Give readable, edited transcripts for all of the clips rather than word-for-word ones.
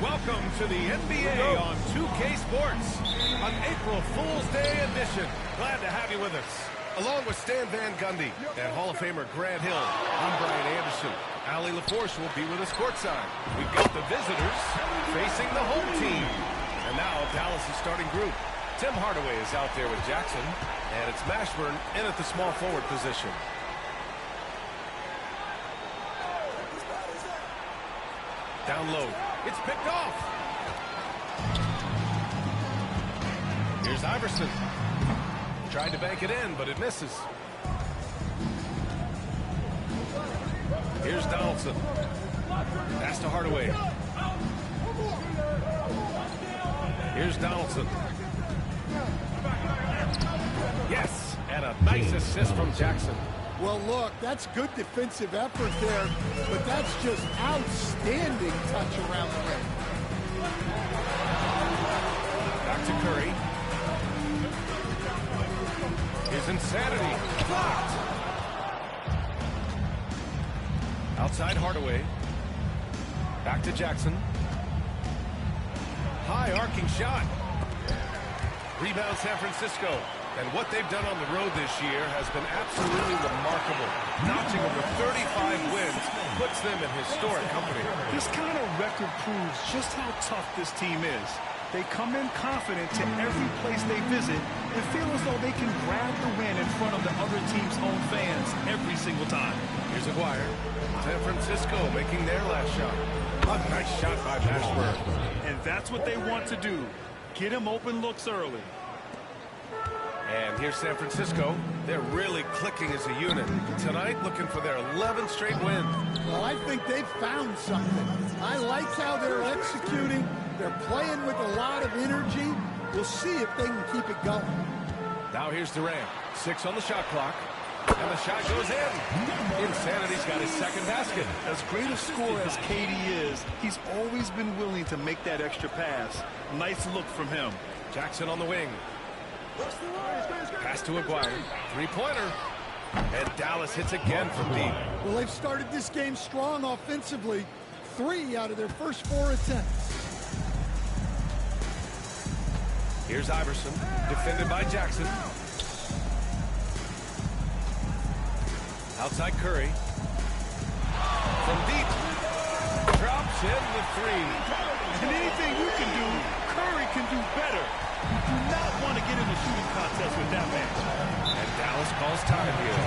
Welcome to the NBA on 2K Sports, an April Fool's Day edition. Glad to have you with us. Along with Stan Van Gundy and Hall of Famer Grant Hill, I'm Brian Anderson. Allie LaForce will be with us courtside. We've got the visitors facing the home team. And now Dallas' starting group. Tim Hardaway is out there with Jackson, and it's Mashburn in at the small forward position. Down low. It's picked off. Here's Iverson. Tried to bank it in, but it misses. Here's Donaldson. Pass to Hardaway. Here's Donaldson. Yes, and a nice assist from Jackson. Well, look, that's good defensive effort there, but that's just outstanding touch around the rim. Back to Curry. Here's insanity. Blocked. Outside Hardaway. Back to Jackson. High arcing shot. Rebound San Francisco. And what they've done on the road this year has been absolutely remarkable. Notching over 35 wins puts them in historic company. This kind of record proves just how tough this team is. They come in confident to every place they visit and feel as though they can grab the win in front of the other team's home fans every single time. Here's Aguirre. San Francisco making their last shot. A nice shot by Mashburn. And that's what they want to do. Get him open looks early. And here's San Francisco. They're really clicking as a unit. Tonight, looking for their 11th straight win. Well, I think they've found something. I like how they're executing. They're playing with a lot of energy. We'll see if they can keep it going. Now here's Durant. 6 on the shot clock. And the shot goes in. Insanity's got his second basket. As great a scorer as KD is, he's always been willing to make that extra pass. Nice look from him. Jackson on the wing. Pass to Aguirre. Three-pointer. And Dallas hits again from deep. Well, they've started this game strong offensively. 3 out of their first 4 attempts. Here's Iverson. Defended by Jackson. Outside Curry. From deep. Drops in the 3. And anything you can do, Curry can do better. You do not want to get in a shooting contest with that man. And Dallas calls time here.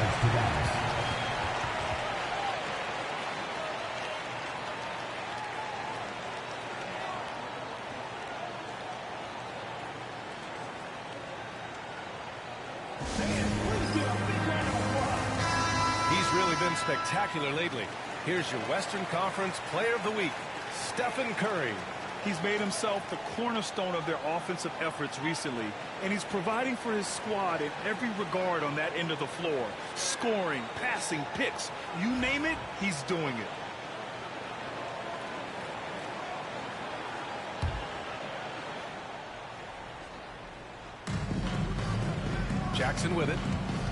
He's really been spectacular lately. Here's your Western Conference Player of the Week, Stephen Curry. He's made himself the cornerstone of their offensive efforts recently, and he's providing for his squad in every regard on that end of the floor. Scoring, passing, picks, you name it, he's doing it. Jackson with it.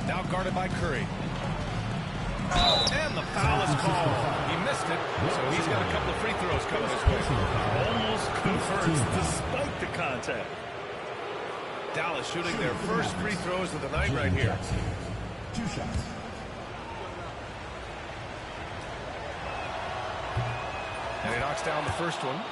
Now guarded by Curry. And the foul is called. He missed it, so he's got a couple of free throws coming his way. Almost converts despite the contact. Dallas shooting their first free throws of the night right here. 2 shots. And he knocks down the first one.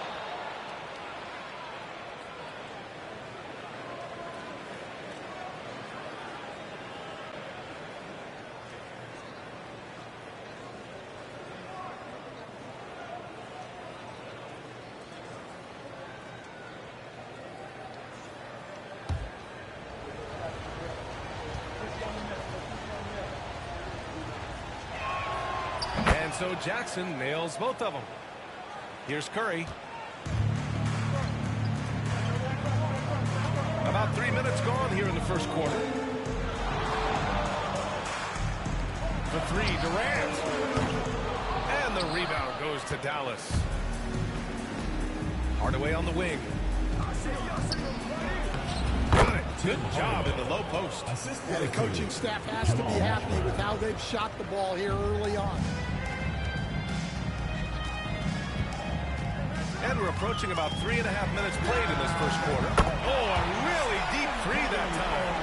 And so Jackson nails both of them. Here's Curry. About 3 minutes gone here in the first quarter. The 3, Durant. And the rebound goes to Dallas. Hardaway on the wing. Got it. Good job in the low post. Yeah, the coaching staff has to be happy with how they've shot the ball here early on. And we're approaching about 3.5 minutes played in this first quarter. Oh, a really deep three that time.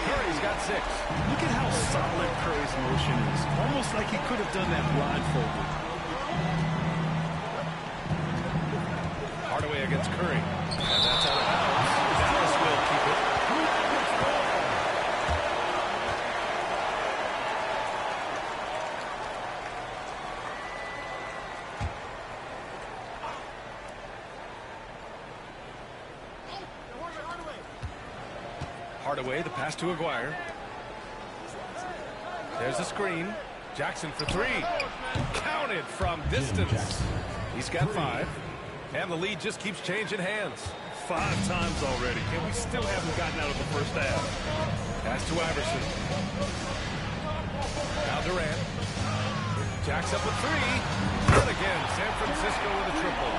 Curry's got 6. Look at how solid Curry's motion is. Almost like he could have done that blindfolded. Hardaway against Curry. And that's out of bounds. Dallas will keep it. Hardaway, the pass to Aguirre. There's a screen. Jackson for 3. Counted from distance. He's got 5. And the lead just keeps changing hands. 5 times already, and we still haven't gotten out of the first half. Pass to Iverson. Now Durant. Jacks up with 3. And again, San Francisco with a triple.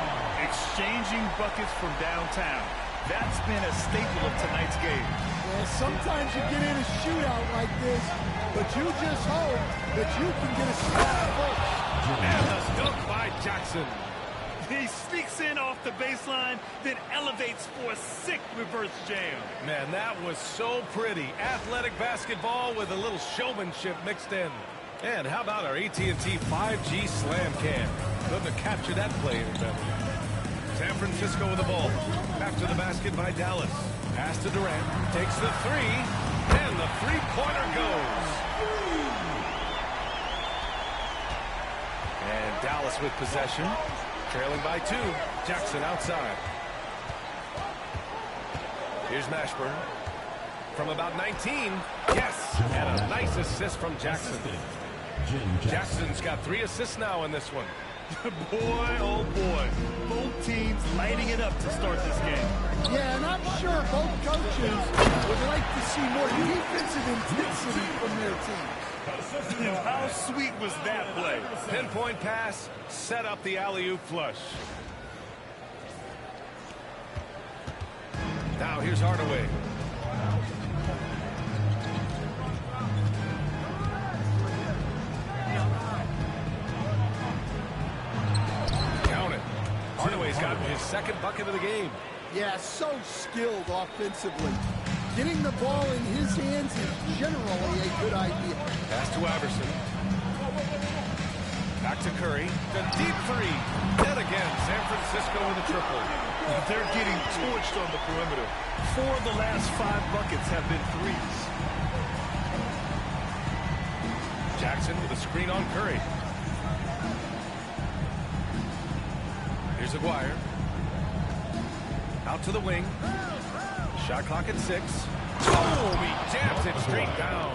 Exchanging buckets from downtown. That's been a staple of tonight's game. Well, sometimes you get in a shootout like this, but you just hope that you can get a stop first. And a dunk by Jackson. He sneaks in off the baseline, then elevates for a sick reverse jam. Man, that was so pretty. Athletic basketball with a little showmanship mixed in. And how about our AT&T 5G Slam Cam? Good to capture that play in memory. San Francisco with the ball. Back to the basket by Dallas. Pass to Durant. Takes the 3. And the three-pointer goes. And Dallas with possession. Trailing by 2. Jackson outside. Here's Mashburn. From about 19. Yes. And a nice assist from Jackson. Jackson's got 3 assists now in this one. Boy, oh boy. Both teams lighting it up to start this game. Yeah, and I'm sure both coaches would like to see more defensive intensity from their teams. How sweet was that play? Pinpoint pass, set up the alley-oop flush. Now here's Hardaway. Count it. Hardaway's got his second bucket of the game. Yeah, so skilled offensively. Getting the ball in his hands is generally a good idea. Pass to Iverson. Back to Curry. The deep 3. Then again, San Francisco with a triple. They're getting torched on the perimeter. 4 of the last 5 buckets have been 3s. Jackson with a screen on Curry. Here's Aguirre. Out to the wing. Shot clock at 6. Oh, he jams it straight down.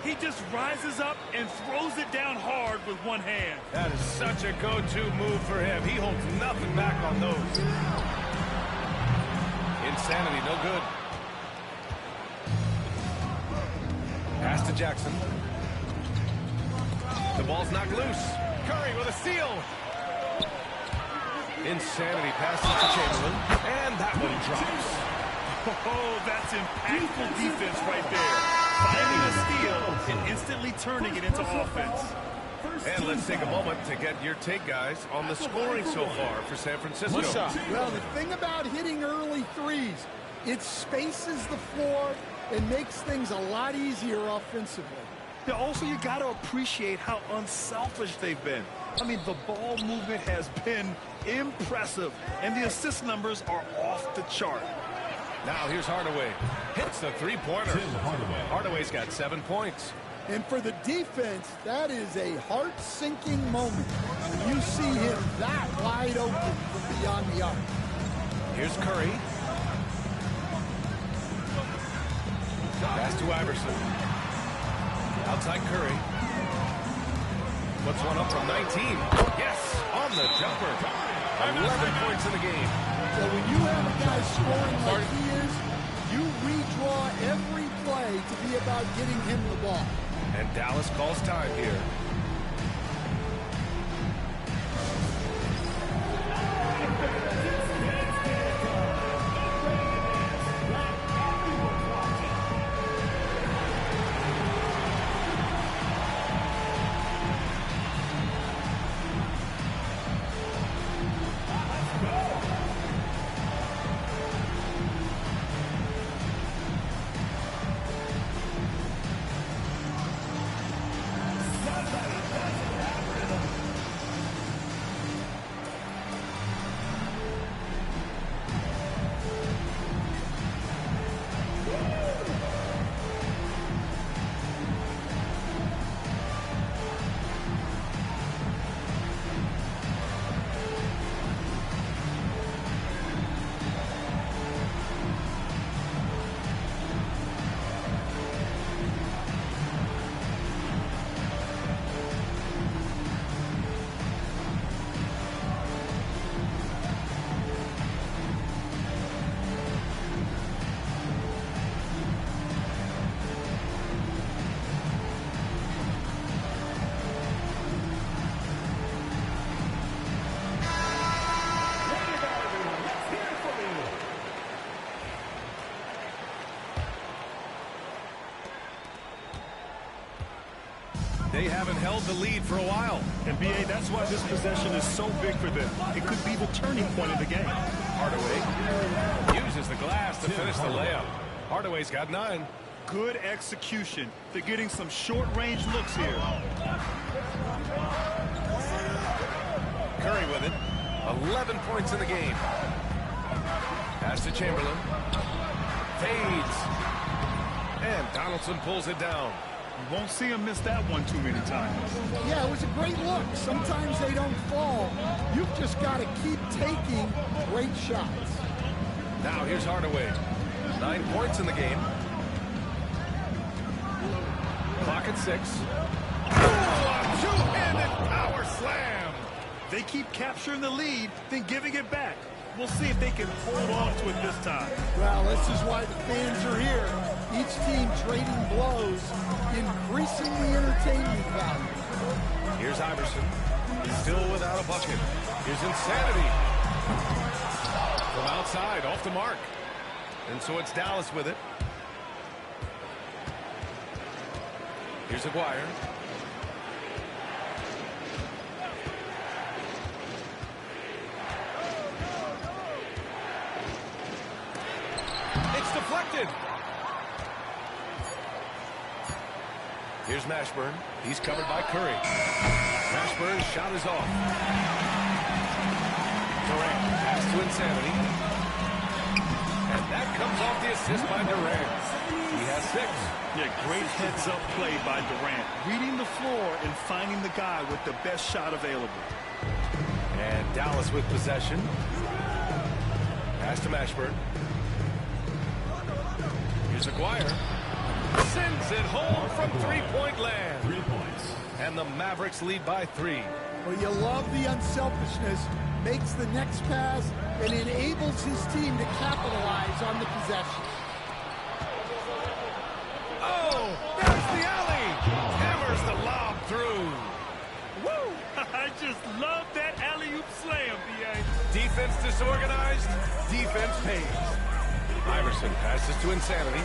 He just rises up and throws it down hard with one hand. That is such a go-to move for him. He holds nothing back on those. Insanity, no good. Pass to Jackson. The ball's knocked loose. Curry with a steal. Insanity passes to Chamberlain. And that one drops. Oh, that's impactful defense right there. Finding a steal and instantly turning it into offense. And let's take a moment to get your take, guys, on the scoring so far for San Francisco. Well, the thing about hitting early threes, it spaces the floor and makes things a lot easier offensively. Now, also, you got to appreciate how unselfish they've been. I mean, the ball movement has been impressive, and the assist numbers are off the chart. Now here's Hardaway. Hits the three-pointer. Hardaway's got 7 points. And for the defense, that is a heart-sinking moment when you see him that wide open from beyond the arc. Here's Curry. Pass to Iverson. Outside Curry. Puts one up from 19. Yes, on the jumper. 11 points in the game. So when you have a guy scoring like he is, you redraw every play to be about getting him the ball. And Dallas calls time here. They haven't held the lead for a while. And B.A., that's why this possession is so big for them. It could be the turning point of the game. Hardaway uses the glass to finish the layup. Hardaway's got 9. Good execution. They're getting some short-range looks here. Curry with it. 11 points in the game. Pass to Chamberlain. Fades. And Donaldson pulls it down. You won't see him miss that one too many times. Yeah, it was a great look. Sometimes they don't fall. You've just got to keep taking great shots. Now here's Hardaway. 9 points in the game. Clock at 6. Oh, two-handed power slam. They keep capturing the lead, then giving it back. We'll see if they can hold on to it this time. Well, this is why the fans are here. Each team trading blows, increasing the entertainment value. Here's Iverson. Still without a bucket. Here's Insanity. From outside, off the mark. And so it's Dallas with it. Here's Aguirre. It's deflected. Here's Mashburn. He's covered by Curry. Mashburn's shot is off. Durant pass to Insanity. And that comes off the assist by Durant. He has 6. Yeah, great heads-up play by Durant. Reading the floor and finding the guy with the best shot available. And Dallas with possession. Pass to Mashburn. Here's Aguirre. Sends it home from three-point land. 3 points. And the Mavericks lead by 3. Well, you love the unselfishness. Makes the next pass and enables his team to capitalize on the possession. Oh, there's the alley. Hammers the lob through. Woo! I just love that alley-oop slam, B.A. Defense disorganized. Defense pays. Iverson passes to Insanity.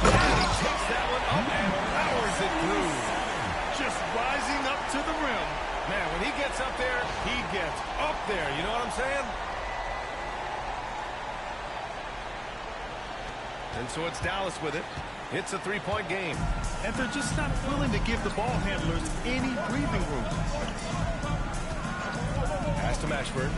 And he takes that one up and powers it through. Just rising up to the rim. Man, when he gets up there, he gets up there. You know what I'm saying? And so it's Dallas with it. It's a 3-point game. And they're just not willing to give the ball handlers any breathing room. Pass to Mashburn.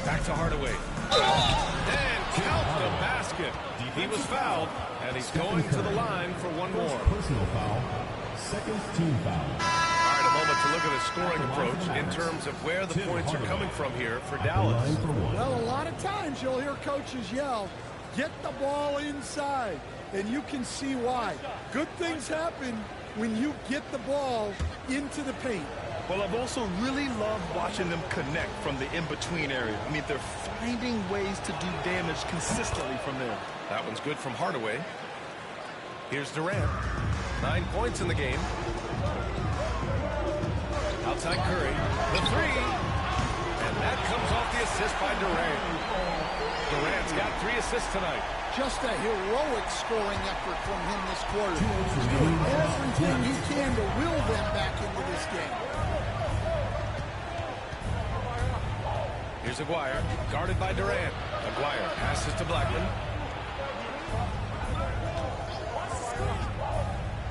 Back to Hardaway. And count the basket. He was fouled, and he's going to the line for one more. Personal foul. Second team foul. All right, a moment to look at the scoring approach in terms of where the points are coming from here for Dallas. Well, a lot of times you'll hear coaches yell, get the ball inside, and you can see why. Good things happen when you get the ball into the paint. Well, I've also really loved watching them connect from the in-between area. I mean, they're finding ways to do damage consistently from there. That one's good from Hardaway. Here's Durant. 9 points in the game. Outside Curry. The 3. And that comes off the assist by Durant. Durant's got 3 assists tonight. Just a heroic scoring effort from him this quarter. He's doing everything he can to will them back into this game. Here's Aguirre, guarded by Durant. Aguirre passes to Blackman.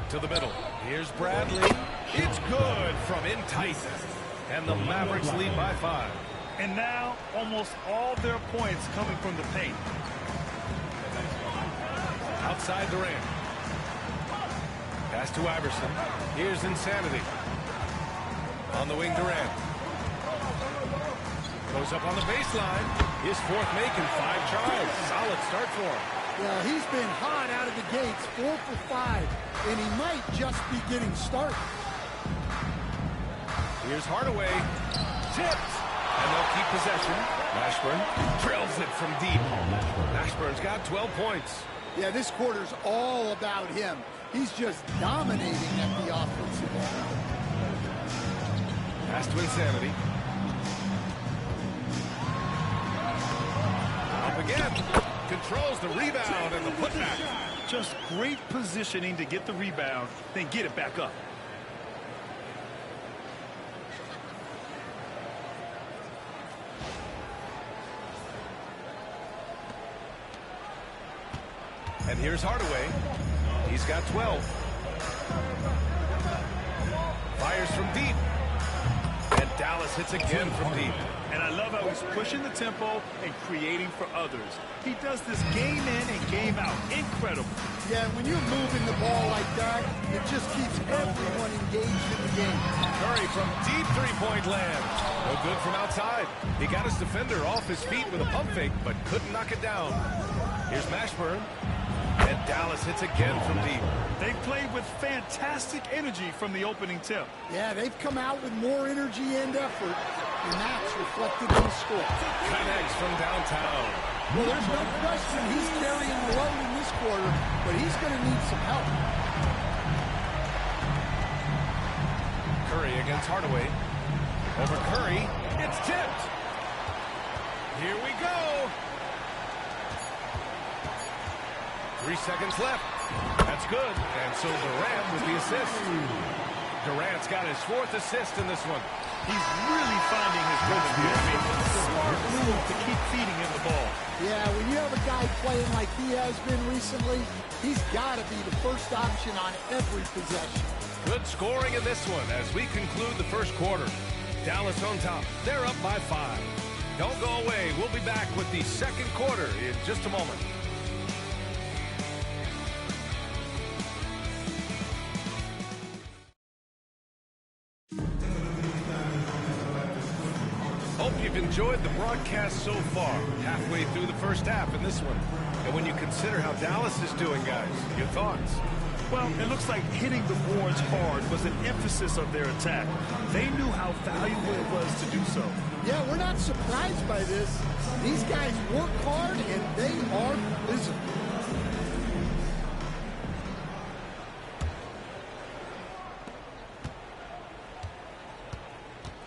To the middle. Here's Bradley. It's good from in tight. And the Mavericks lead by 5. And now, almost all their points coming from the paint. Outside Durant. Pass to Iverson. Here's Insanity. On the wing, Durant. Goes up on the baseline. His 4th make in 5 tries. Solid start for him. Well, he's been hot out of the gates, 4 for 5, and he might just be getting started. Here's Hardaway. Tipped. And they'll keep possession. Mashburn drills it from deep. Mashburn's got 12 points. Yeah, this quarter's all about him. He's just dominating at the offensive end. Pass to Insanity. Up again. Controls the rebound and the putback. Just great positioning to get the rebound, then get it back up. And here's Hardaway. He's got 12. Fires from deep. And Dallas hits again from deep. And I love how he's pushing the tempo and creating for others. He does this game in and game out. Incredible. Yeah, when you're moving the ball like that, it just keeps everyone engaged in the game. Curry from deep three-point land. No good from outside. He got his defender off his feet with a pump fake, but couldn't knock it down. Here's Mashburn. And Dallas hits again from deep. They've played with fantastic energy from the opening tip. Yeah, they've come out with more energy and effort, and that's reflected in the score. Connects from downtown. Well, there's no question he's carrying the load in this quarter, but he's going to need some help. Curry against Hardaway. Over Curry. It's tipped. Here we go. 3 seconds left. That's good. And so Durant with the assist. Durant's got his 4th assist in this one. He's really finding his rhythm here. Making a smart move to keep feeding him the ball. Yeah, when you have a guy playing like he has been recently, he's got to be the first option on every possession. Good scoring in this one as we conclude the first quarter. Dallas on top. They're up by 5. Don't go away. We'll be back with the second quarter in just a moment. Hope you've enjoyed the broadcast so far. Halfway through the first half in this one. And when you consider how Dallas is doing, guys, your thoughts? Well, it looks like hitting the boards hard was an emphasis of their attack. They knew how valuable it was to do so. Yeah, we're not surprised by this. These guys work hard, and they are physical.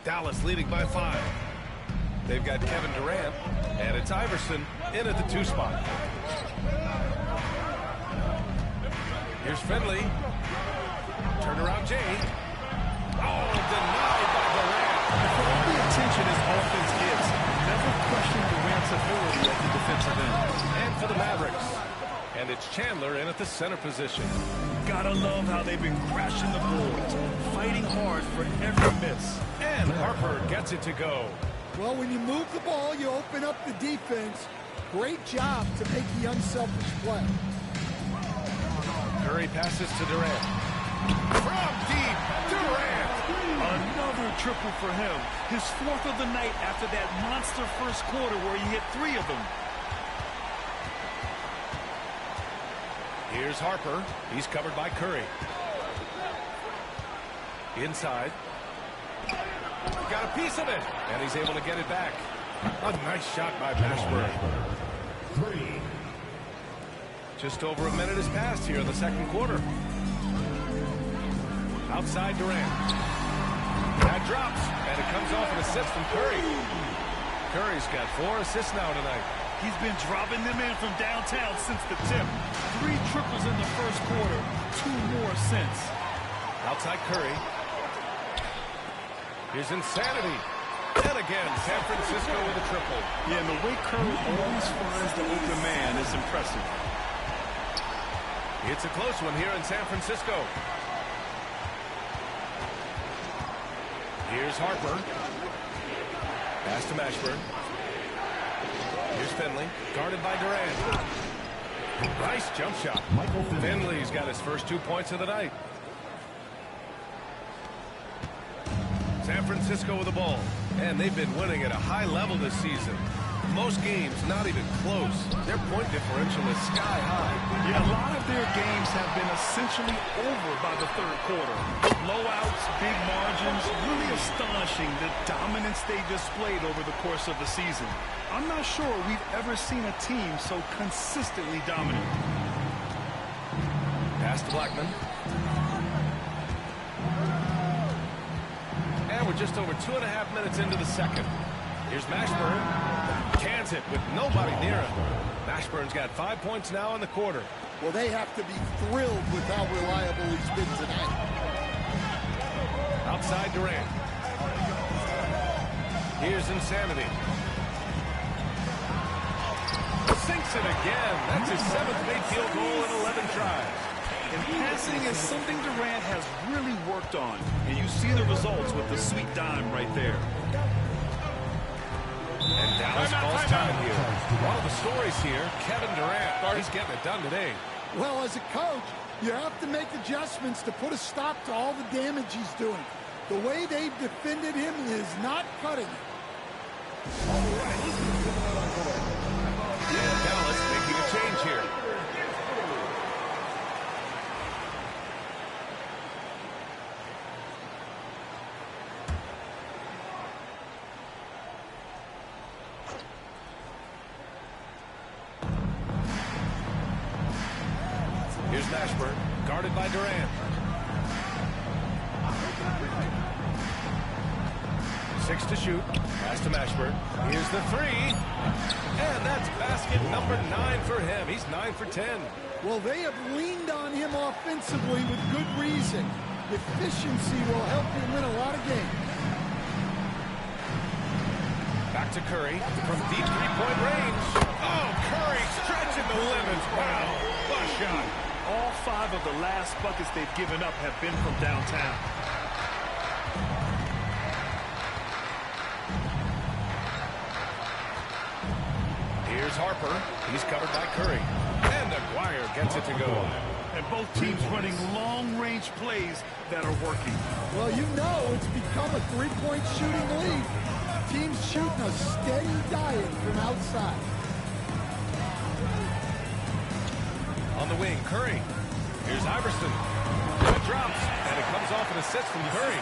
Dallas leading by 5. They've got Kevin Durant, and it's Iverson in at the 2 spot. Here's Finley. Turnaround Jay. Oh, denied by Durant. For all the attention his offense gets, never question Durant's ability at the defensive end. And for the Mavericks. And it's Chandler in at the center position. Gotta love how they've been crashing the boards, fighting hard for every miss. And Harper gets it to go. Well, when you move the ball, you open up the defense. Great job to make the unselfish play. Curry passes to Durant. From deep, Durant. Another triple for him. His 4th of the night after that monster first quarter where he hit 3 of them. Here's Harper. He's covered by Curry. Inside. Got a piece of it. And he's able to get it back. A nice shot by Mashburn. 3. Just over a minute has passed here in the second quarter. Outside Durant. That drops. And it comes off an assist from Curry. Curry's got 4 assists now tonight. He's been dropping them in from downtown since the tip. 3 triples in the first quarter, 2 more since. Outside Curry. Here's Insanity. And again, San Francisco with a triple. Yeah, and the way Curry always finds the open man is impressive. It's a close one here in San Francisco. Here's Harper. Pass to Mashburn. Here's Finley, guarded by Durant. Nice jump shot. Michael Finley's got his first 2 points of the night. San Francisco with the ball. And they've been winning at a high level this season. Most games not even close. Their point differential is sky high. Yeah, a lot of their games have been essentially over by the third quarter. Blowouts, big margins, really astonishing the dominance they displayed over the course of the season. I'm not sure we've ever seen a team so consistently dominant. Pass to Blackman. And we're just over 2.5 minutes into the second. Here's Mashburn. cans it with nobody near him. Mashburn's got 5 points now in the quarter. Well, they have to be thrilled with how reliable he's been tonight. Outside Durant. Here's Insanity. Sinks it again. That's his 7th made field goal in 11 tries. And passing is something Durant has really worked on. And you see the results with the sweet dime right there. And Dallas calls time here. One of the stories here, Kevin Durant. He's getting it done today. Well, as a coach, you have to make adjustments to put a stop to all the damage he's doing. The way they've defended him is not cutting it. And Dallas making a change here. Here's Mashburn, guarded by Durant. 6 to shoot. Pass to Mashburn. Here's the 3. And that's basket number 9 for him. He's 9 for 10. Well, they have leaned on him offensively with good reason. Efficiency will help you win a lot of games. Back to Curry from deep three-point range. Oh, Curry stretching the limits. Wow, what a shot. All 5 of the last buckets they've given up have been from downtown. Here's Harper. He's covered by Curry. And Aguirre gets it to go. And both teams running long-range plays that are working. Well, you know it's become a three-point shooting lead. Teams shooting a steady diet from outside. On the wing, Curry. Here's Iverson. And it drops. And it comes off an assist from Curry.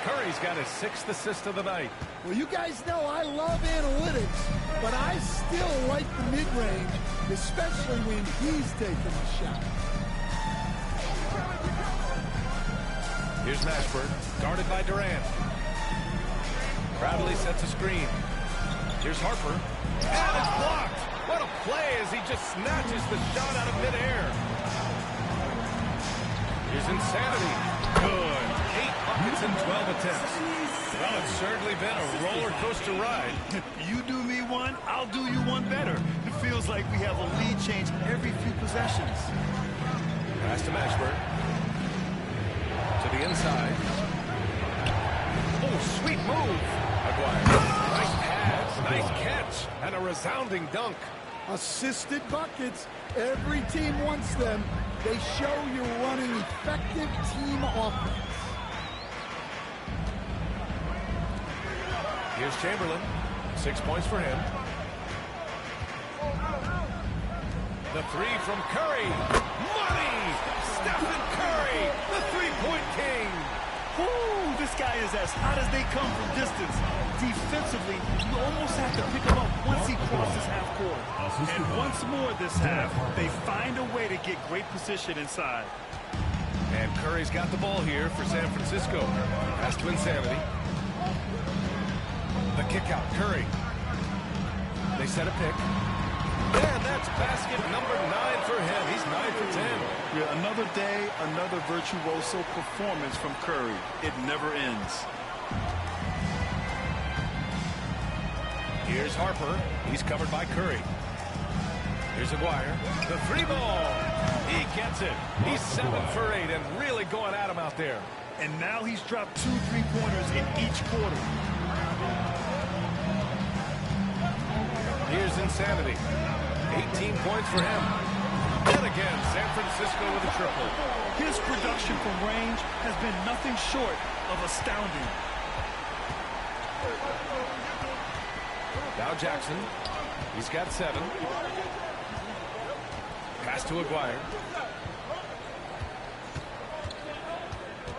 Curry's got his 6th assist of the night. Well, you guys know I love analytics, but I still like the mid-range, especially when he's taking a shot. Here's Mashburn, guarded by Durant. Bradley sets a screen. Here's Harper. And it's blocked. What a play as he just snatches the shot out of midair. Here's Insanity. Good. 8 buckets in 12 attempts. Well, it's certainly been a roller coaster ride. You do me one, I'll do you one better. It feels like we have a lead change every few possessions. Pass to Mashburn. To the inside. Oh, sweet move. Aguirre. Nice pass, nice catch, and a resounding dunk. Assisted buckets. Every team wants them. They show you're running effective team offense. Here's Chamberlain. 6 points for him. The 3 from Curry. Money! Stephen Curry, the three-point king. Woo, this guy is as hot as they come from distance. Defensively, you almost have to pick him up once he crosses half court. And once more this half, they find a way to get great position inside. And Curry's got the ball here for San Francisco. Pass to Insanity. The kick out, Curry. They set a pick. And that's basket number 9 for him. He's 9 for 10. Yeah, another day, another virtuoso performance from Curry. It never ends. Here's Harper. He's covered by Curry. Here's Aguirre. The 3 ball. He gets it. He's 7 for 8 and really going at him out there. And now he's dropped 2 3-pointers in each quarter. Here's Insanity. 18 points for him. And again, San Francisco with a triple. His production from range has been nothing short of astounding. Now Jackson. He's got 7. Pass to Aguirre.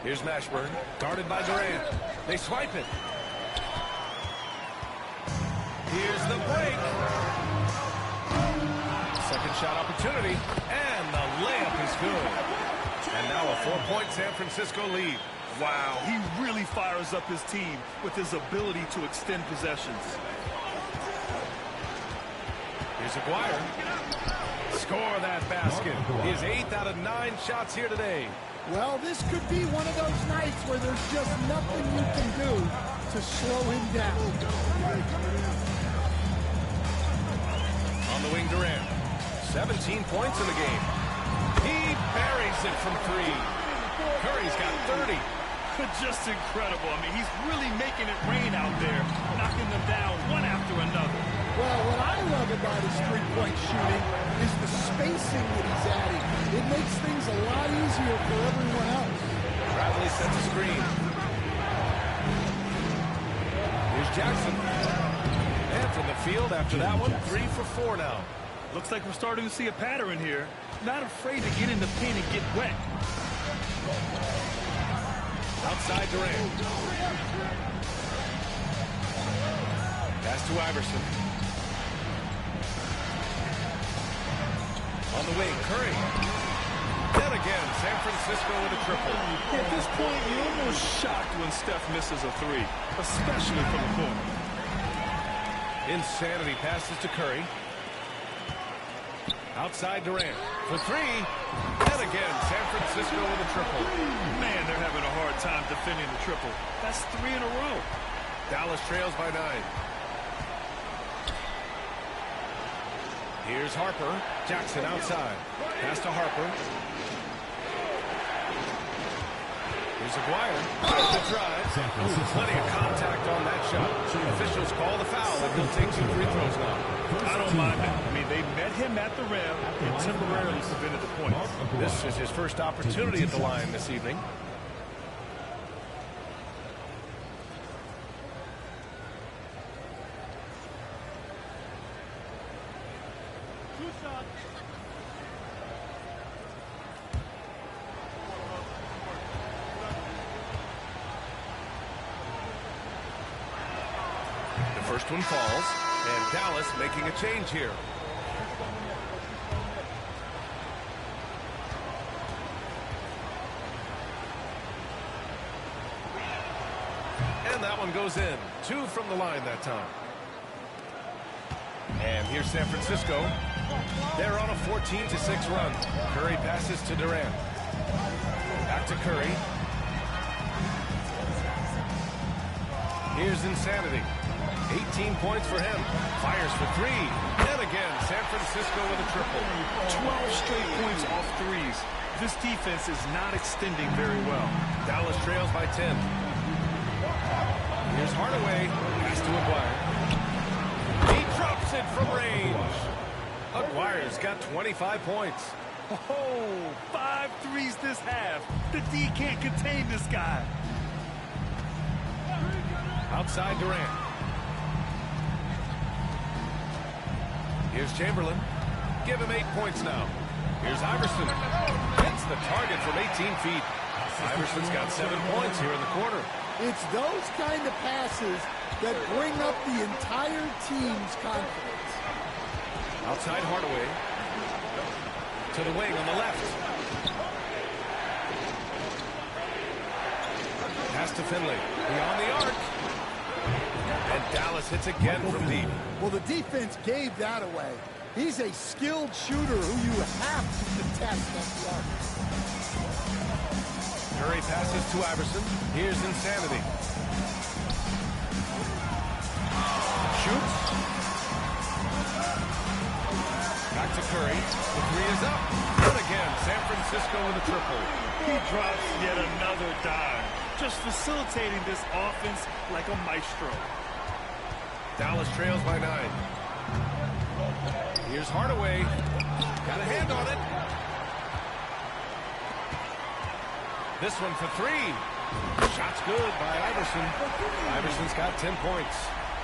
Here's Mashburn, guarded by Durant. They swipe it. Here's the break. Second shot opportunity, and the layup is good. And now a 4-point San Francisco lead. Wow, he really fires up his team with his ability to extend possessions. Here's Aguirre. Score that basket. His 8th out of 9 shots here today. Well, this could be one of those nights where there's just nothing you can do to slow him down. On the wing, Durant. 17 points in the game. He buries it from 3. Curry's got 30. Just incredible. I mean, he's really making it rain out there, knocking them down one after another. Well, what I love about his three-point shooting is the spacing that he's adding. It makes things a lot easier for everyone else. Bradley sets a screen. Here's Jackson. And from the field after that one, 3 for 4 now. Looks like we're starting to see a pattern here. Not afraid to get in the paint and get wet. Outside Durant. Pass to Iverson. On the wing, Curry. Then again, San Francisco with a triple. At this point, you're almost shocked when Steph misses a 3, especially from the corner. Insanity passes to Curry. Outside Durant for 3. And again, San Francisco with a triple. Man, they're having a hard time defending the triple. That's 3 in a row. Dallas trails by 9. Here's Harper. Jackson outside. Pass to Harper. Here's Aguirre. Good drive. Plenty of contact on that shot. Officials call the foul, and he'll take 2 free throws now. I don't mind that. I mean, they met him at the rim and temporarily prevented the points. This is his first opportunity at the line this evening. The first one falls, and Dallas making a change here. And that one goes in. 2 from the line that time. And here's San Francisco. They're on a 14-6 run. Curry passes to Durant. Back to Curry. Here's Insanity. 18 points for him. Fires for 3. And again, San Francisco with a triple. 12 straight points off 3s. This defense is not extending very well. Dallas trails by 10. Here's Hardaway. Pass to Aguirre. He drops it from range. Aguirre's got 25 points. Oh, 5 threes this half. The D can't contain this guy. Outside Durant. Here's Chamberlain. Give him 8 points now. Here's Iverson. Hits the target from 18 feet. Iverson's got 7 points here in the quarter. It's those kind of passes that bring up the entire team's confidence. Outside Hardaway. To the wing on the left. Pass to Finley. Beyond the arc. And Dallas hits again from deep. Well, the defense gave that away. He's a skilled shooter who you have to contest at the arc. Curry passes to Iverson. Here's Insanity. Shoots. Back to Curry. The 3 is up. And again, San Francisco with a triple. He drops yet another dime. Just facilitating this offense like a maestro. Dallas trails by 9. Here's Hardaway. Got a hand on it. This one for 3. Shot's good by Iverson. Iverson's got 10 points.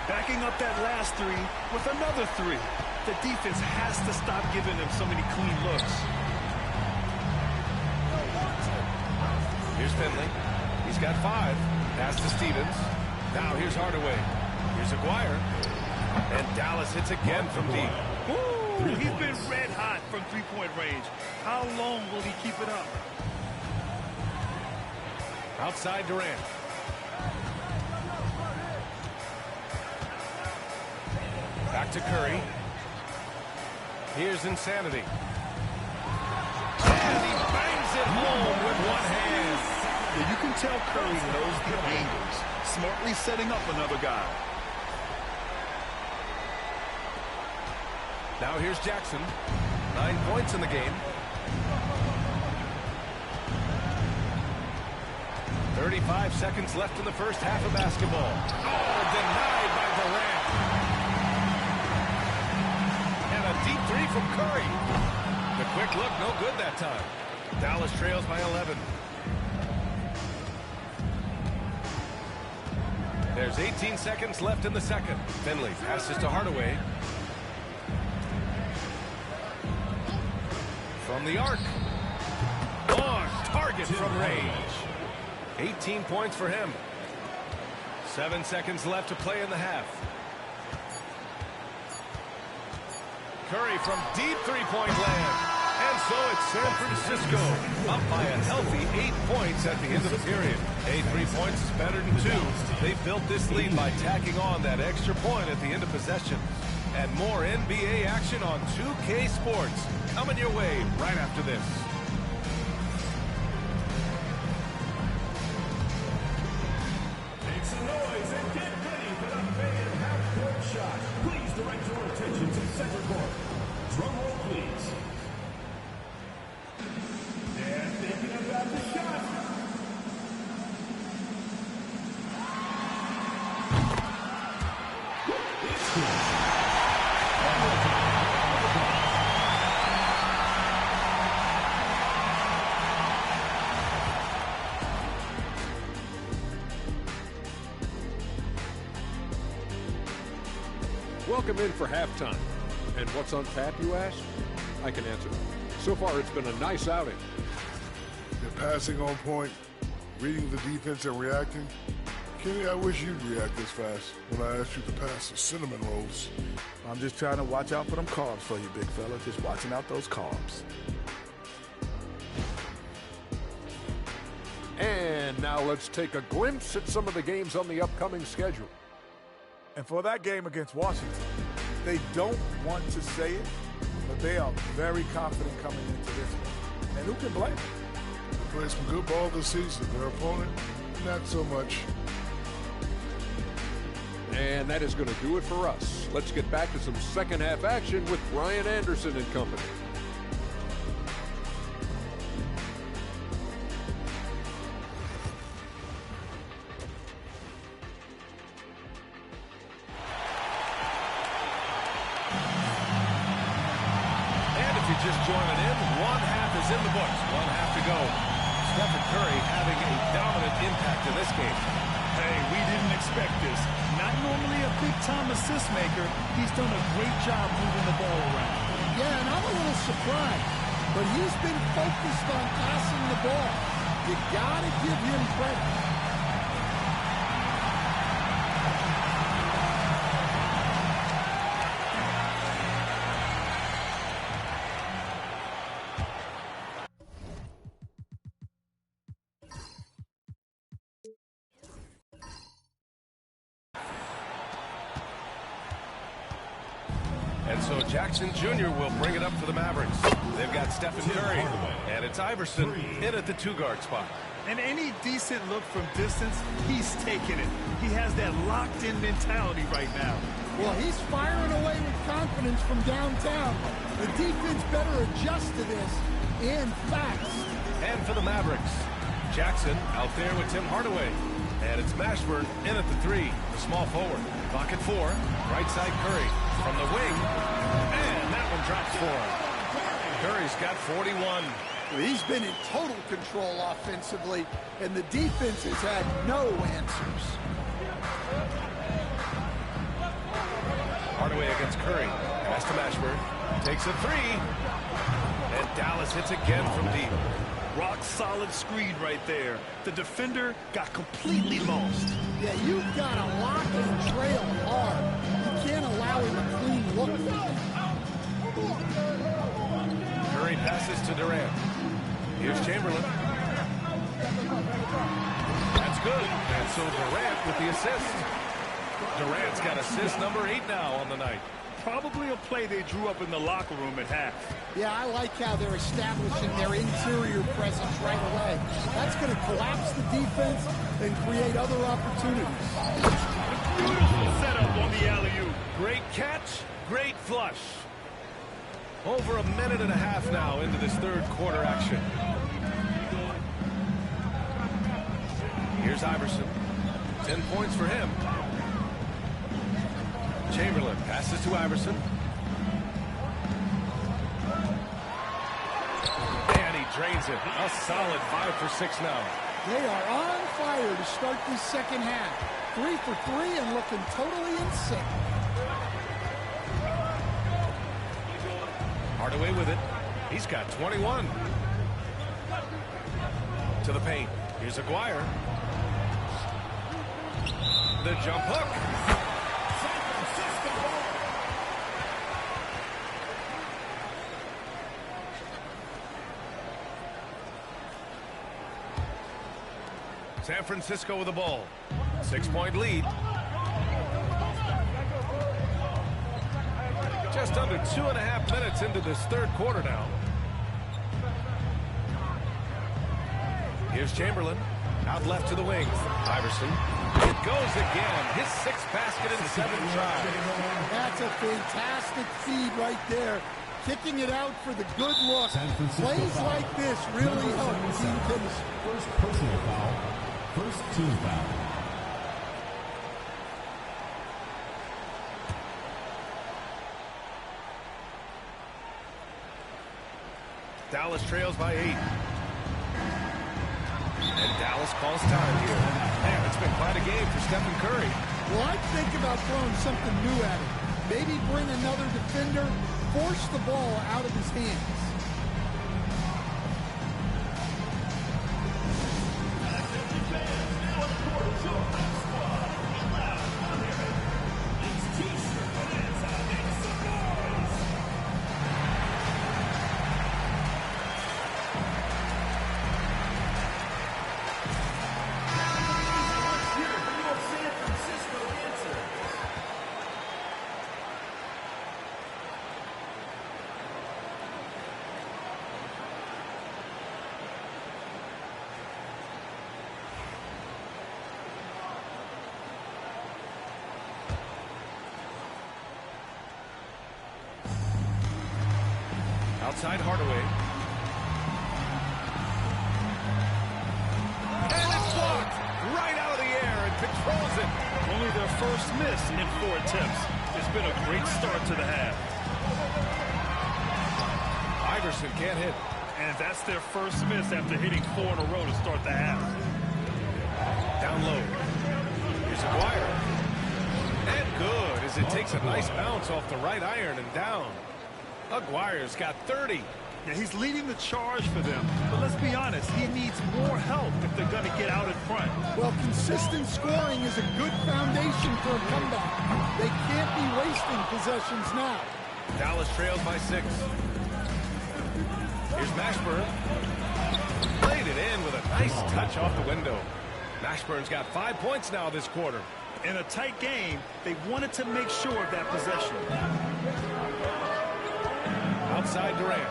Backing up that last 3 with another 3. The defense has to stop giving them so many clean looks. Here's Finley. He's got 5. Pass to Stevens. Now here's Hardaway. Here's Aguirre. And Dallas hits again from deep. Ooh, he's been red hot from 3-point range. How long will he keep it up? Outside Durant. Back to Curry. Here's Insanity. And he bangs it home with one hand. Yeah, you can tell Curry knows the angles, smartly setting up another guy. Now here's Jackson. 9 points in the game. 35 seconds left in the first half of basketball. Oh, denied by Durant. And a deep three from Curry. The quick look, no good that time. Dallas trails by 11. There's 18 seconds left in the second. Finley passes to Hardaway. From the arc. On target from range. 18 points for him. 7 seconds left to play in the half. Curry from deep three-point land. And so it's San Francisco up by a healthy 8 points at the end of the period. 3 points is better than 2. They built this lead by tacking on that extra point at the end of possession. And more NBA action on 2K Sports coming your way right after this. Make some noise and get ready for the main half-court shot. Please direct your attention to center court. Drum roll, please. And thinking about the shot. It's good. Welcome in for halftime. And what's on tap, you ask? I can answer. So far, it's been a nice outing. They're passing on point, reading the defense and reacting. Kenny, I wish you'd react this fast when I asked you to pass the cinnamon rolls. I'm just trying to watch out for them carbs for you, big fella. Just watching out those carbs. And now let's take a glimpse at some of the games on the upcoming schedule. And for that game against Washington, they don't want to say it, but they are very confident coming into this one. And who can blame them? They played some good ball this season. Their opponent, not so much. And that is going to do it for us. Let's get back to some second half action with Brian Anderson and company. Just joining in, one half is in the books, one half to go. Stephen Curry having a dominant impact in this game. Hey, we didn't expect this. Not normally a big-time assist maker. He's done a great job moving the ball around. Yeah, and I'm a little surprised, but he's been focused on passing the ball. You got to give him credit. And so Jackson Jr. will bring it up for the Mavericks. They've got Stephen Curry, and it's Iverson in at the two-guard spot. And any decent look from distance, he's taking it. He has that locked-in mentality right now. Well, he's firing away with confidence from downtown. The defense better adjust to this, and fast. And for the Mavericks, Jackson out there with Tim Hardaway. And it's Mashburn in at the three, the small forward. Clock at 4, right side Curry from the wing. And that one drops for him. Curry's got 41. He's been in total control offensively, and the defense has had no answers. Hardaway against Curry. Pass to Mashburn. Takes a three. And Dallas hits again from deep. Rock solid screen right there. The defender got completely lost. Yeah, you've got to lock and trail hard. You can't allow him a clean look. Curry passes to Durant. Here's Chamberlain. That's good. And so Durant with the assist. Durant's got assist number 8 now on the night. Probably a play they drew up in the locker room at half. Yeah, I like how they're establishing their interior presence right away. That's going to collapse the defense and create other opportunities. Beautiful setup on the alley-oop. Great catch, great flush. Over a minute and a half now into this third quarter action. Here's Iverson. 10 points for him. Chamberlain passes to Iverson. And he drains it. A solid 5 for 6 now. They are on fire to start this second half. 3 for 3 and looking totally in sync. Hardaway with it. He's got 21. To the paint. Here's Aguirre. The jump hook. San Francisco with the ball. 6-point lead. Just under 2.5 minutes into this third quarter now. Here's Chamberlain. Out left to the wings. Iverson. It goes again. His 6th basket in 7 tries. That's a fantastic feed right there. Kicking it out for the good look. Plays like this really help team chemistry. First personal foul. First team foul. Dallas trails by 8. And Dallas calls time here. Man, it's been quite a game for Stephen Curry. Well, I'd think about throwing something new at him. Maybe bring another defender, force the ball out of his hands. Outside Hardaway. And it's blocked right out of the air and controls it. Only their first miss in 4 attempts. It's been a great start to the half. Iverson can't hit. And that's their first miss after hitting 4 in a row to start the half. Down low. Here's Aguirre. And good as it takes a nice bounce off the right iron and down. Aguirre's got 30. Yeah, he's leading the charge for them. But let's be honest, he needs more help if they're going to get out in front. Well, consistent scoring is a good foundation for a comeback. They can't be wasting possessions now. Dallas trails by 6. Here's Mashburn. Played it in with a nice touch off the window. Mashburn's got 5 points now this quarter. In a tight game, they wanted to make sure of that possession. Outside Durant.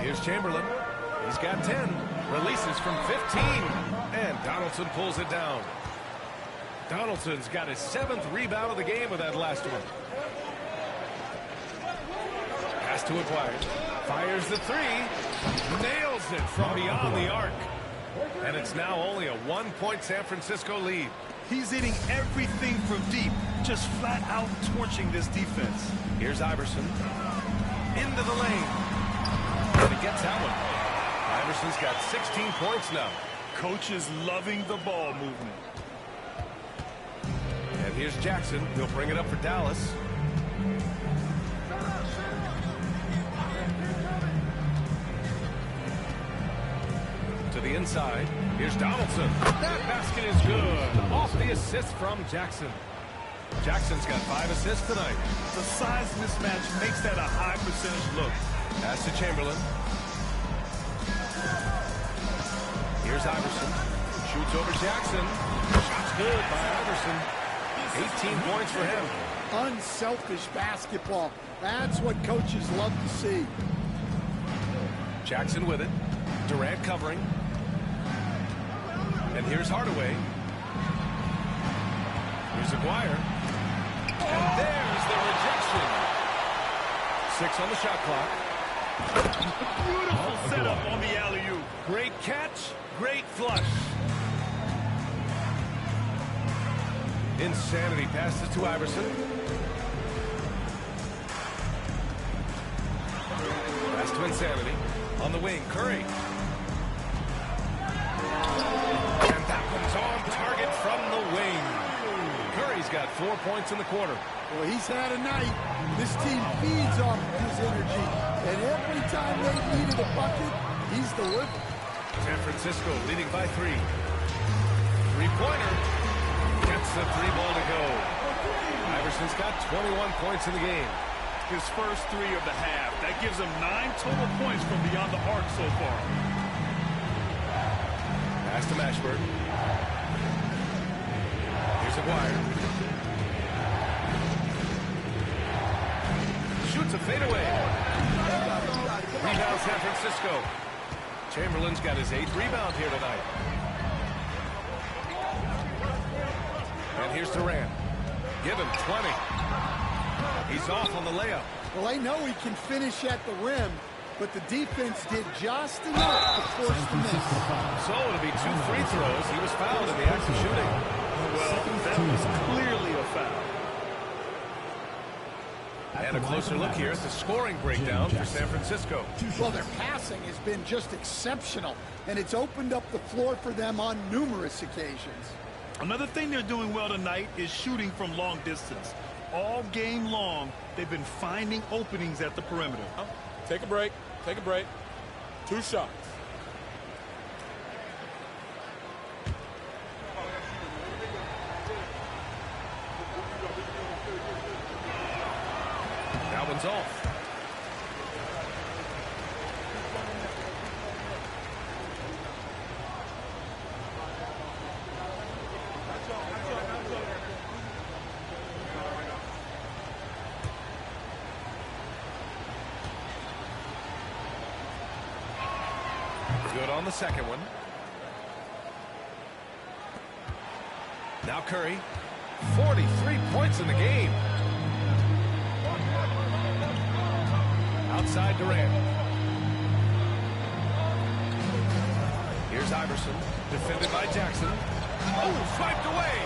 Here's Chamberlain. He's got 10. Releases from 15. And Donaldson pulls it down. Donaldson's got his 7th rebound of the game with that last one. Pass to Aguirre. Fires the 3. Nails it from beyond the arc. And it's now only a 1-point San Francisco lead. He's hitting everything from deep, just flat out torching this defense. Here's Iverson. Into the lane. And he gets that one. Iverson's got 16 points now. Coach is loving the ball movement. And here's Jackson. He'll bring it up for Dallas. To the inside. Here's Donaldson. That basket is good. Off the assist from Jackson. Jackson's got 5 assists tonight. The size mismatch makes that a high percentage look. Pass to Chamberlain. Here's Iverson. Shoots over Jackson. Shot's good by Iverson. 18 points for him. Unselfish basketball. That's what coaches love to see. Jackson with it. Durant covering. And here's Hardaway. Here's Aguirre. And there's the rejection. 6 on the shot clock. Beautiful setup on the alley-oop. Great catch, great flush. Insanity passes to Iverson. Pass to Insanity. On the wing, Curry. And that one's on target from the wing. Curry's got 4 points in the quarter. Well, he's had a night. This team feeds off of his energy. And every time they needed a bucket, he's delivered. San Francisco leading by 3. Three-pointer. Gets the 3 ball to go. Iverson's got 21 points in the game. His first 3 of the half. That gives him 9 total points from beyond the arc so far. Pass to Mashburn. Here's Aguirre. Shoots a fadeaway. Rebound San Francisco. Chamberlain's got his 8th rebound here tonight. And here's Durant. Give him 20. He's off on the layup. Well, they know he can finish at the rim, but the defense did just enough to force the miss. So it'll be 2 free throws. He was fouled in the act of shooting. Well, that was clearly a foul. And a closer look here at the scoring breakdown for San Francisco. Well, their passing has been just exceptional, and it's opened up the floor for them on numerous occasions. Another thing they're doing well tonight is shooting from long distance. All game long, they've been finding openings at the perimeter. Take a break. Take a break. 2 shots. That one's off. Good on the second one. Now Curry. 43 points in the game. Outside Durant. Here's Iverson. Defended by Jackson. Oh, swiped away.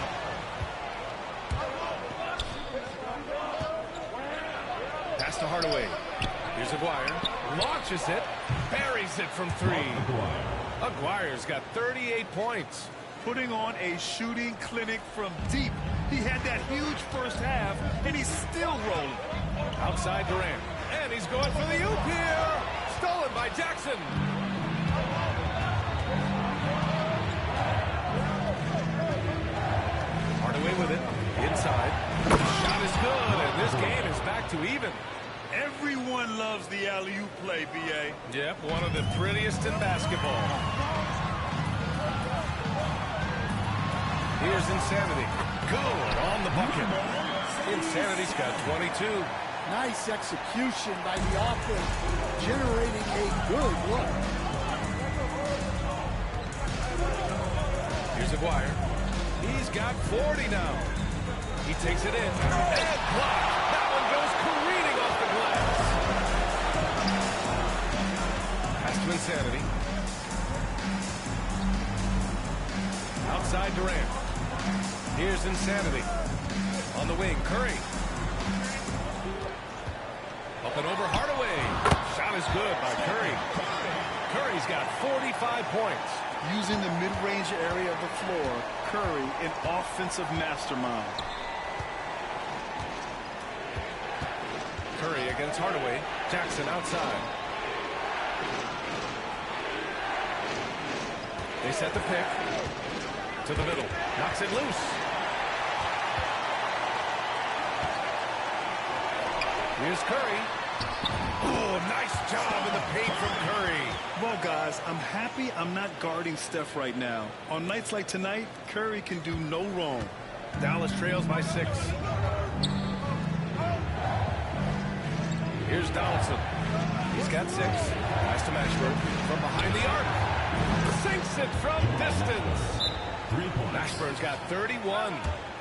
Pass to Hardaway. Here's Aguirre. Launches it. Buries it from 3. Aguirre's got 38 points. Putting on a shooting clinic from deep. He had that huge first half, and he's still rolling. Outside Durant. And he's going for the oop here. Stolen by Jackson. Hardaway with it. Inside. The shot is good, and this game is back to even. Everyone loves the alley-oop play, B.A. Yep, one of the prettiest in basketball. Here's Insanity. Good on the bucket. Insanity's got 22. Nice execution by the offense, generating a good look. Here's Aguirre. He's got 40 now. He takes it in. And blocked. That one goes careening off the glass. Pass to Insanity. Outside Durant. Here's Insanity. On the wing, Curry. Up and over Hardaway. Shot is good by Curry. Curry's got 45 points. Using the mid-range area of the floor, Curry, an offensive mastermind. Curry against Hardaway. Jackson outside. They set the pick. To the middle. Knocks it loose. Here's Curry. Oh, nice job in the paint from Curry. Well, guys, I'm happy I'm not guarding Steph right now. On nights like tonight, Curry can do no wrong. Dallas trails by 6. Here's Donaldson. He's got 6. Pass to Mashburn from behind the arc. Sinks it from distance. Mashburn's got 31.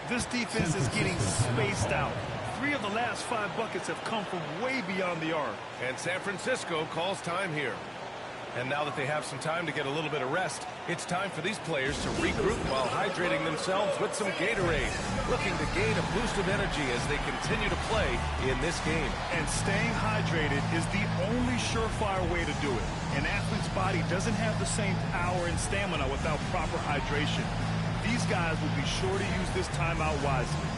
This defense is getting spaced out. 3 of the last 5 buckets have come from way beyond the arc. And San Francisco calls time here. And now that they have some time to get a little bit of rest, it's time for these players to regroup while hydrating themselves with some Gatorade, looking to gain a boost of energy as they continue to play in this game. And staying hydrated is the only surefire way to do it. An athlete's body doesn't have the same power and stamina without proper hydration. These guys will be sure to use this timeout wisely.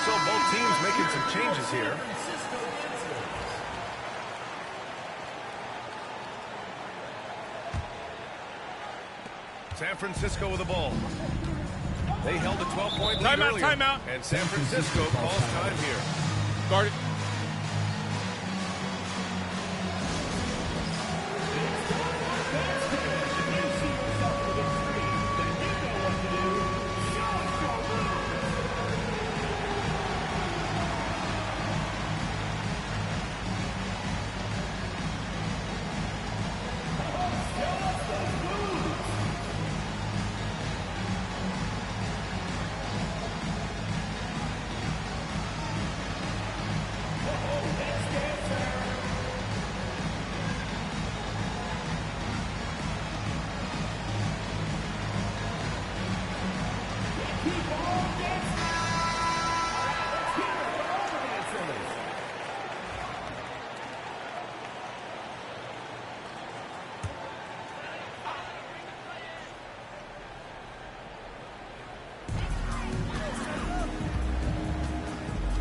So both teams making some changes here. San Francisco with the ball. They held a 12-point lead earlier. Timeout. And San Francisco calls time here. Guard it.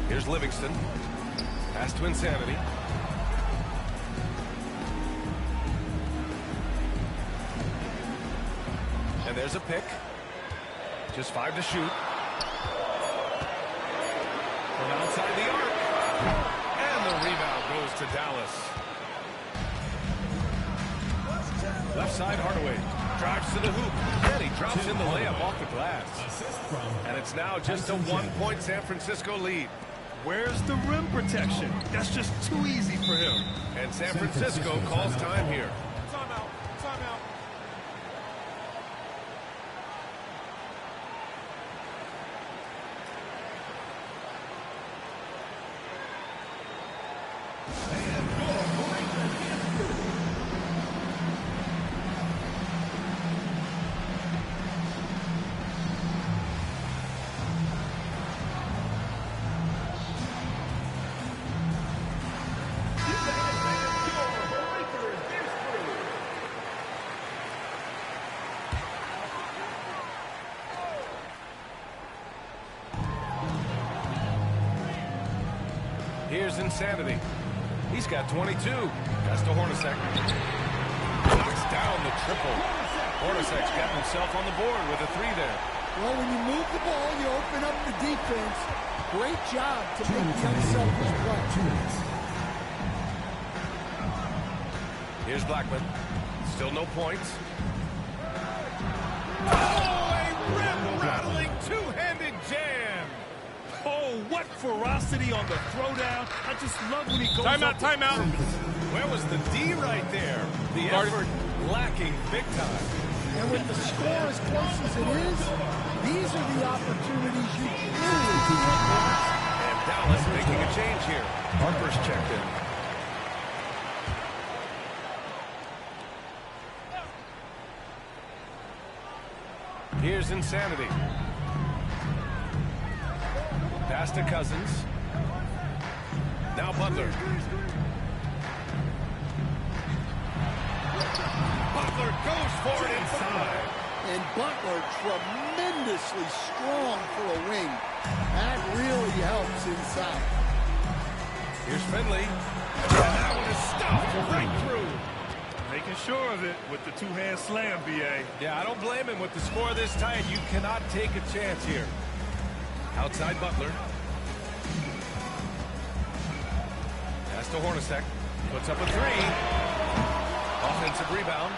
Here's Livingston. Pass to Insanity. And there's a pick. Just 5 to shoot. From outside the arc. And the rebound goes to Dallas. Left side, Hardaway. Drives to the hoop. And he drops in the layup off the glass. And it's now just a 1-point San Francisco lead. Where's the rim protection? That's just too easy for him. And San Francisco calls time here. Timeout. Timeout. Here's Insanity. He's got 22. That's to Hornacek. Knocks down the triple. Hornacek's got himself on the board with a 3 there. Well, when you move the ball, you open up the defense. Great job to make the unselfish play. Here's Blackman. Still no points. Oh, a rim-rattling two-handed jam. Oh, what ferocity on the throwdown. I just love when he goes Timeout. Where was the D right there? The effort lacking big time. And with the score as close as it is, these are the opportunities you truly can't miss. And Dallas making a change here. Harper's checked in. Here's Insanity. Pass to Cousins. Now Butler. Butler goes for it inside. And Butler tremendously strong for a wing. That really helps inside. Here's Finley. And that one is stopped right through. Making sure of it with the two-hand slam, B.A. Yeah, I don't blame him with the score this tight. You cannot take a chance here. Outside Butler. Pass to Hornacek. Puts up a three. Offensive rebound.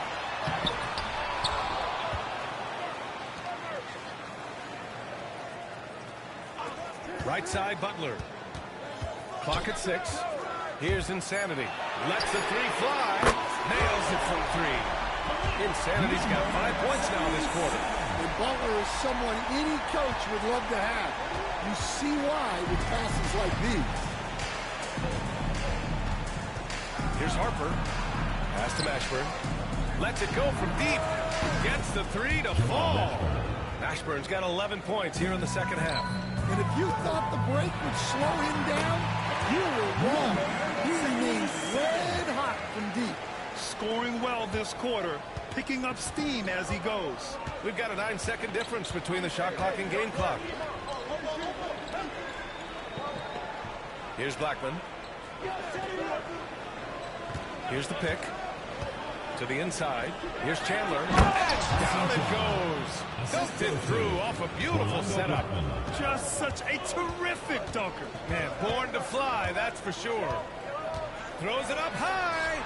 Right side Butler. Clock at 6. Here's Insanity. Lets the three fly. Nails it from 3. Insanity's got 5 points now this quarter. And Butler is someone any coach would love to have. You see why with passes like these. Here's Harper. Pass to Mashburn. Lets it go from deep. Gets the 3 to fall. Mashburn's got 11 points here in the second half. And if you thought the break would slow him down, you were wrong. He remains red hot from deep. Scoring well this quarter, picking up steam as he goes. We've got a 9-second difference between the shot clock and game clock. Here's Blackman. Here's the pick. To the inside. Here's Chandler. And down it goes. Dunked it through off a beautiful setup. Just such a terrific dunker. Man, born to fly, that's for sure. Throws it up high.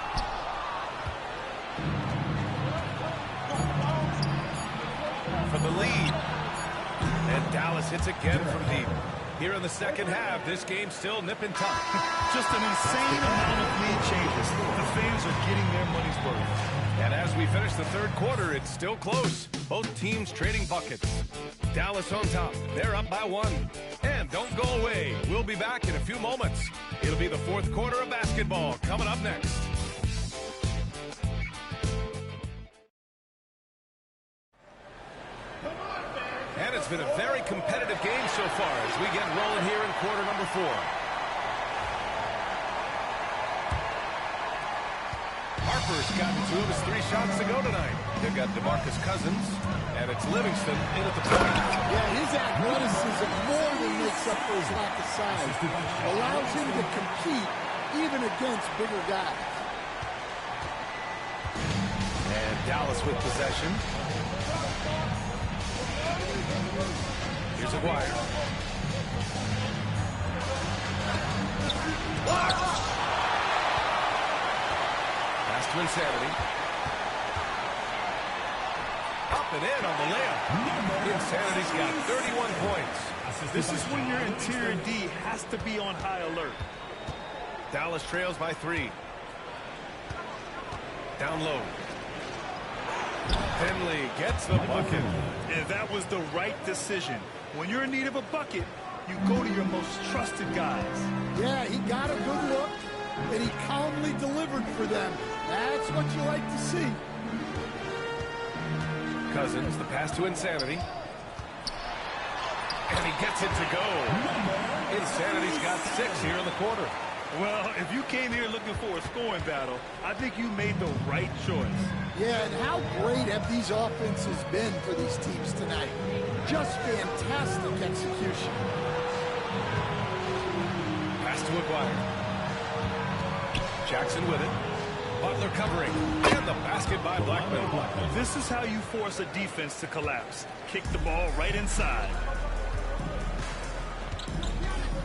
For the lead. And Dallas hits again from deep. Here in the second half, this game's still nip and tuck. Just an insane amount of lead changes. The fans are getting their money's worth. And as we finish the third quarter, it's still close. Both teams trading buckets. Dallas on top. They're up by 1. And don't go away. We'll be back in a few moments. It'll be the fourth quarter of basketball coming up next. And it's been a very competitive game so far as we get rolling here in quarter number 4. Harper's gotten 2 of his 3 shots to go tonight. They've got DeMarcus Cousins, and it's Livingston in at the point. Yeah, his athleticism more than makes up for his lack of size. Allows him to compete even against bigger guys. And Dallas with possession. Here's Aguirre. Blocked! Pass to Insanity. Up and in on the layup. Insanity's got 31 points. This is when your interior D has to be on high alert. Dallas trails by 3. Down low. Finley gets the bucket. And that was the right decision. When you're in need of a bucket, you go to your most trusted guys. Yeah, he got a good look, and he calmly delivered for them. That's what you like to see. Cousins, the pass to Insanity. And he gets it to go. Insanity's got 6 here in the quarter. Well, if you came here looking for a scoring battle, I think you made the right choice. Yeah, and how great have these offenses been for these teams tonight? Just fantastic execution. Pass to Aguirre. Jackson with it. Butler covering. And the basket by Blackman. This is how you force a defense to collapse. Kick the ball right inside.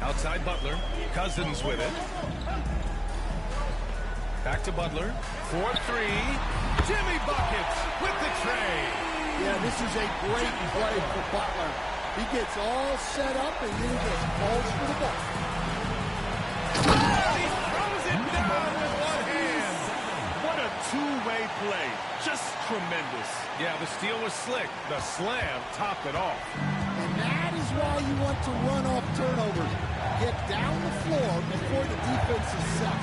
Outside Butler. Cousins with it. Back to Butler. 4-3. Jimmy buckets with the tray. Yeah, this is a great play for Butler. He gets all set up and then he just falls for the ball. He throws it down with one hand. What a two-way play. Just tremendous. Yeah, the steal was slick. The slam topped it off. And that is why you want to run off turnovers. get down the floor before the defense is set.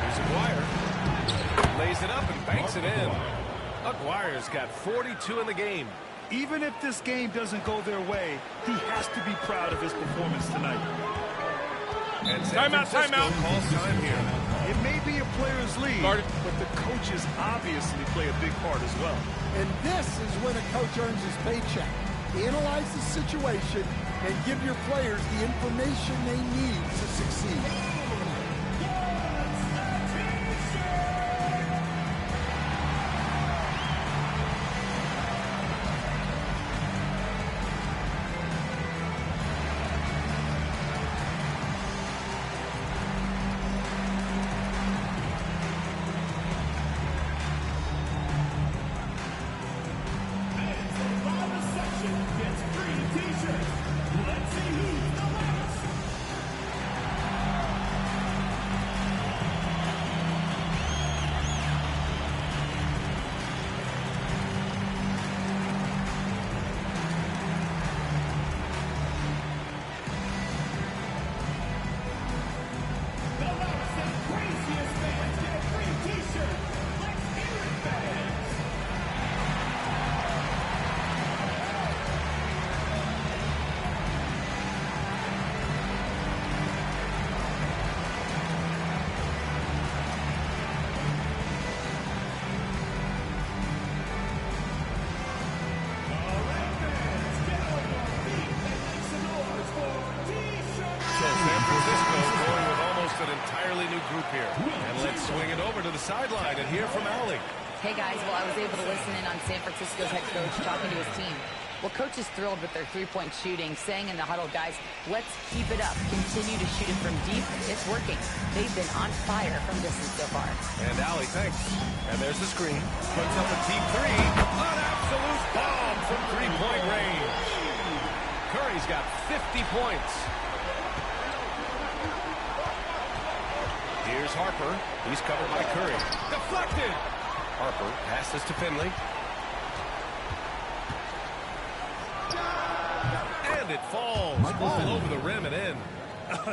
Here's Aguirre. Lays it up and banks it in. Aguirre's got 42 in the game. Even if this game doesn't go their way, he has to be proud of his performance tonight. And San Francisco calls time here. It may be a player's lead, but the coaches obviously play a big part as well. And this is when a coach earns his paycheck. Analyze the situation and give your players the information they need to succeed. Sideline and hear from Allie. Hey guys, well, I was able to listen in on San Francisco's head coach talking to his team. Well, coach is thrilled with their three-point shooting, saying in the huddle, guys, let's keep it up. Continue to shoot it from deep. It's working. They've been on fire from distance so far. And Allie, thanks. And there's the screen. Puts up a deep three. An absolute bomb from three-point range. Curry's got 50 points. Here's Harper. He's covered by Curry. Deflected! Harper passes to Finley. And it falls all over the rim and in.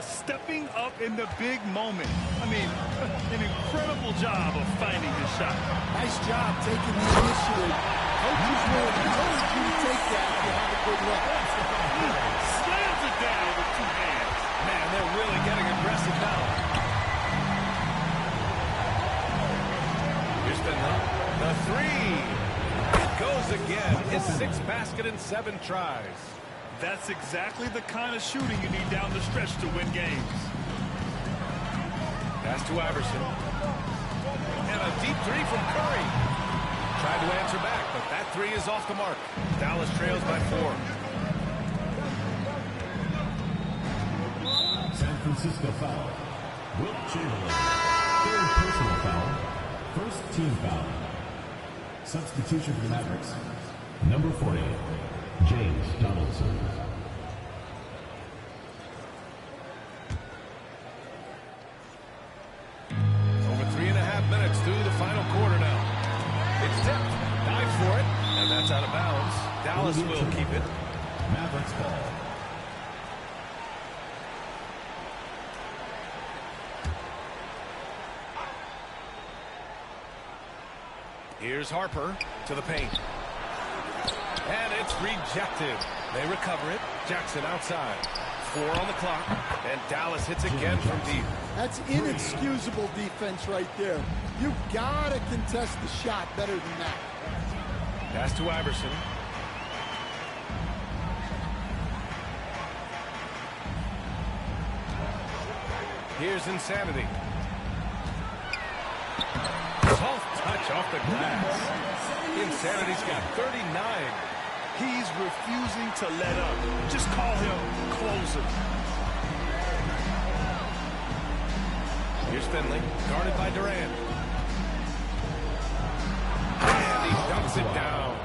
Stepping up in the big moment. I mean, an incredible job of finding his shot. Nice job taking the initiative. Coaches will encourage you to take that if you have a good look. Slams it down with two hands. Man, they're really getting aggressive now. Here's Finley. The three. It goes again. His sixth basket in 7 tries. That's exactly the kind of shooting you need down the stretch to win games. Pass to Iverson. And a deep three from Curry. Tried to answer back, but that three is off the mark. Dallas trails by 4. San Francisco foul. Wilt Chamberlain. Third personal foul. First team foul. Substitution for the Mavericks. Number 40, James Donaldson. Over 3.5 minutes through the final quarter now. It's tipped. Dives for it. And that's out of bounds. Dallas will keep it. Mavericks ball. Here's Harper to the paint. And it's rejected. They recover it. Jackson outside. 4 on the clock. And Dallas hits again from deep. That's inexcusable defense right there. You gotta contest the shot better than that. Pass to Iverson. Here's Insanity. Soft touch off the glass. Insanity's got 39. He's refusing to let up. Just call him closer. Here's Finley, guarded by Durant. And he dumps it down.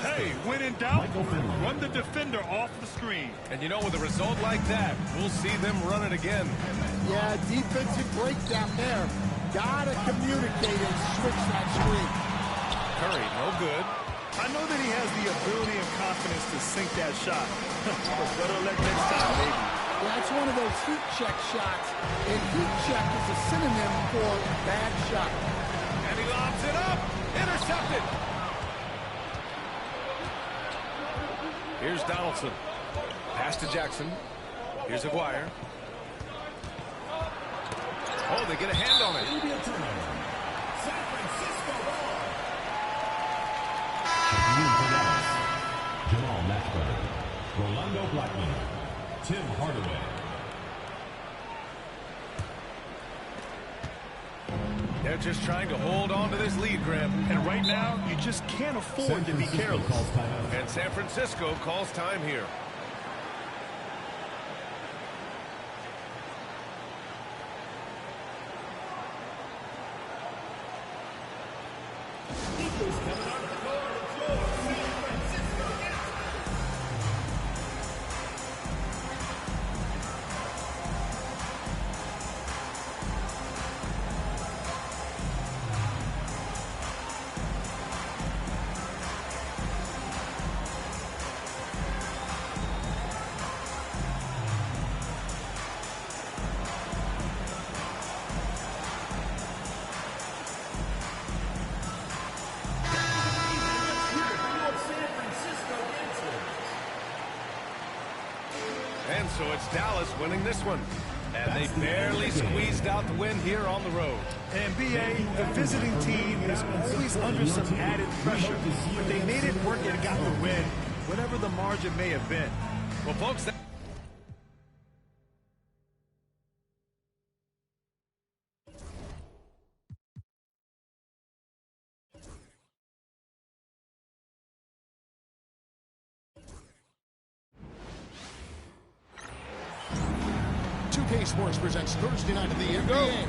Hey, when in doubt, run the defender off the screen. And you know, with a result like that, we'll see them run it again. Yeah, defensive breakdown there. Gotta communicate and switch that screen. Curry, no good. I know that he has the ability and confidence to sink that shot. But better luck next time, maybe. That's one of those heat check shots, and heat check is a synonym for bad shot. And he lobs it up. Intercepted. Here's Donaldson. Pass to Jackson. Here's Aguirre. Oh, they get a hand on it. San Francisco ball. Jamal Mashburn, Rolando Blackman, Tim Hardaway. They're just trying to hold on to this lead, Graham. And right now, you just can't afford to be careless. And San Francisco calls time here. And so it's Dallas winning this one. And they barely squeezed out the win here on the road. And BA, the visiting team is always under some added pressure. But they made it work and got the win, whatever the margin may have been. Well, folks, Sports presents Thursday night of the NBA.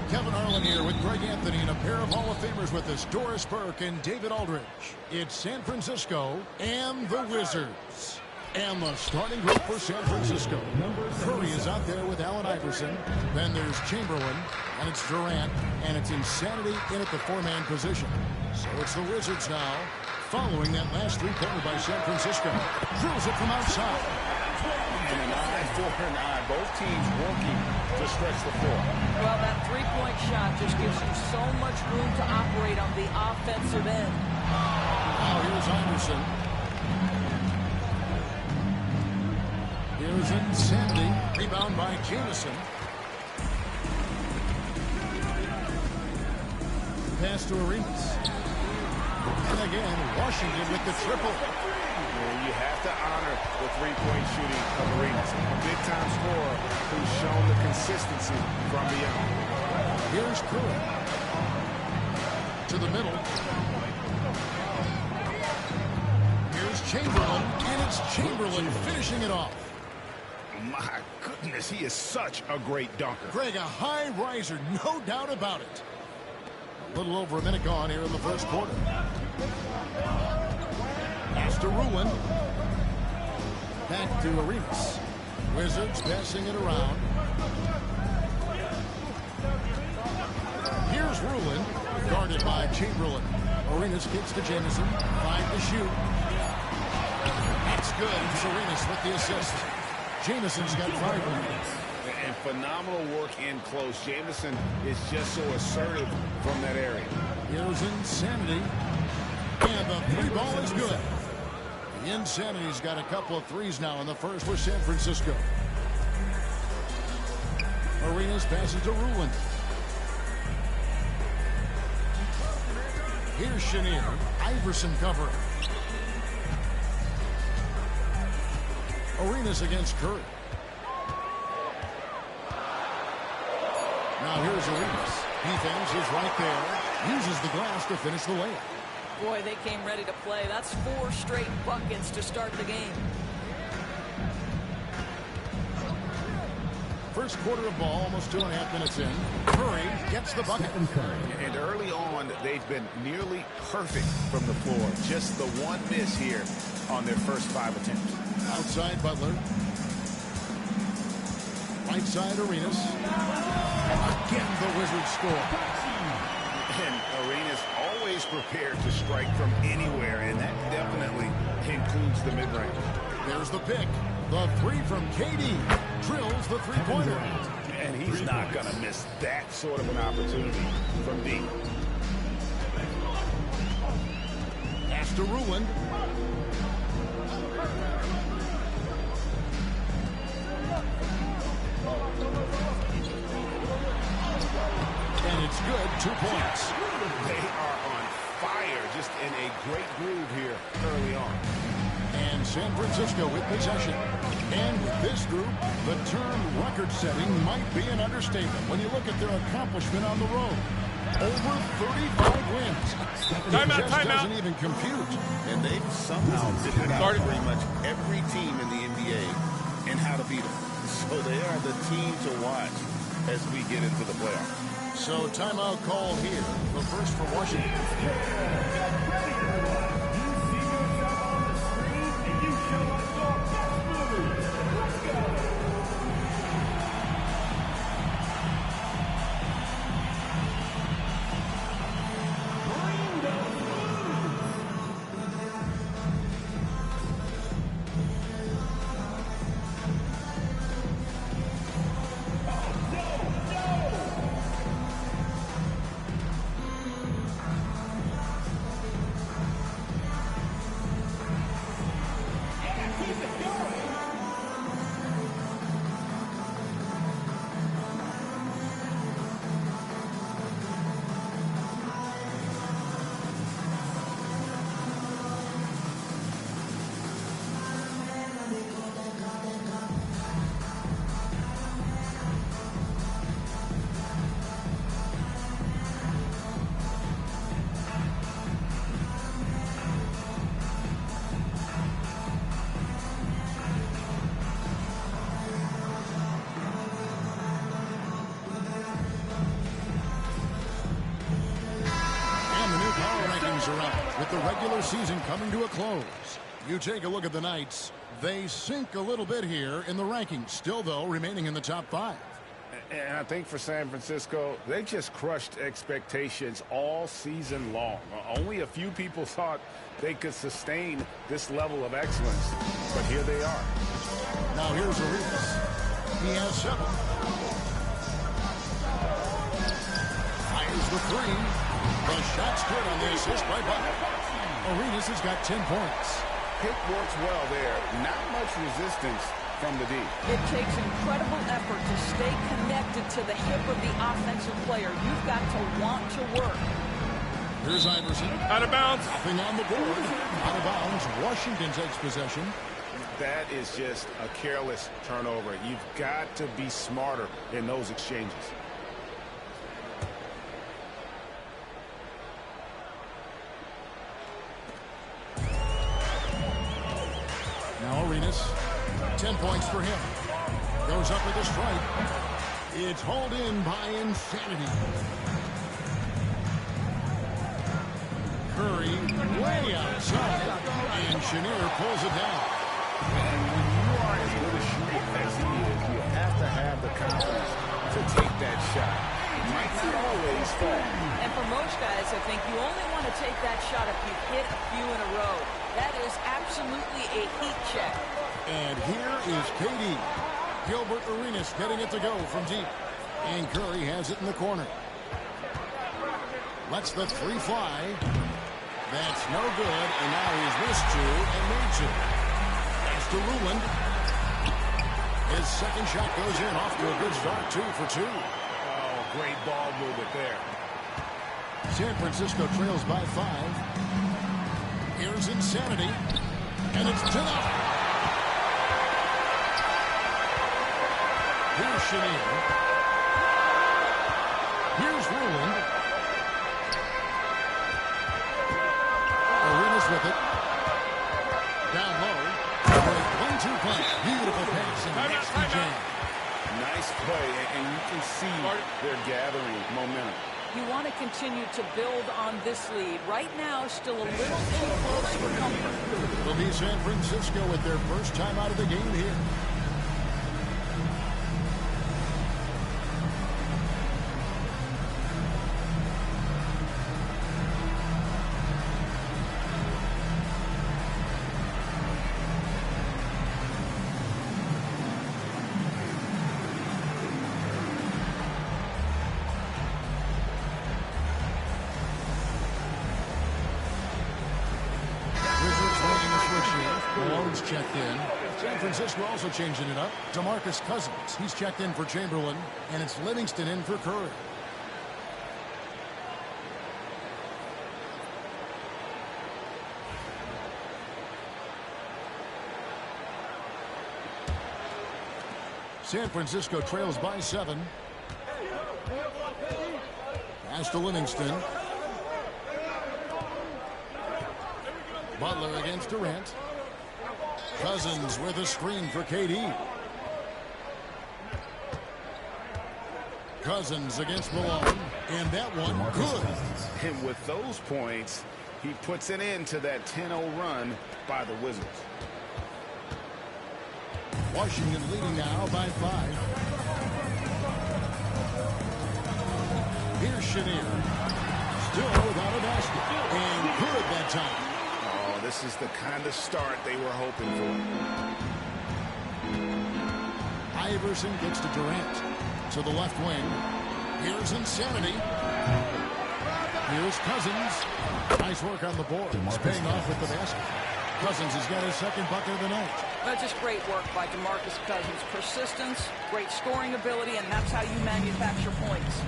Kevin Harlan here with Greg Anthony and a pair of Hall of Famers with us, Doris Burke and David Aldridge. It's San Francisco and the Wizards. And the starting group for San Francisco. Curry is out there with Allen Iverson. Then there's Chamberlain, and it's Durant, and it's Insanity in at the four-man position. So it's the Wizards now, following that last three-pointer by San Francisco. Drills it from outside. And an eye for an eye. Both teams working to stretch the floor. Well, that three-point shot just gives you so much room to operate on the offensive end. Now here's Iverson. Here's Insanity. Rebound by Jamison. Pass to Arenas. And again, Washington with the triple. You have to honor the three-point shooting of Arenas. A big-time scorer who's shown the consistency from beyond. Here's Curry. To the middle. Here's Chamberlain, and it's Chamberlain finishing it off. My goodness, he is such a great dunker. Greg, a high riser, no doubt about it. A little over a minute gone here in the first quarter. Pass to Ruin. Back to Arenas. Wizards passing it around. Here's Ruin, guarded by Chamberlain. Arenas kicks to Jamison. 5 to shoot. That's good. It's Arenas with the assist. Jamison's got 5 rebounds. And phenomenal work in close. Jamison is just so assertive from that area. Here's Insanity. And the three ball is good. The Insanity's got a couple of threes now in the first for San Francisco. Arenas passes to Ruin. Here's Chenier. Iverson covering. Arenas against Curry. Now here's Arenas. Defense is right there. Uses the glass to finish the layup. Boy, they came ready to play. That's 4 straight buckets to start the game. First quarter of ball, almost 2.5 minutes in. Curry gets the bucket. And early on, they've been nearly perfect from the floor. Just the one miss here on their first 5 attempts. Outside Butler. Right side Arenas. Again, the Wizards score. And Arenas always always prepared to strike from anywhere, and that definitely includes the mid-range. There's the pick. The three from KD. Drills the three-pointer. And he's not going to miss that sort of an opportunity from deep. Pass to Ruland. And it's good. 2 points. They are on fire, just in a great groove here early on. And San Francisco with possession. And with this group, the term record-setting might be an understatement when you look at their accomplishment on the road. Over 35 wins. Timeout, timeout. Doesn't even compute. And they've somehow figured out pretty much every team in the NBA and how to beat them. So they are the team to watch as we get into the playoffs. So timeout call here. The first for Washington. With the regular season coming to a close, you take a look at the Knights. They sink a little bit here in the rankings, still, though, remaining in the top 5. And I think for San Francisco, they just crushed expectations all season long. Only a few people thought they could sustain this level of excellence, but here they are. Now here's Arias. He has 7. Fires the 3. The shot's good on the assist by Butler. Arenas has got 10 points. Pick works well there. Not much resistance from the D. It takes incredible effort to stay connected to the hip of the offensive player. You've got to want to work. Here's Iverson. Out of bounds. Nothing on the board. Out of bounds. Washington takes possession. That is just a careless turnover. You've got to be smarter in those exchanges. Now Arenas, 10 points for him. Goes up with a strike. It's hauled in by Insanity. Curry way outside, and Chenier pulls it down. And when you are as good a shooter as he is, you have to have the confidence to take that shot. It might not always fall. And for most guys, I think you only want to take that shot if you hit a few in a row. That is absolutely a heat check. And here is KD. Gilbert Arenas getting it to go from deep. And Curry has it in the corner. Lets the 3 fly. That's no good. And now he's missed 2 and made 2. That's to Ruland. His second shot goes in, off to a good start. 2 for 2. Oh, great ball movement there. San Francisco trails by 5. Here's Insanity. And it's 2-0. Here's Chenier. Here's Ruland. Arenas with it. Down low. Great 1-2 play. Beautiful pass and nasty jam. Nice play, and you can see they're gathering momentum. You want to continue to build on this lead. Right now, still a little too close for comfort. It'll be San Francisco with their first time out of the game here. checked in. San Francisco also changing it up. DeMarcus Cousins, he's checked in for Chamberlain. And it's Livingston in for Curry. San Francisco trails by 7. Pass to Livingston. Butler against Durant. Cousins with a screen for KD. Cousins against Malone. And that one good. And with those points, he puts an end to that 10-0 run by the Wizards. Washington leading now by 5. Here's Chenier. Still without a basket. And good that time. Oh, this is the kind of start they were hoping for. Iverson gets to Durant. To the left wing. Here's Insanity. Here's Cousins. Nice work on the board. He's paying off with the basket. Cousins has got his second bucket of the night. That's just great work by DeMarcus Cousins. Persistence, great scoring ability, and that's how you manufacture points.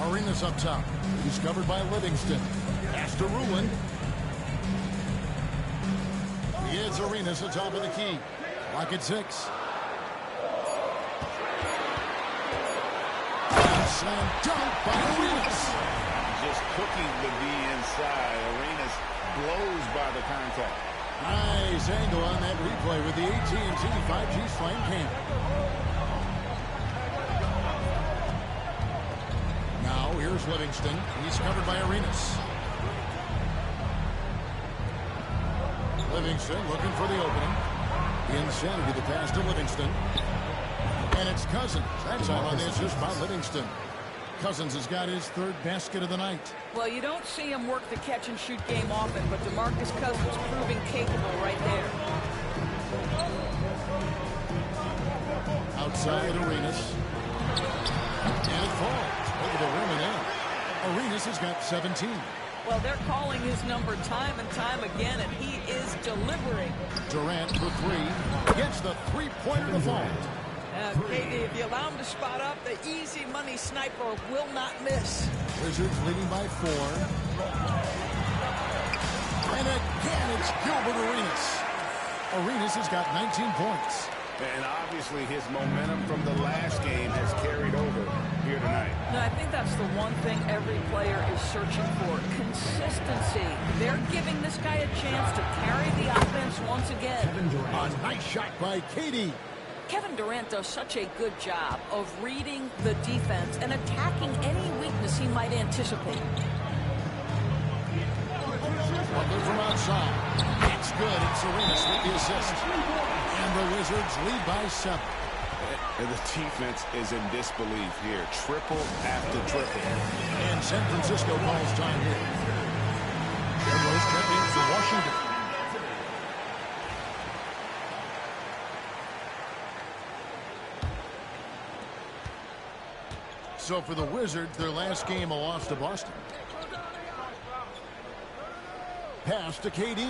Arenas up top. He's covered by Livingston. Pass to Ruland. Here's Arenas at top of the key. Clock at 6. And slam dunk by Arenas. Just cooking the D inside. Arenas blows by the contact. Nice angle on that replay with the AT&T 5G Slam Cam. Now here's Livingston. He's covered by Arenas. Livingston looking for the opening. Insanity the pass to Livingston. And it's Cousins. That time on the assist by Livingston. Cousins has got his third basket of the night. Well, you don't see him work the catch-and-shoot game often, but DeMarcus Cousins proving capable right there. Outside Arenas. And it falls over the rim and in. Arenas has got 17. Well, they're calling his number time and time again, and he is delivering. Durant for 3. Gets the three-pointer to fall. KD, if you allow him to spot up, the easy money sniper will not miss. Wizards leading by 4. And again, it's Gilbert Arenas. Arenas has got 19 points. And obviously his momentum from the last game has carried over here tonight. No, I think that's the one thing every player is searching for. Consistency. They're giving this guy a chance to carry the offense once again. A nice shot by KD. Kevin Durant does such a good job of reading the defense and attacking any weakness he might anticipate. Butler from outside. It's good. It's Arenas with the assist. And the Wizards lead by 7. And the defense is in disbelief here. Triple after triple. And San Francisco calls time here. Rose check in for Washington. So for the Wizards, their last game a loss to Boston. Pass to KD.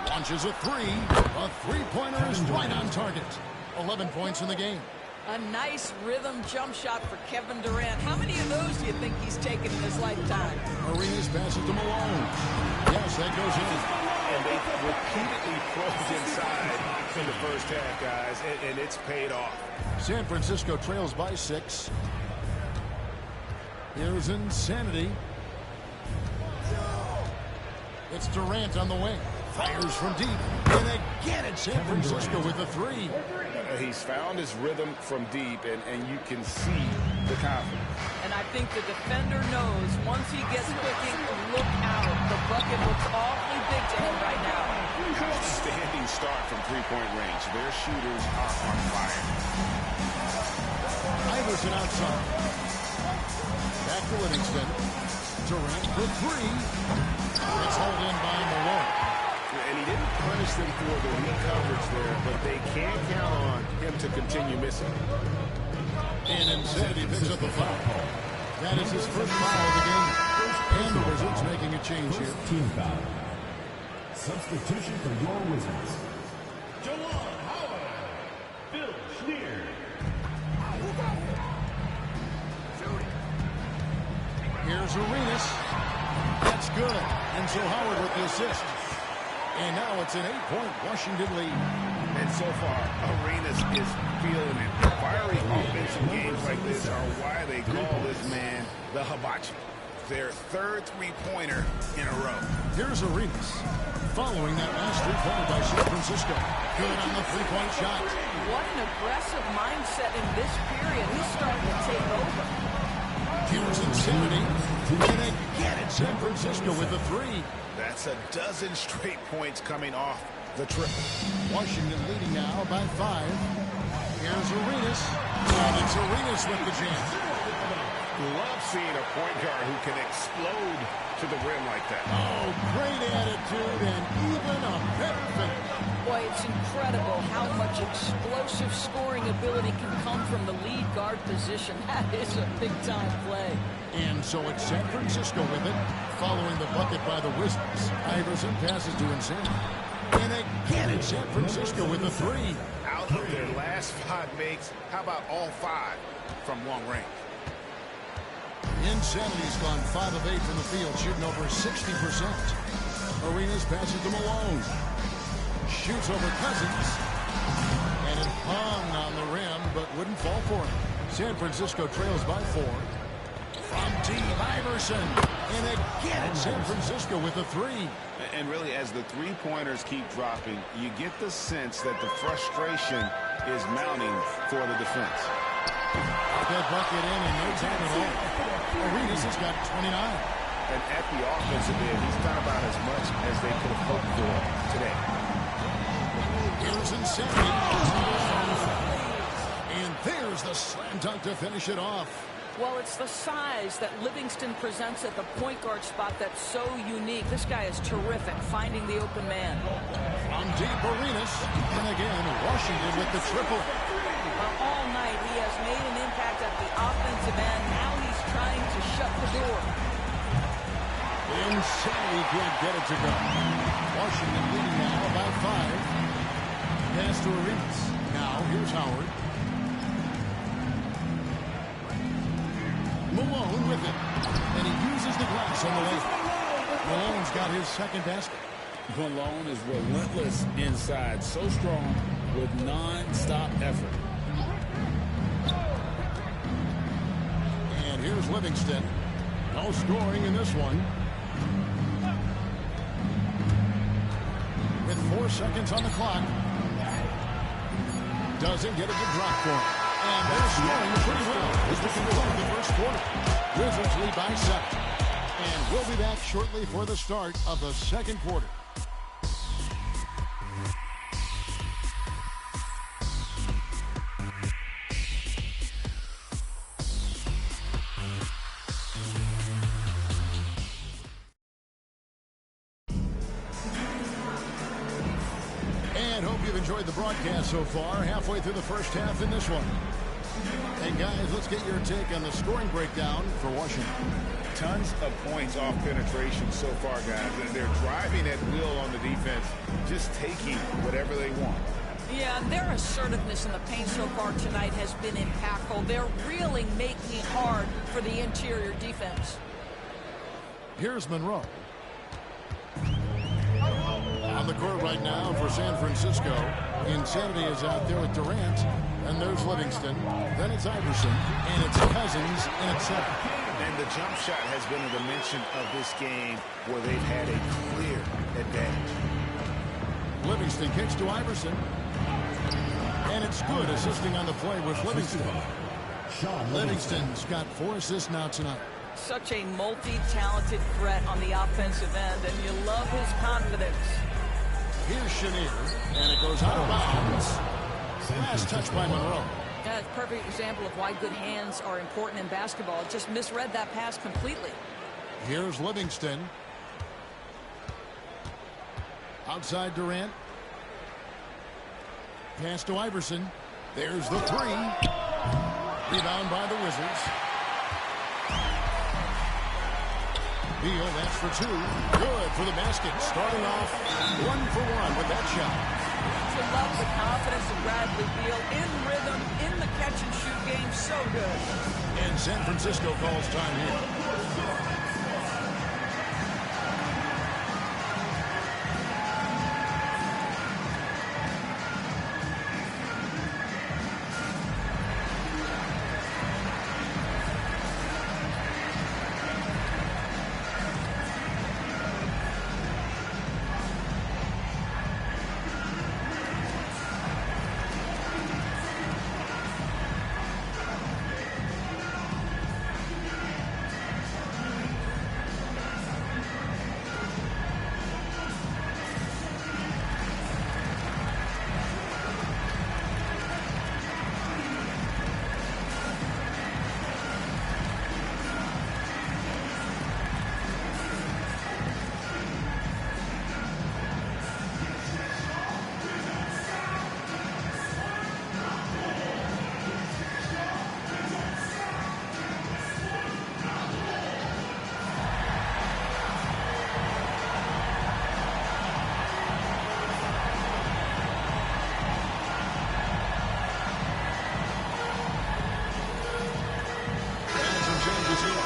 Launches a 3. A three-pointer is right on target. 11 points in the game. A nice rhythm jump shot for Kevin Durant. How many of those do you think he's taken in his lifetime? Arenas passes to Malone. Yes, that goes in. And they repeatedly closed inside in the first half, guys, and it's paid off. San Francisco trails by 6. Here's Insanity. It's Durant on the wing. Fires from deep. And again, it's San Francisco with a 3. He's found his rhythm from deep, and you can see the confidence. And I think the defender knows once he gets clicking, look out. The bucket looks awfully big to him right now. Outstanding start from three-point range. Their shooters are on fire. Iverson outside. Back to Livingston. Durant for 3. It's held in by Malone. And he didn't punish them for the weak coverage there, but they can't count on him to continue missing. And Insanity picks up a foul. That is his first foul of the game. And the Wizards making a change here. Team foul. Substitution for your Wizards. Jawan Howard. Phil Schneer. Here's Arenas. That's good. And so Howard with the assist. And now it's an 8-point Washington lead. And so far, Arenas is feeling it. Fiery offensive games like this are why they call this man the Hibachi. Their third three-pointer in a row. Here's Arenas. Following that last three-pointer by San Francisco. Good on the three-point shot. What an aggressive mindset in this period. He's starting to take over. Here's Insanity. And again, it's San Francisco with the three. That's a dozen straight points coming off the triple. Washington leading now by 5. Here's Arenas. And it's Arenas with the jam. Love seeing a point guard who can explode to the rim like that. Oh, great attitude and even a better finish. Boy, it's incredible how much explosive scoring ability can come from the lead guard position. That is a big-time play. And so it's San Francisco with it, following the bucket by the Wizards. Iverson passes to Insanity. And again, it's San Francisco with the three. Out of their last 5 makes, how about all 5 from long range? Insanity's gone 5 of 8 from the field, shooting over 60%. Arenas passes to Malone. Shoots over Cousins. And it hung on the rim, but wouldn't fall for him. San Francisco trails by 4. From deep, Iverson. And again, San Francisco with the three. And really, as the three-pointers keep dropping, you get the sense that the frustration is mounting for the defense. That bucket in no time at all. Arenas has got 29. And at the offensive end, he's done about as much as they could have hoped for today. Here's Insanity. And there's the slam dunk to finish it off. Well, it's the size that Livingston presents at the point guard spot that's so unique. This guy is terrific, finding the open man. From deep, Arenas. And again, Washington with the triple. All night, he has made an impact at the offensive end. Now he's trying to shut the door. Insanity can't get it to go. Washington leading now by 5. Pass to Arenas. Now, here's Howard. Malone with it. And he uses the glass on the layup. Malone's got his second basket. Malone is relentless inside. So strong with non-stop effort. And here's Livingston. No scoring in this one. With 4 seconds on the clock. Doesn't get a good drop for him. And they're scoring pretty well as we conclude the first quarter. Wizards lead by 7. And we'll be back shortly for the start of the second quarter. And hope you've enjoyed the broadcast so far. Halfway through the first half in this one. And guys, let's get your take on the scoring breakdown for Washington. Tons of points off penetration so far, guys. They're driving at will on the defense, just taking whatever they want. Yeah, their assertiveness in the paint so far tonight has been impactful. They're really making it hard for the interior defense. Here's Monroe. On the court right now for San Francisco. Insanity is out there with Durant. And there's Livingston. Then it's Iverson. And it's Cousins. And it's Seven. And the jump shot has been a dimension of this game where they've had a clear advantage. Livingston kicks to Iverson. And it's good, assisting on the play with Livingston. Livingston's got 4 assists now tonight. Such a multi-talented threat on the offensive end, and you love his confidence. Here's Schneer, and it goes out of bounds. Last touch by Monroe. Yeah, it's a perfect example of why good hands are important in basketball. Just misread that pass completely. Here's Livingston. Outside Durant. Pass to Iverson. There's the three. Rebound by the Wizards. Beal, that's for two. Good for the basket. Starting off 1 for 1 with that shot. You love the confidence of Bradley Beal. In rhythm, in the catch-and-shoot game. So good. And San Francisco calls time here.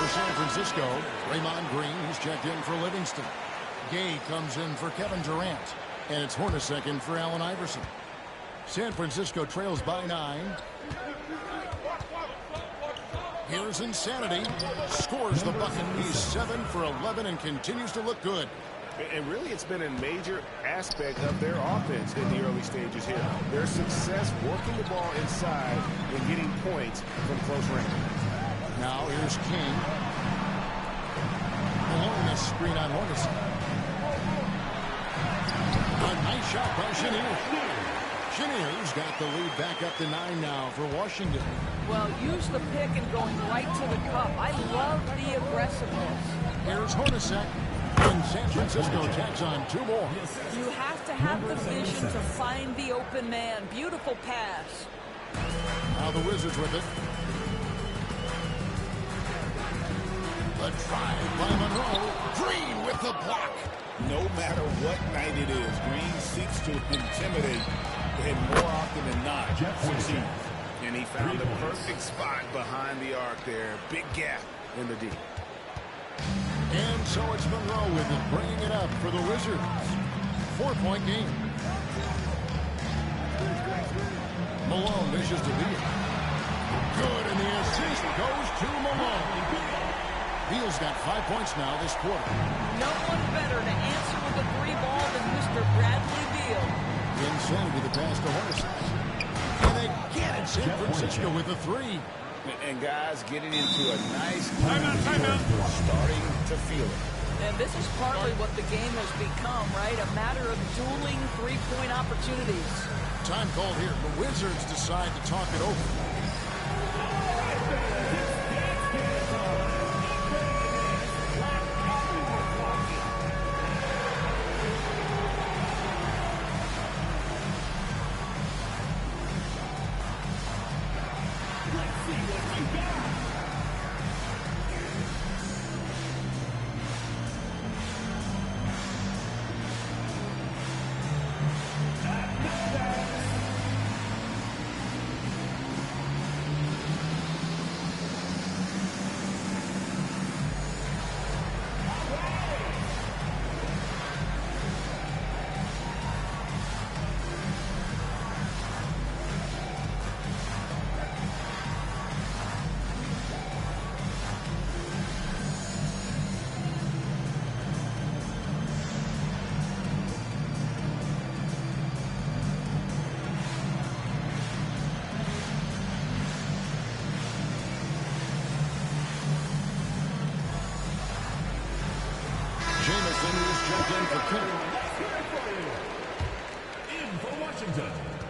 San Francisco. Draymond Green, he's checked in for Livingston. Gay comes in for Kevin Durant. And it's Hornacek in for Allen Iverson. San Francisco trails by 9. Here's Insanity. Scores the bucket. He's 7 for 11 and continues to look good. And really, it's been a major aspect of their offense in the early stages here. Their success working the ball inside and getting points from close range. Now here's King. Along this screen on Hornacek. A nice shot by Chenier. Chenier's got the lead back up to 9 now for Washington. Well, use the pick and going right to the cup. I love the aggressiveness. Here's Hornacek. And San Francisco tacks on 2 more. You have to have the vision to find the open man. Beautiful pass. Now the Wizards with it. The drive by Monroe. Green with the block. No matter what night it is, Green seeks to intimidate, and more often than not, succeeds. And he found the perfect spot behind the arc there. Big gap in the D. And so it's Monroe with it, bringing it up for the Wizards. 4-point game. Malone dishes to Beal. Good, and the assist goes to Malone. Beal's got 5 points now this quarter. No one better to answer with a 3-ball than Mr. Bradley Beal. Insanity the pass to Hornacek. And again, it's San Francisco with the 3. And guys getting into a nice timeout. Starting to feel it. And this is partly what the game has become, right? A matter of dueling 3-point opportunities. Time called here. The Wizards decide to talk it over.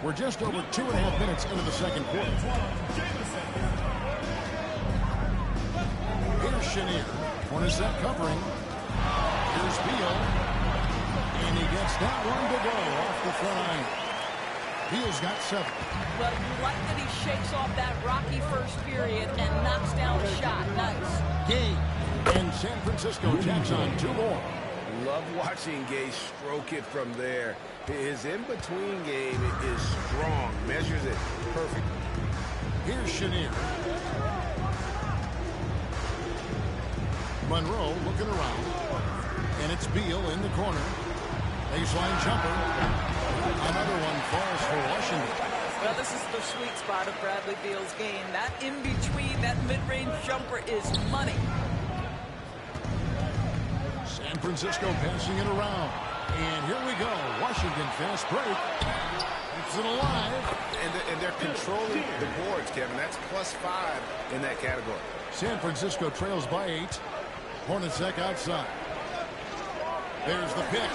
We're just over 2.5 minutes into the second quarter. Here's Chenier. Hornacek covering. Here's Beal. And he gets that one to go off the front line. Beal's got 7. Well, you like that he shakes off that rocky first period and knocks down a shot. Nice. Gay And San Francisco tacks on 2 more. Love watching Gay stroke it from there. His in-between game is strong. Measures it perfectly. Here's Chenier. Monroe looking around. And it's Beal in the corner. Baseline jumper. Another one falls for Washington. Well, this is the sweet spot of Bradley Beal's game. That in-between, that mid-range jumper is money. San Francisco passing it around. And here we go. Washington fast break. It's it alive. And they're controlling the boards, Kevin. That's +5 in that category. San Francisco trails by 8. Hornacek outside. There's the pick.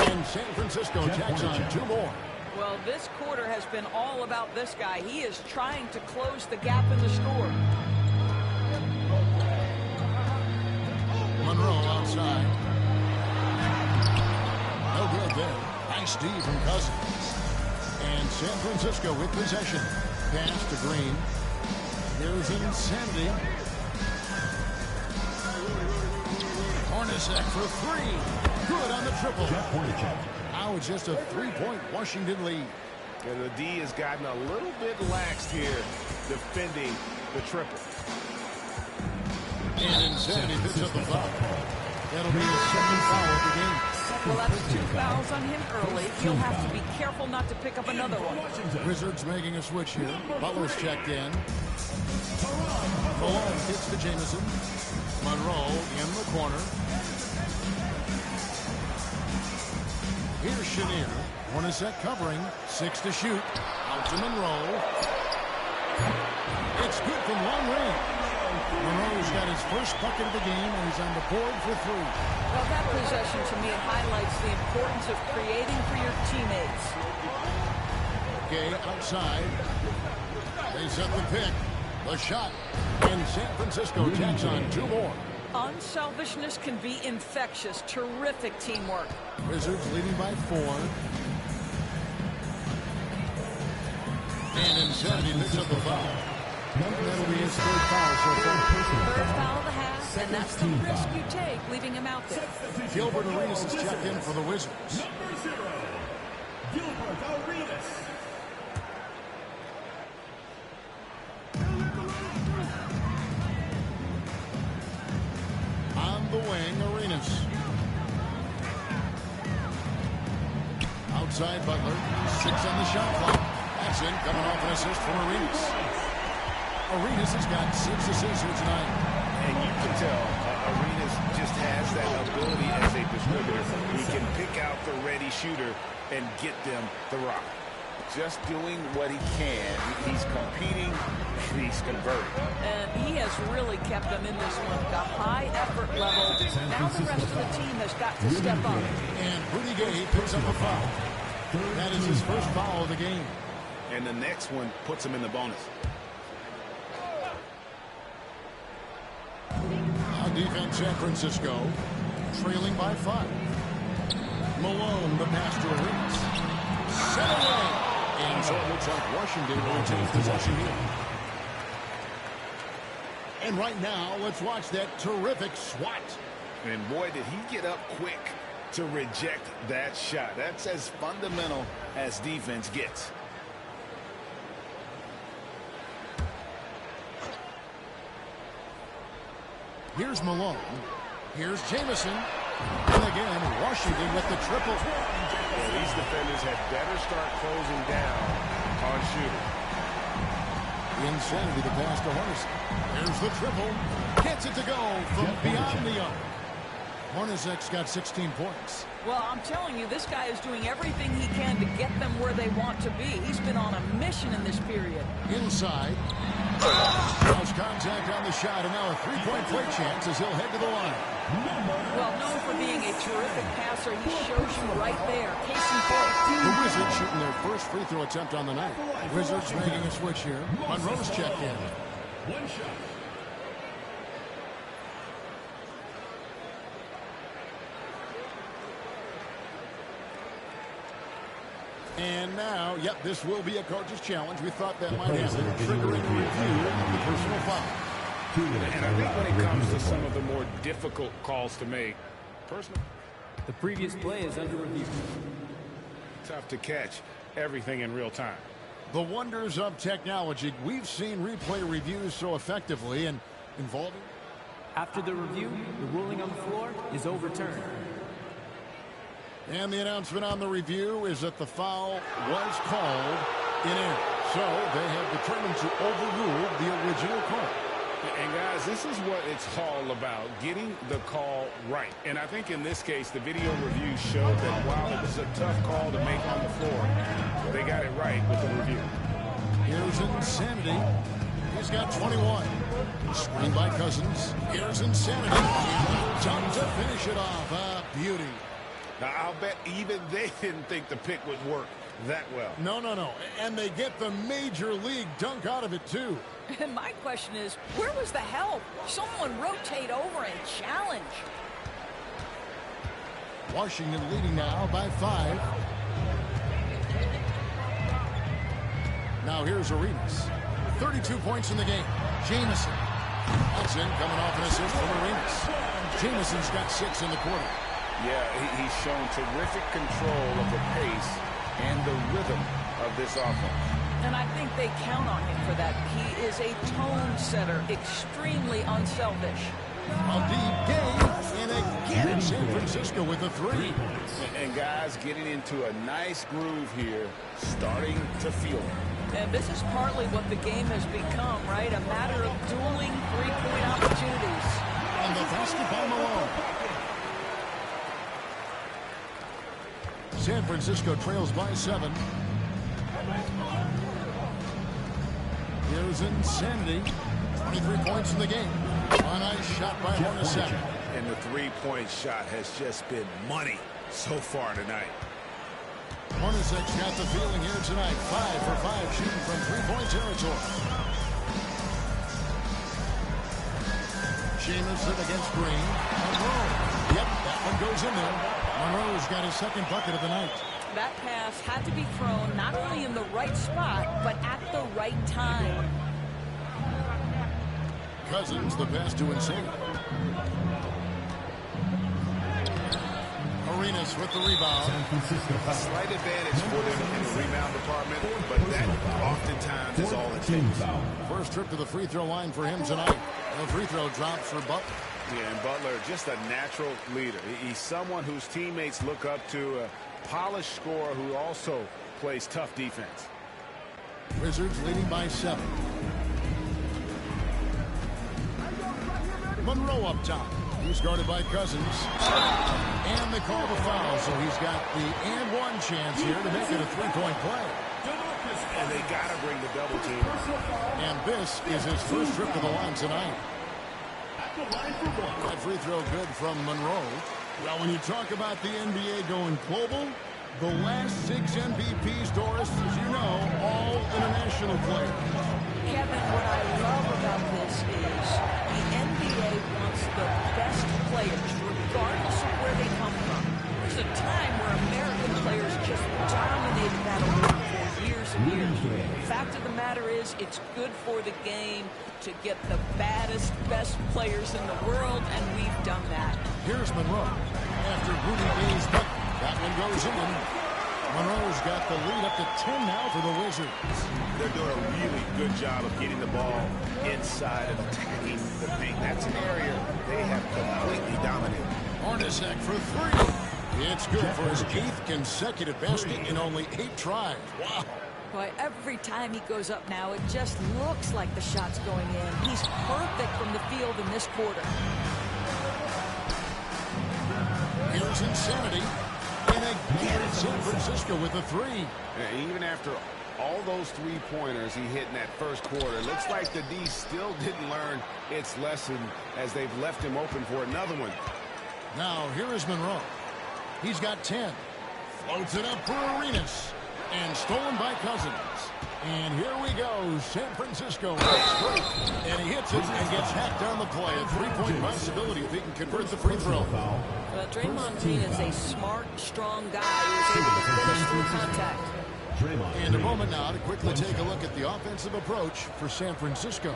And San Francisco tacks on 2 more. Well, this quarter has been all about this guy. He is trying to close the gap in the score. Monroe outside. No good there. Nice D from Cousins. And San Francisco with possession. Pass to Green. Here's Insanity. Hornacek for 3. Good on the triple. Now it's just a 3-point Washington lead. And the D has gotten a little bit laxed here defending the triple. And Insanity picks up the foul. That'll be his 2nd foul of the game. Well, that's 2 fouls on him early. He'll have to be careful not to pick up another one. Wizards making a switch here. Butler's checked in. Malone kicks to Jamison. Monroe in the corner. Here's Chenier. Hornacek covering. 6 to shoot. Out to Monroe. It's good from long range. Monroe's got his first bucket of the game, and he's on the board for 3. Well, that possession, to me, it highlights the importance of creating for your teammates. Gay outside. They set the pick. The shot. And San Francisco tacks on 2 more. Unselfishness can be infectious. Terrific teamwork. Wizards leading by 4. And Insanity picks up the foul. That'll be his 3rd foul so far. 3rd foul of the half, and that's the risk you take, leaving him out there. Gilbert Arenas is checked in for the Wizards. Number 0, Gilbert Arenas. On the wing, Arenas. Outside Butler. 6 on the shot clock. That's in, coming off an assist from Arenas. Arenas has got 6 assists here tonight. And you can tell Arenas just has that ability as a distributor. He can pick out the ready shooter and get them the rock. Just doing what he can. He's competing. He's converting. And he has really kept them in this one. The high effort level. Now the rest of the team has got to step up. And Rudy Gay picks up a foul. That is his first foul of the game. And the next one puts him in the bonus. On defense, San Francisco trailing by 5. Malone, the pass to Arenas. Set away. And so it looks like Washington will retain possession here. And right now, let's watch that terrific swat. And boy, did he get up quick to reject that shot. That's as fundamental as defense gets. Here's Malone. Here's Jamison. And again, Washington with the triple. Well, these defenders had better start closing down on shooting. Insanity to pass to Hornacek. There's the triple. Gets it to go from beyond the arc. Hornacek's got 16 points. Well, I'm telling you, this guy is doing everything he can to get them where they want to be. He's been on a mission in this period. Inside. Lost contact on the shot, and now a 3-point play chance as he'll head to the line. Well, known for being a terrific passer, he shows you right there. Case in point. The Wizards shooting their first free throw attempt on the night. Wizards making a switch here. Monroe's checked in. 1 shot. And now, yep, this will be a coach's challenge. We thought that might happen, triggering a review of the personal foul. 2 minutes. And I think when it comes to some of the more difficult calls to make, personally, the previous play is under review. Tough to catch everything in real time. The wonders of technology. We've seen replay reviews so effectively and involving. After the review, the ruling on the floor is overturned. And the announcement on the review is that the foul was called in error. So they have determined to overrule the original call. And guys, this is what it's all about, getting the call right. And I think in this case, the video review showed that while it was a tough call to make on the floor, they got it right with the review. Here's Insanity. He's got 21. Screen by Cousins. Here's Insanity. Time to finish it off. A beauty. Now, I'll bet even they didn't think the pick would work that well. No. And they get the major league dunk out of it, too. And my question is, where was the help? Someone rotate over and challenge. Washington leading now by 5. Now here's Arenas. 32 points in the game. Jamison. That's in, coming off an assist from Arenas. Jamison's got 6 in the quarter. Yeah, he's shown terrific control of the pace and the rhythm of this offense. And I think they count on him for that. He is a tone setter, extremely unselfish. A deep game, and again San Francisco with a 3. And guys getting into a nice groove here, starting to feel it. And this is partly what the game has become, right? A matter of dueling three-point opportunities. And the basketball Malone. San Francisco trails by 7. Here's Insanity. 23 points in the game. A nice shot by Hornacek. And the three-point shot has just been money so far tonight. Hornacek's got the feeling here tonight. 5 for 5 shooting from three-point territory. Jamison against Green. Monroe. Yep, that one goes in there. Monroe's got his second bucket of the night. That pass had to be thrown not only in the right spot, but at the right time. Cousins, the pass to Insane. Arenas with the rebound. Slight advantage for them in the rebound department, but that oftentimes is all it takes. First trip to the free throw line for him tonight. No free throw drops for Butler. Yeah, and Butler, just a natural leader. He's someone whose teammates look up to, a polished scorer who also plays tough defense. Wizards leading by 7. Monroe up top. He's guarded by Cousins. And they call the foul, so he's got the and one chance here to make it a three-point play. And they got to bring the double team. And this is his first trip to the line tonight. That free throw good from Monroe. Well, when you talk about the NBA going global, the last 6 MVPs, Doris, as you know, all international players. Kevin, what I love about this is the NBA wants the best players, regardless of where they come from. There's a time where American players just dominated that award for years and years. The fact of the matter is, it's good for the game to get the baddest, best players in the world, and we've done that. Here's Monroe. After Rudy Gay's bucket, that one goes in. Monroe's got the lead up to 10 now for the Wizards. They're doing a really good job of getting the ball inside and attacking the paint. That's an area they have completely dominated. Hornacek for 3. It's good for his 8th consecutive basket in only 8 tries. Wow. Boy, every time he goes up now, it just looks like the shot's going in. He's perfect from the field in this quarter. Here's Insanity. And again, San Francisco with a 3. And even after all those three-pointers he hit in that first quarter, it looks like the D still didn't learn its lesson as they've left him open for another one. Now, here is Monroe. He's got 10. Floats it up for Arenas. And stolen by Cousins. And here we go. San Francisco. And he hits it and gets hacked on the play. A three-point possibility if he can convert the free throw. Draymond Green is a smart, strong guy who's able to finish through contact. And a moment now to quickly take a look at the offensive approach for San Francisco.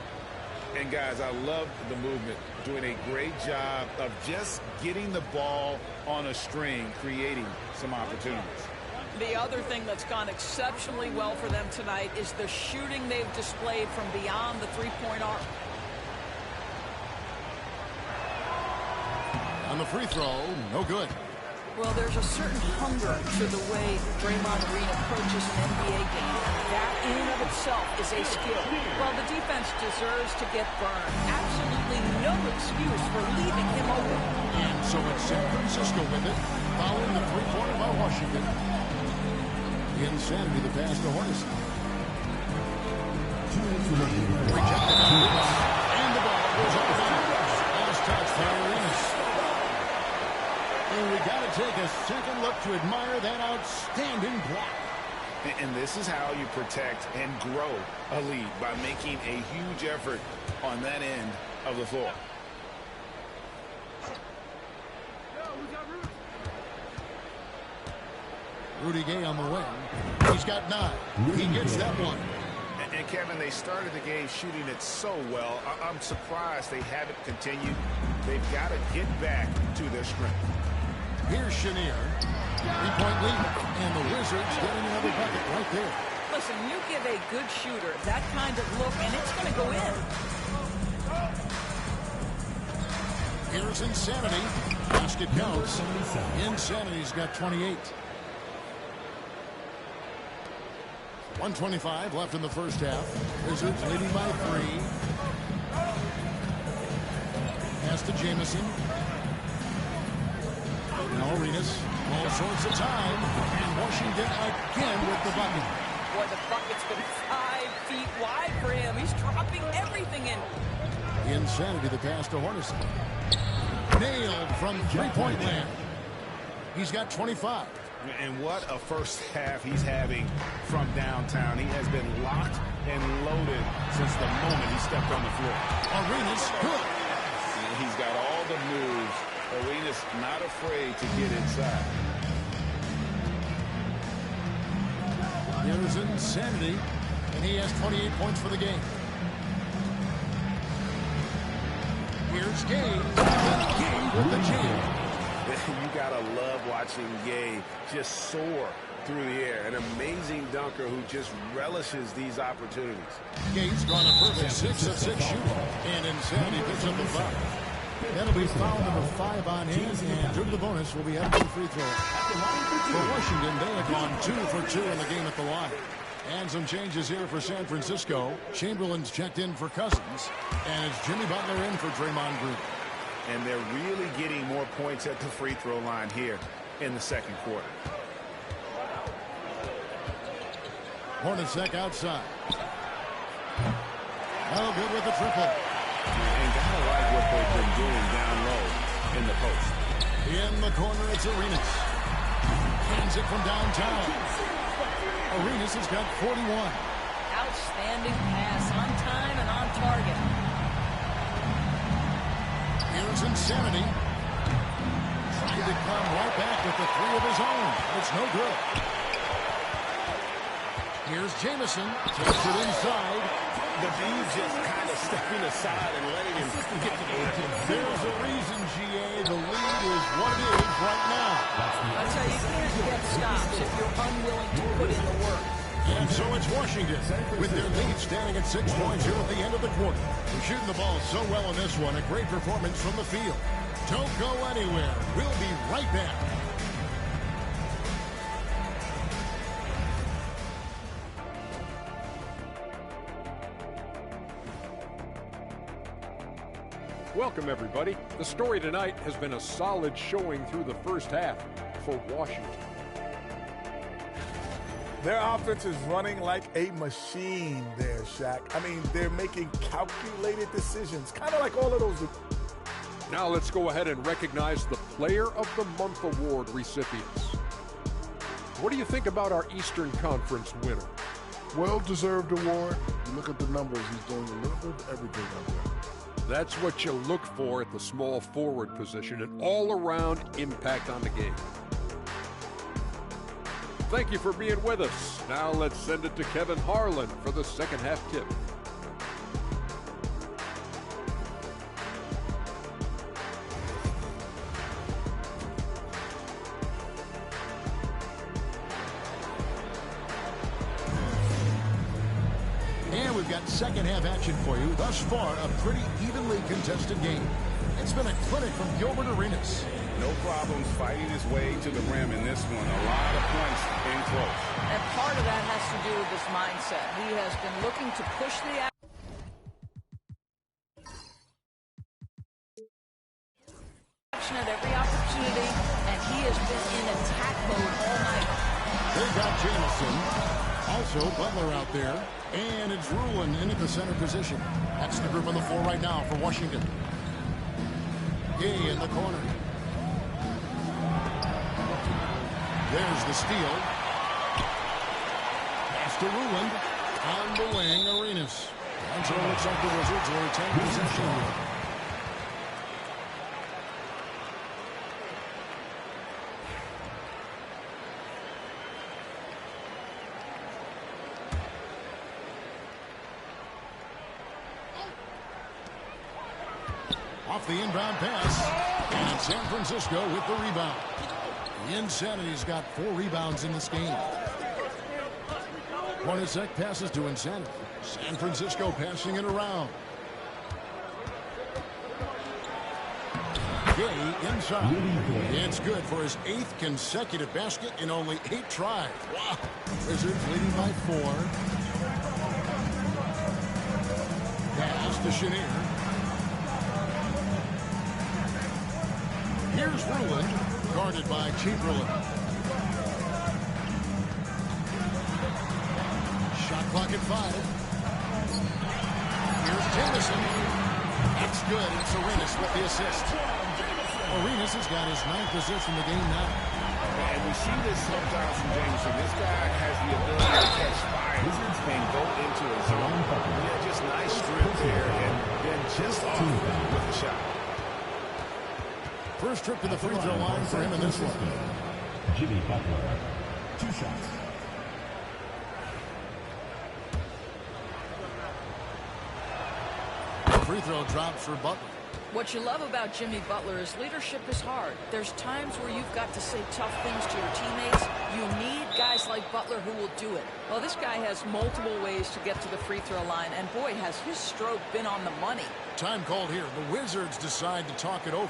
And, guys, I love the movement, doing a great job of just getting the ball on a string, creating some opportunities. The other thing that's gone exceptionally well for them tonight is the shooting they've displayed from beyond the three-point arc. On the free throw, no good. Well, there's a certain hunger to the way Draymond Green approaches an NBA game. That in and of itself is a skill. Well, the defense deserves to get burned. Absolutely no excuse for leaving him open. And so it's San Francisco with it, following the three-pointer by Washington. Insanity, the pass to Hornacek. Rejected. And the ball goes out of bounds. Last touch by Arenas. And we got to take a second look to admire that outstanding block. And this is how you protect and grow a lead, by making a huge effort on that end of the floor. Rudy Gay on the wing. He's got 9. He gets that one. And Kevin, they started the game shooting it so well. I'm surprised they haven't continued. They've got to get back to their strength. Here's Chenier. 3-point lead. And the Wizards getting another bucket right there. Listen, you give a good shooter that kind of look, and it's going to go in. Here's Insanity. Basket counts. Insanity's got 28. 1:25 left in the first half. Wizards leading by 3. Pass to Jamison. Now Arenas. All sorts of time. And Washington again with the bucket. Boy, the bucket's been 5 feet wide for him. He's dropping everything in. Insanity, the pass to Hornacek. Nailed from three-point land. He's got 25. And what a first half he's having from downtown. He has been locked and loaded since the moment he stepped on the floor. Arenas, good. And he's got all the moves. Arenas not afraid to get inside. Here's Insanity, and he has 28 points for the game. Here's Gay. Gay with the jam. You gotta love watching Gay just soar through the air. An amazing dunker who just relishes these opportunities. Gay's drawn a perfect 6 of 6 shooting, and Insanity picks up the foul. That'll be foul number 5 on him, and due to the bonus, will be headed to the free throw. For Washington, they have gone 2 for 2 in the game at the line. And some changes here for San Francisco. Chamberlain's checked in for Cousins, and it's Jimmy Butler in for Draymond Green. And they're really getting more points at the free throw line here in the second quarter. Hornacek outside. Oh, good with the triple. And gotta like what they've been doing down low in the post. In the corner, it's Arenas. Hands it from downtown. Arenas has got 41. Outstanding pass, on time and on target. Here's Insanity. Trying to come right back with the 3 of his own. It's no good. Here's Jamison. Takes it inside. The Bees just kind of stepping aside and letting him get to the rim. There's a reason, GA. The lead is what it is right now. That's how you can't get stops if you're unwilling to put in the work. And so it's Washington with their lead standing at 6 points here at the end of the quarter. They're shooting the ball so well in this one. A great performance from the field. Don't go anywhere. We'll be right back. Welcome, everybody. The story tonight has been a solid showing through the first half for Washington. Their offense is running like a machine there, Shaq. I mean, they're making calculated decisions, kind of like all of those. Now let's go ahead and recognize the Player of the Month Award recipients. What do you think about our Eastern Conference winner? Well-deserved award. You look at the numbers, he's doing a little bit of everything out there. That's what you look for at the small forward position, an all-around impact on the game. Thank you for being with us. Now let's send it to Kevin Harlan for the second half tip. we've got second half action for you. Thus far, a pretty evenly contested game. It's been a clinic from Gilbert Arenas. No problems fighting his way to the rim in this one. A lot of points in close. And part of that has to do with his mindset. He has been looking to push the action at every opportunity, and he has been in attack mode all night. They got Jamison. Also, Butler out there. And it's Rulin into the center position. That's the group on the floor right now for Washington. Gay in the corner. There's the steal. Pass to Rulin. On the wing, Arenas. And so it looks like the Wizards will retain possession here. Off the inbound pass. And San Francisco with the rebound. The Insanity's got 4 rebounds in this game. Hornacek passes to Insanity. San Francisco passing it around. Gay inside. It's good for his 8th consecutive basket in only 8 tries. Wow. Wizards leading by 4. Pass to Chenier. Here's Rulin, guarded by Chamberlain. Shot clock at 5. Here's Jamison. That's good. It's Arenas with the assist. Arenas has got his 9th assist in the game now. And we see this sometimes from Jamison. This guy has the ability to catch fire and go into a zone. Yeah, just nice strip there, and then just off with the shot. First trip to the free throw line for him in this one. Jimmy Butler, 2 shots. Free throw drops for Butler. What you love about Jimmy Butler is leadership is hard. There's times where you've got to say tough things to your teammates. You need guys like Butler who will do it. Well, this guy has multiple ways to get to the free throw line, and boy, has his stroke been on the money. Time called here. The Wizards decide to talk it over.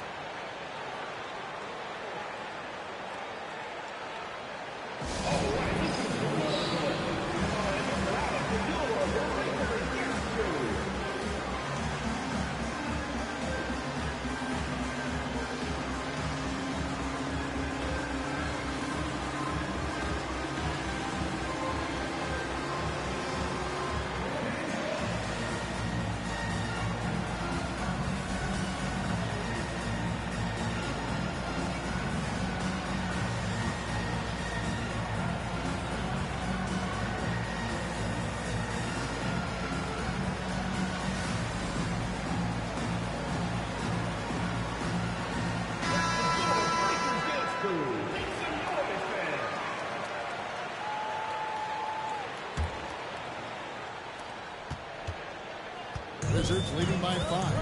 Wizards leading by 5.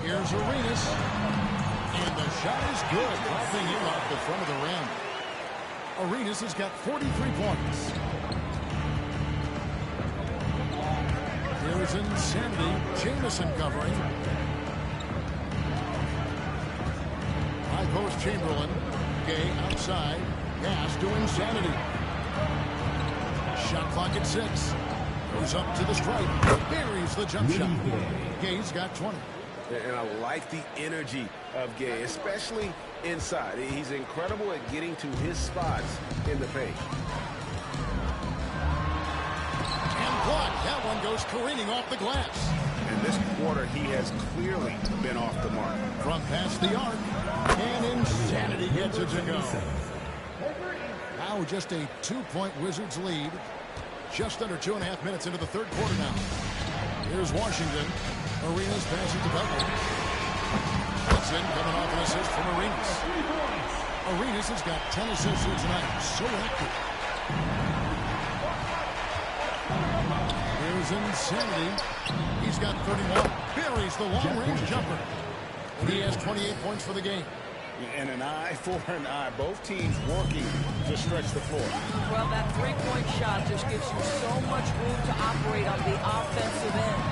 Here's Arenas. And the shot is good, dropping in off the front of the rim. Arenas has got 43 points. Here's Insanity. Jamison covering. High post Chamberlain. Gay outside. Pass to Insanity. Shot clock at 6. Goes up to the stripe. Buries the jump shot. Gay's got 20. And I like the energy of Gay, especially inside. He's incredible at getting to his spots in the paint. And blocked. That one goes careening off the glass. And this quarter, he has clearly been off the mark. From past the arc. And Insanity gets it to go. Now just a 2-point Wizards lead. Just under 2.5 minutes into the third quarter now. Here's Washington. Arenas passes to Butler. That's in, coming off an assist from Arenas. Arenas has got 10 assists here tonight. So active. Here's Insanity. He's got 31. Buries the long-range jumper. And he has 28 points for the game. And an eye for an eye. Both teams working to stretch the floor. Well, that three-point shot just gives you so much room to operate on the offensive end.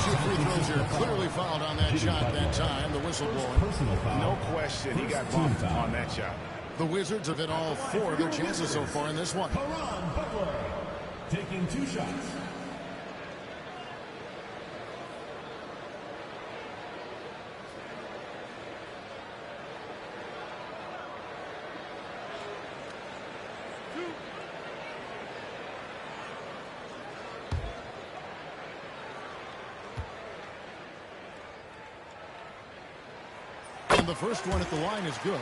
Two free throws here. Clearly fouled on that shot that time. The whistle blowing. No question, he got bumped on that shot. The Wizards have hit all 4 of their chances so far in this one. Caron Butler taking 2 shots. And the first one at the line is good.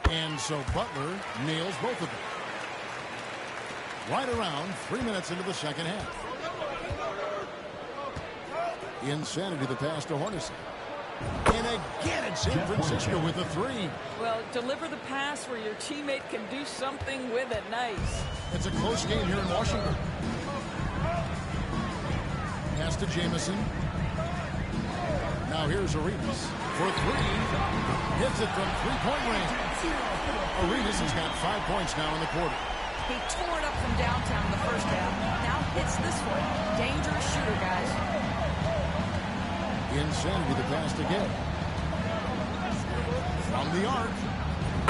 And so Butler nails both of them. Right around 3 minutes into the second half. Insanity the pass to Hornacek. And again it's San Francisco with a 3. Well, deliver the pass where your teammate can do something with it. Nice. It's a close game here in Washington. Pass to Jamison. Now here's Arenas for 3. Hits it from three-point range. Arenas has got 5 points now in the quarter. He tore it up from downtown in the first half. Now hits this one. Dangerous shooter, guys. Insanity the pass to Gay. From the arc.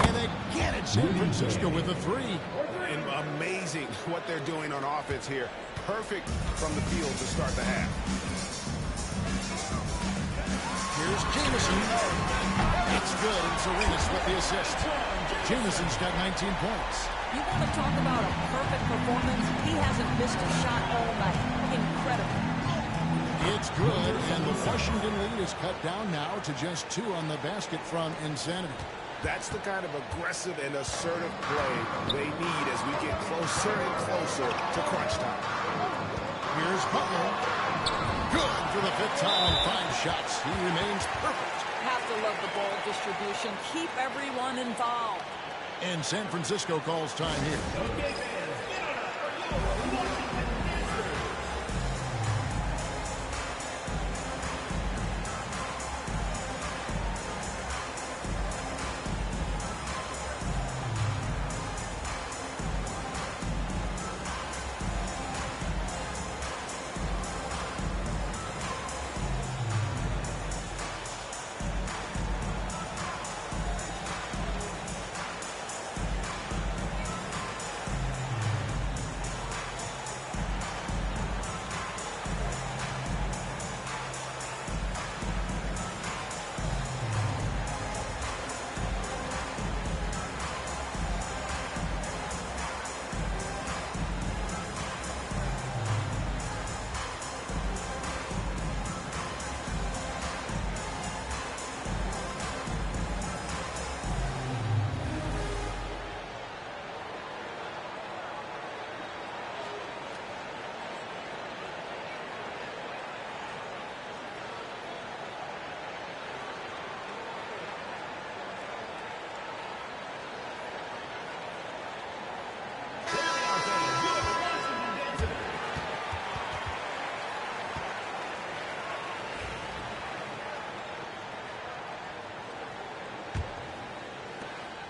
And again it's San Francisco with a 3. And amazing what they're doing on offense here. Perfect from the field to start the half. Here's Jamison. It's good. It's Arenas with the assist. Jamison's got 19 points. You want to talk about a perfect performance? He hasn't missed a shot all night. Incredible. It's good, and the Washington lead is cut down now to just 2 on the basket from Insanity. That's the kind of aggressive and assertive play they need as we get closer and closer to crunch time. Here's Butler. Good for the 5th time in 5 shots. He remains perfect. Have to love the ball distribution. Keep everyone involved. And San Francisco calls time here. Okay, fans, get it up for your Washington Wizards.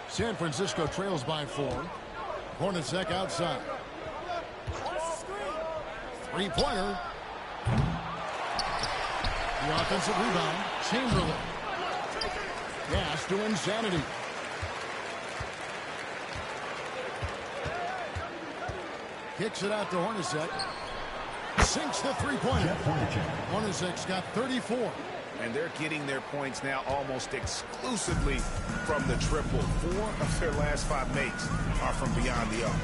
San Francisco trails by 4. Hornacek outside. 3-pointer. The offensive rebound. Chamberlain. Pass to Insanity. Kicks it out to Hornacek. Sinks the 3-pointer. Hornacek's got 34. And they're getting their points now almost exclusively from the triple. 4 of their last 5 makes are from beyond the arc.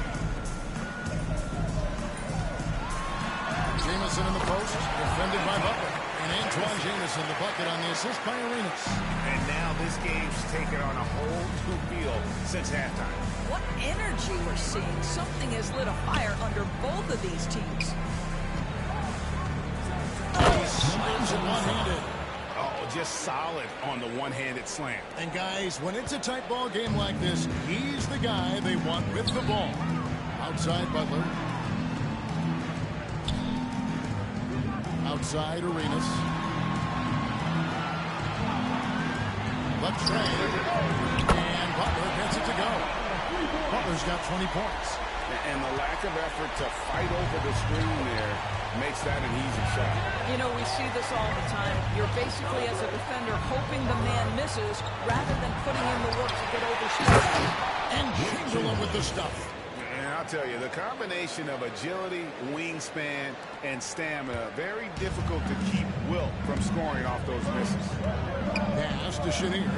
Jamison in the post, defended by Butler. And Antoine Jamison, the bucket on the assist by Arenas. And now this game's taken on a whole new feel since halftime. What energy we're seeing. Something has lit a fire under both of these teams. Slams it one-handed. Oh, just solid on the one-handed slam. And guys, when it's a tight ball game like this, he's the guy they want with the ball. Outside Butler. Outside Arenas. Left trade. And Butler gets it to go. Butler's got 20 points. And the lack of effort to fight over the screen there makes that an easy shot. You know, we see this all the time. You're basically, as a defender, hoping the man misses rather than putting in the work to get over screen. And Chamberlain with the stuff. And I'll tell you, the combination of agility, wingspan, and stamina, very difficult to keep Wilt from scoring off those misses. Pass to Chenier.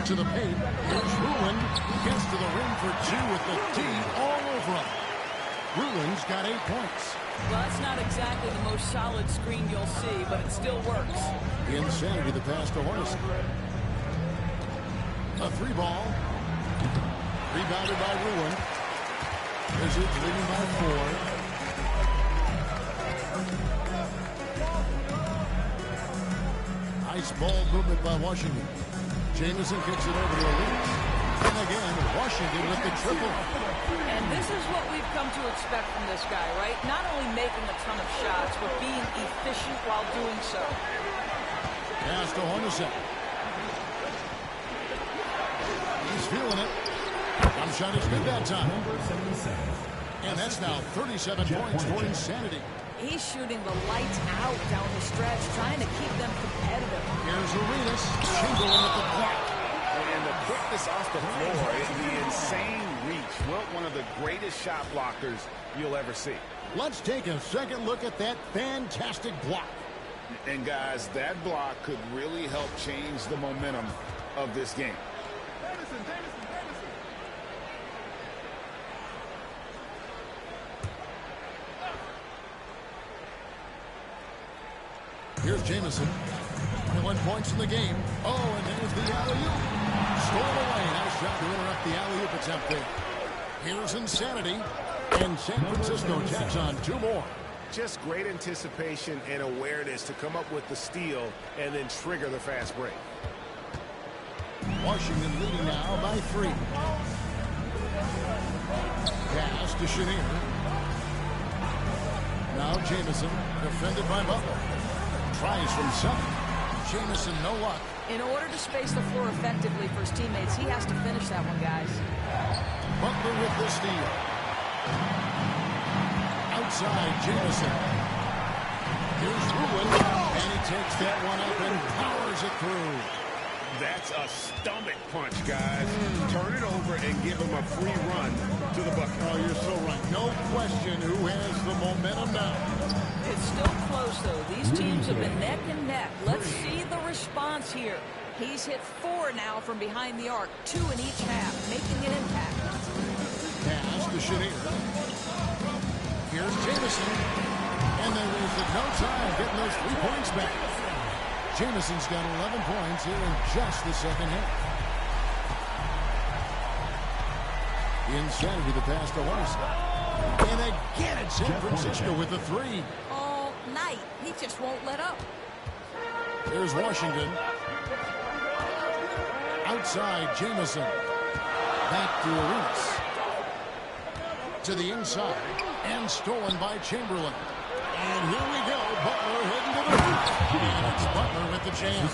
To the paint. Here's Ruland. Gets to the rim for two with the D all over him. Ruland's got 8 points. Well, that's not exactly the most solid screen you'll see, but it still works. Insanity the pass to Hornacek. A 3-ball. Rebounded by Ruland. Wizards leading by 4. Nice ball movement by Washington. Jamison kicks it over to Arenas. And again, Washington with the triple. And this is what we've come to expect from this guy, right? Not only making a ton of shots, but being efficient while doing so. Pass to Hornacek. He's feeling it. One shot is good that time. And that's now 37 points for Insanity. He's shooting the lights out down the stretch, trying to keep them competitive. Here's Arenas. Chamberlain with the block. And the quickness off the floor, the insane reach. Wilt, one of the greatest shot blockers you'll ever see. Let's take a second look at that fantastic block. And guys, that block could really help change the momentum of this game. Here's Jamison. 21 points in the game. Oh, and there's the alley-oop. Stolen away. Nice job to interrupt the alley-oop attempt there. Here's Insanity. And San Francisco tacks on 2 more. Just great anticipation and awareness to come up with the steal and then trigger the fast break. Washington leading now by 3. Pass to Chenier. Now Jamison, defended by Butler. Tries from 7. Jamison, no luck. In order to space the floor effectively for his teammates, he has to finish that one, guys. Butler with the steal. Outside, Jamison. Here's Ruland, and he takes that one up and powers it through. That's a stomach punch, guys. Turn it over and give him a free run to the bucket. Oh, you're so right. No question who has the momentum now. It's still close, though. These teams have been neck and neck. Let's see the response here. He's hit 4 now from behind the arc, 2 in each half, making an impact. Pass to Chenier. Here's Jamison. And they wasted no time getting those 3 points back. Jamison's got 11 points here in just the second half. Insanity the pass to Hornacek. And again it's San Francisco with the 3. All night. He just won't let up. Here's Washington. Outside, Jamison. Back to Arenas. To the inside. And stolen by Chamberlain. And here we go. Butler heading to the hoop. And it's Butler with the jam.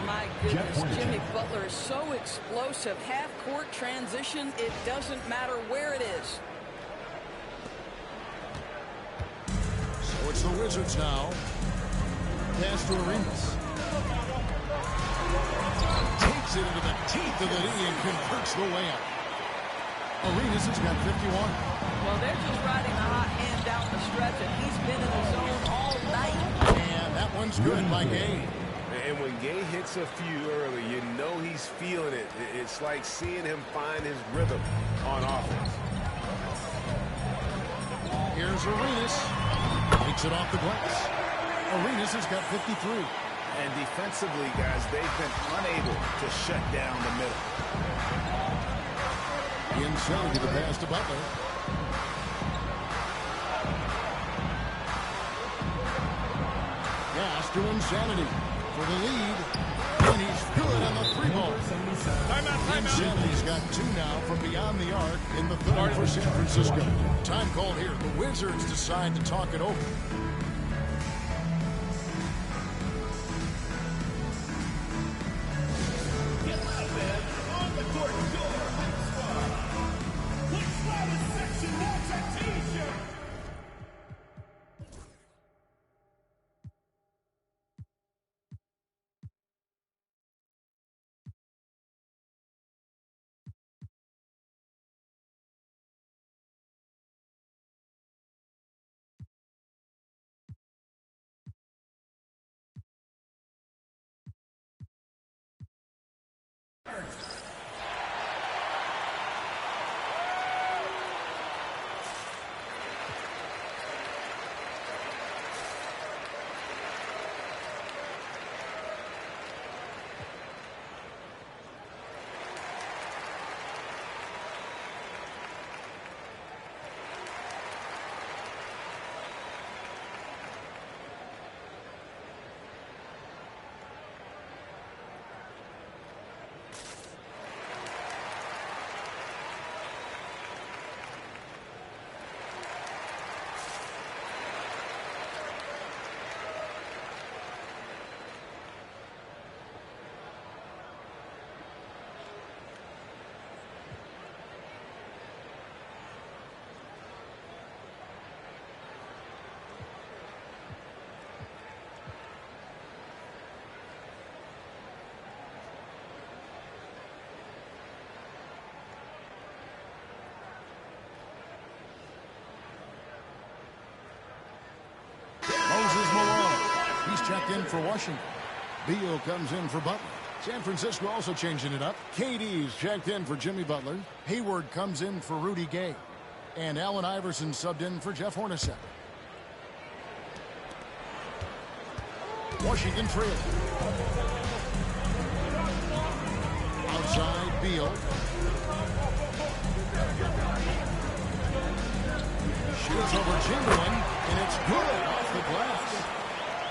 My goodness, Jimmy Butler is so explosive. Half-court transition, it doesn't matter where it is. So it's the Wizards now. Pass to Arenas. Takes it into the teeth of the knee and converts the layup. Arenas has got 51. Well, they're just riding the hot hand down the stretch, and he's been in the zone all night. And that one's good by Gay. And when Gay hits a few early, you know he's feeling it. It's like seeing him find his rhythm on offense. Here's Arenas. Takes it off the glass. Arenas has got 53. And defensively, guys, they've been unable to shut down the middle. Inside to the pass to Butler. Pass to Insanity for the lead. And he's good on the 3 ball. Insanity's got 2 now from beyond the arc in the third for San Francisco. Time called here. The Wizards decide to talk it over. Moses Malone. He's checked in for Washington. Beal comes in for Butler. San Francisco also changing it up. KD's checked in for Jimmy Butler. Hayward comes in for Rudy Gay. And Allen Iverson subbed in for Jeff Hornacek. Washington trail. Outside, Beal. Shoots over Chamberlain, and it's good off the glass.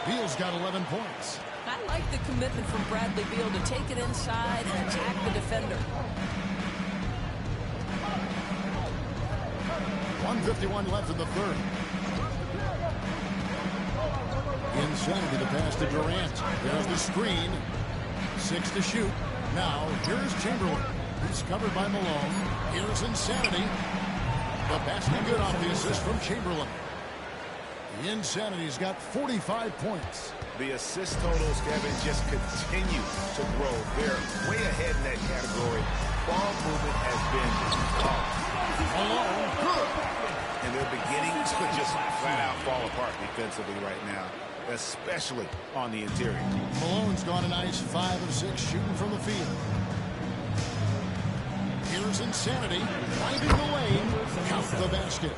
Beal's got 11 points. I like the commitment from Bradley Beal to take it inside and attack the defender. 1:51 left in the third. Insanity, the pass to Durant. There's the screen. 6 to shoot. Now, here's Chamberlain. He's covered by Malone. Here's Insanity. The basket good off the assist from Chamberlain. The Insanity's got 45 points. The assist totals, Kevin, just continue to grow. They're way ahead in that category. Ball movement has been Malone, good. And they're beginning to just flat out fall apart defensively right now, especially on the interior. Malone's gone a nice 5 of 6 shooting from the field. Here's Insanity, finding the lane, count the basket.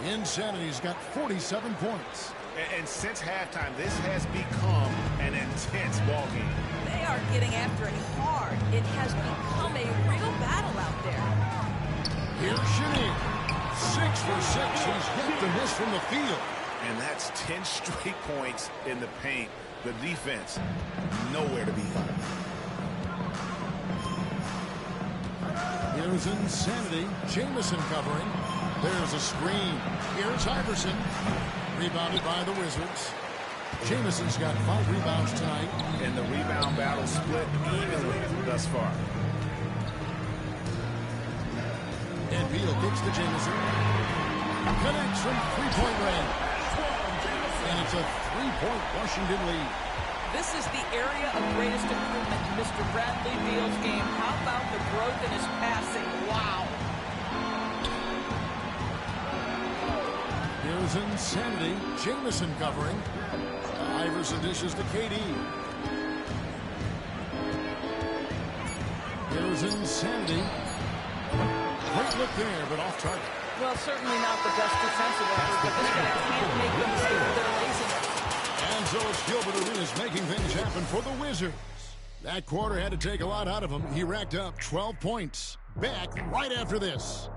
The Insanity's got 47 points. And since halftime, this has become an intense ball game. They are getting after it hard. It has become a real battle out there. Here's Shannon. 6 for 6. He's hit the miss from the field. And that's 10 straight points in the paint. The defense, nowhere to be found. Here's Insanity. Jamison covering. There's a screen. Here's Iverson. Rebounded by the Wizards. Jamison's got 5 rebounds tonight. And the rebound battle split evenly thus far. And Beal kicks to Jamison. Connects from three-point range. And it's a 3-point Washington lead. This is the area of greatest improvement in Mr. Bradley Beal's game. How about the growth in his passing? Wow. Here's Insanity. Jamison covering. Iverson dishes to KD. Here's Insanity. Great look there, but off target. Well, certainly not the best defensive effort, but this guy can't make the mistake of their laziness. And so it's Gilbert Arenas making things happen for the Wizards. That quarter had to take a lot out of him. He racked up 12 points. Back right after this.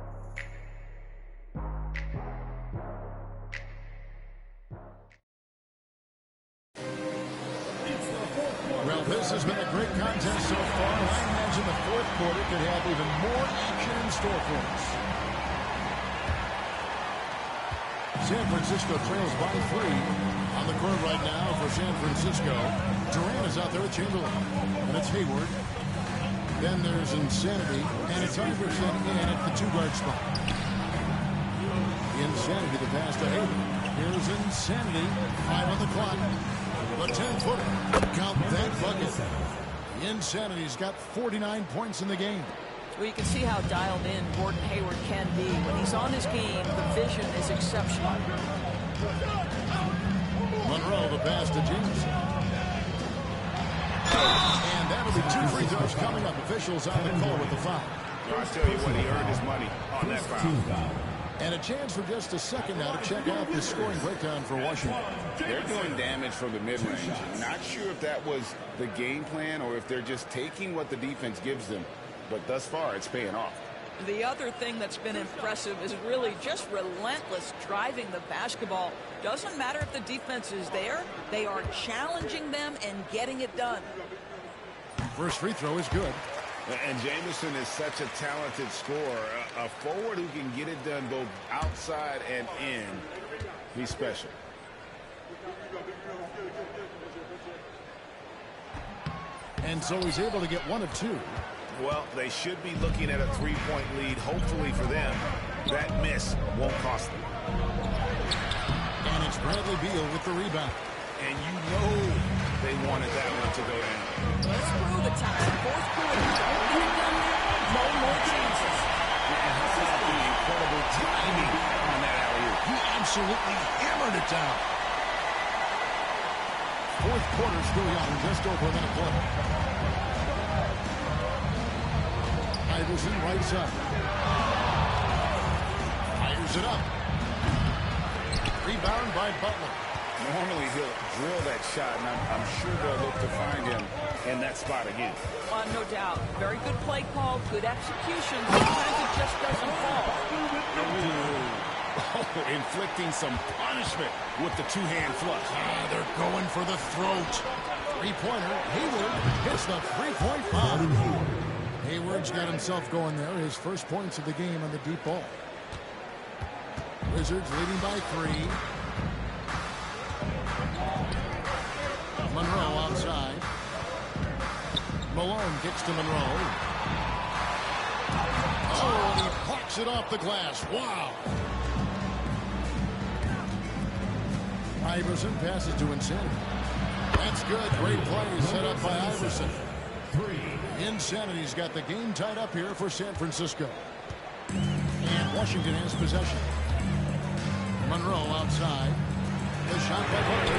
It's the fourth quarter. Well, this has been a great contest so far, and I imagine the fourth quarter could have even more action in store for us. San Francisco trails by 3. On the court right now for San Francisco, Durant is out there with Chamberlain, and it's Hayward. Then there's Insanity, and it's Iverson in at the 2-guard spot. Insanity the pass to Hayward. Here's Insanity, 5 on the clock. The 10-footer. Count that bucket. Insanity's got 49 points in the game. Well, you can see how dialed in Gordon Hayward can be. When he's on his game, the vision is exceptional. Monroe, the pass to Jameson. And that'll be 2 free throws coming up. Officials on the call with the foul. I'll tell you what, he earned his money on that foul. And a chance for just a second now to check out the scoring breakdown for Washington. They're doing damage from the mid-range. Not sure if that was the game plan or if they're just taking what the defense gives them. But thus far, it's paying off. The other thing that's been impressive is really just relentless driving the basketball. Doesn't matter if the defense is there. They are challenging them and getting it done. First free throw is good. And Jameson is such a talented scorer. A forward who can get it done both outside and in. He's special. And so he's able to get 1 of 2. Well, they should be looking at a 3-point lead, hopefully for them. That miss won't cost them. And it's Bradley Beal with the rebound. And you know they wanted that one to go down. Let's prove it time. Fourth quarter. Don't get it done there. No more chances. And how about the incredible timing on that alley-oop? He absolutely hammered it down. Fourth quarter still young, just over a minute play. Iverson right side. Fires it up. Rebound by Butler. Normally he'll drill that shot, and I'm sure they'll look to find him in that spot again. No doubt. Very good play call, good execution. Sometimes it just doesn't fall. Oh, inflicting some punishment with the two-hand flush. They're going for the throat. Three-pointer. Hayward hits the three-point bomb. Hayward's got himself going there. His first points of the game on the deep ball. Wizards leading by 3. Monroe outside. Malone kicks to Monroe. Oh, and he parks it off the glass. Wow. Iverson passes to Insanity. That's good. Great play set up by Iverson. Insanity's got the game tied up here for San Francisco. And Washington has possession. Monroe outside. The shot by Butler.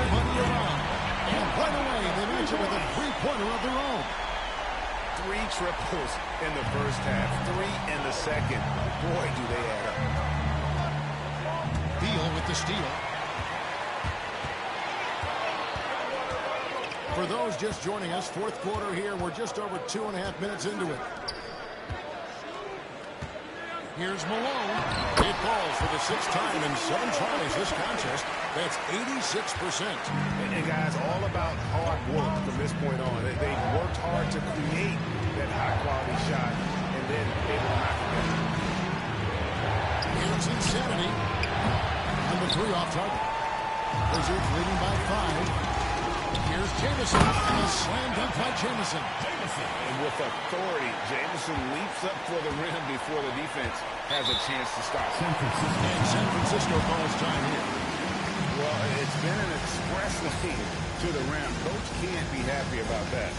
Nobody around. And right away, they match it with a three-pointer of their own. 3 triples in the first half, 3 in the second. Boy, do they add up. Beal with the steal. For those just joining us, fourth quarter here. We're just over 2.5 minutes into it. Here's Malone. It falls for the 6th time in 7 tries this contest. That's 86%. And guys, all about hard work from this point on. They've worked hard to create that high-quality shot, and then they will knock it down. Here's Insanity. Number 3 off target. Wizards leading by 5. Here's Jameson, and a slam dunk by Jameson. And with authority, Jameson leaps up for the rim before the defense has a chance to stop. And San Francisco calls time here. Well, it's been an express lane to the rim. Coach can't be happy about that.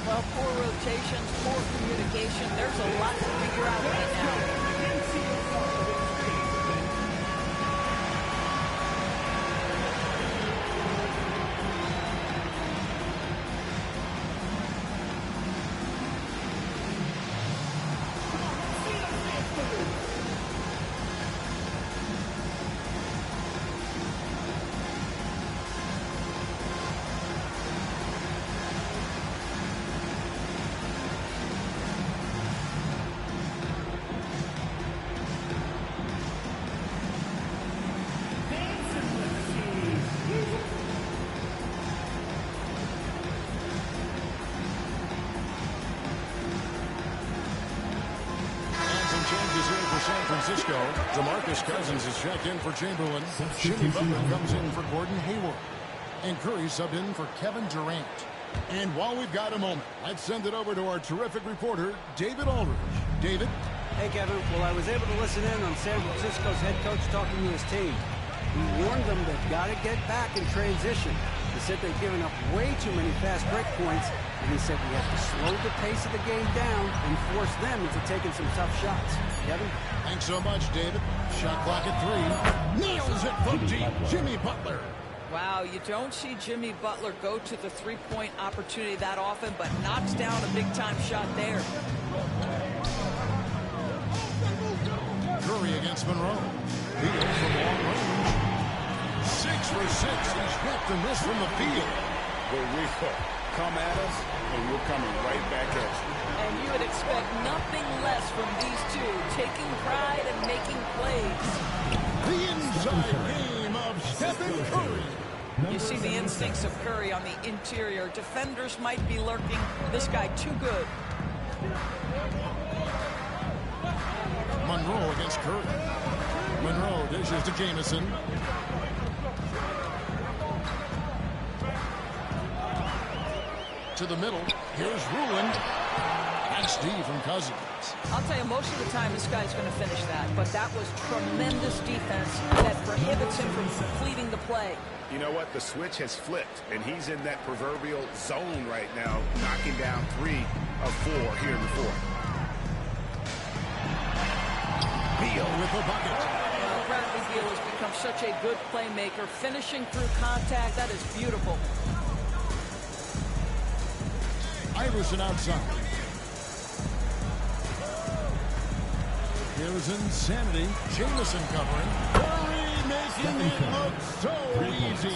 Well, poor rotations, poor communication. There's a lot to figure out right now. DeMarcus Cousins is checked in for Chamberlain. Jimmy Butler comes in for Gordon Hayward. And Curry subbed in for Kevin Durant. And while we've got a moment, let's send it over to our terrific reporter, David Aldridge. David? Hey, Kevin. Well, I was able to listen in on San Francisco's head coach talking to his team. He warned them they've got to get back in transition. He said they've given up way too many fast break points, and he said we have to slow the pace of the game down and force them into taking some tough shots. Kevin? Thanks so much, David. Shot clock at 3. Nails it from deep. Jimmy Butler. Wow, you don't see Jimmy Butler go to the three-point opportunity that often, but knocks down a big-time shot there. Curry against Monroe. Beal from long range. 6 for 6. He's hit and missed from the field. Here we go. Come at us, and we're coming right back at you. And you would expect nothing less from these two, taking pride and making plays. The inside game of Stephen Curry. You see the instincts of Curry on the interior. Defenders might be lurking. This guy too good. Monroe against Curry. Monroe dishes to Jamison. To the middle. Here's Ruland. That's D from Cousins. I'll tell you, most of the time this guy's going to finish that, but that was tremendous defense that prohibits him from completing the play. You know what? The switch has flipped, and he's in that proverbial zone right now, knocking down 3 of 4 here in the fourth. Beal with the bucket. Bradley Beal has become such a good playmaker, finishing through contact. That is beautiful. Iverson outside. Here's Insanity. Jamison covering. Curry making it look so easy.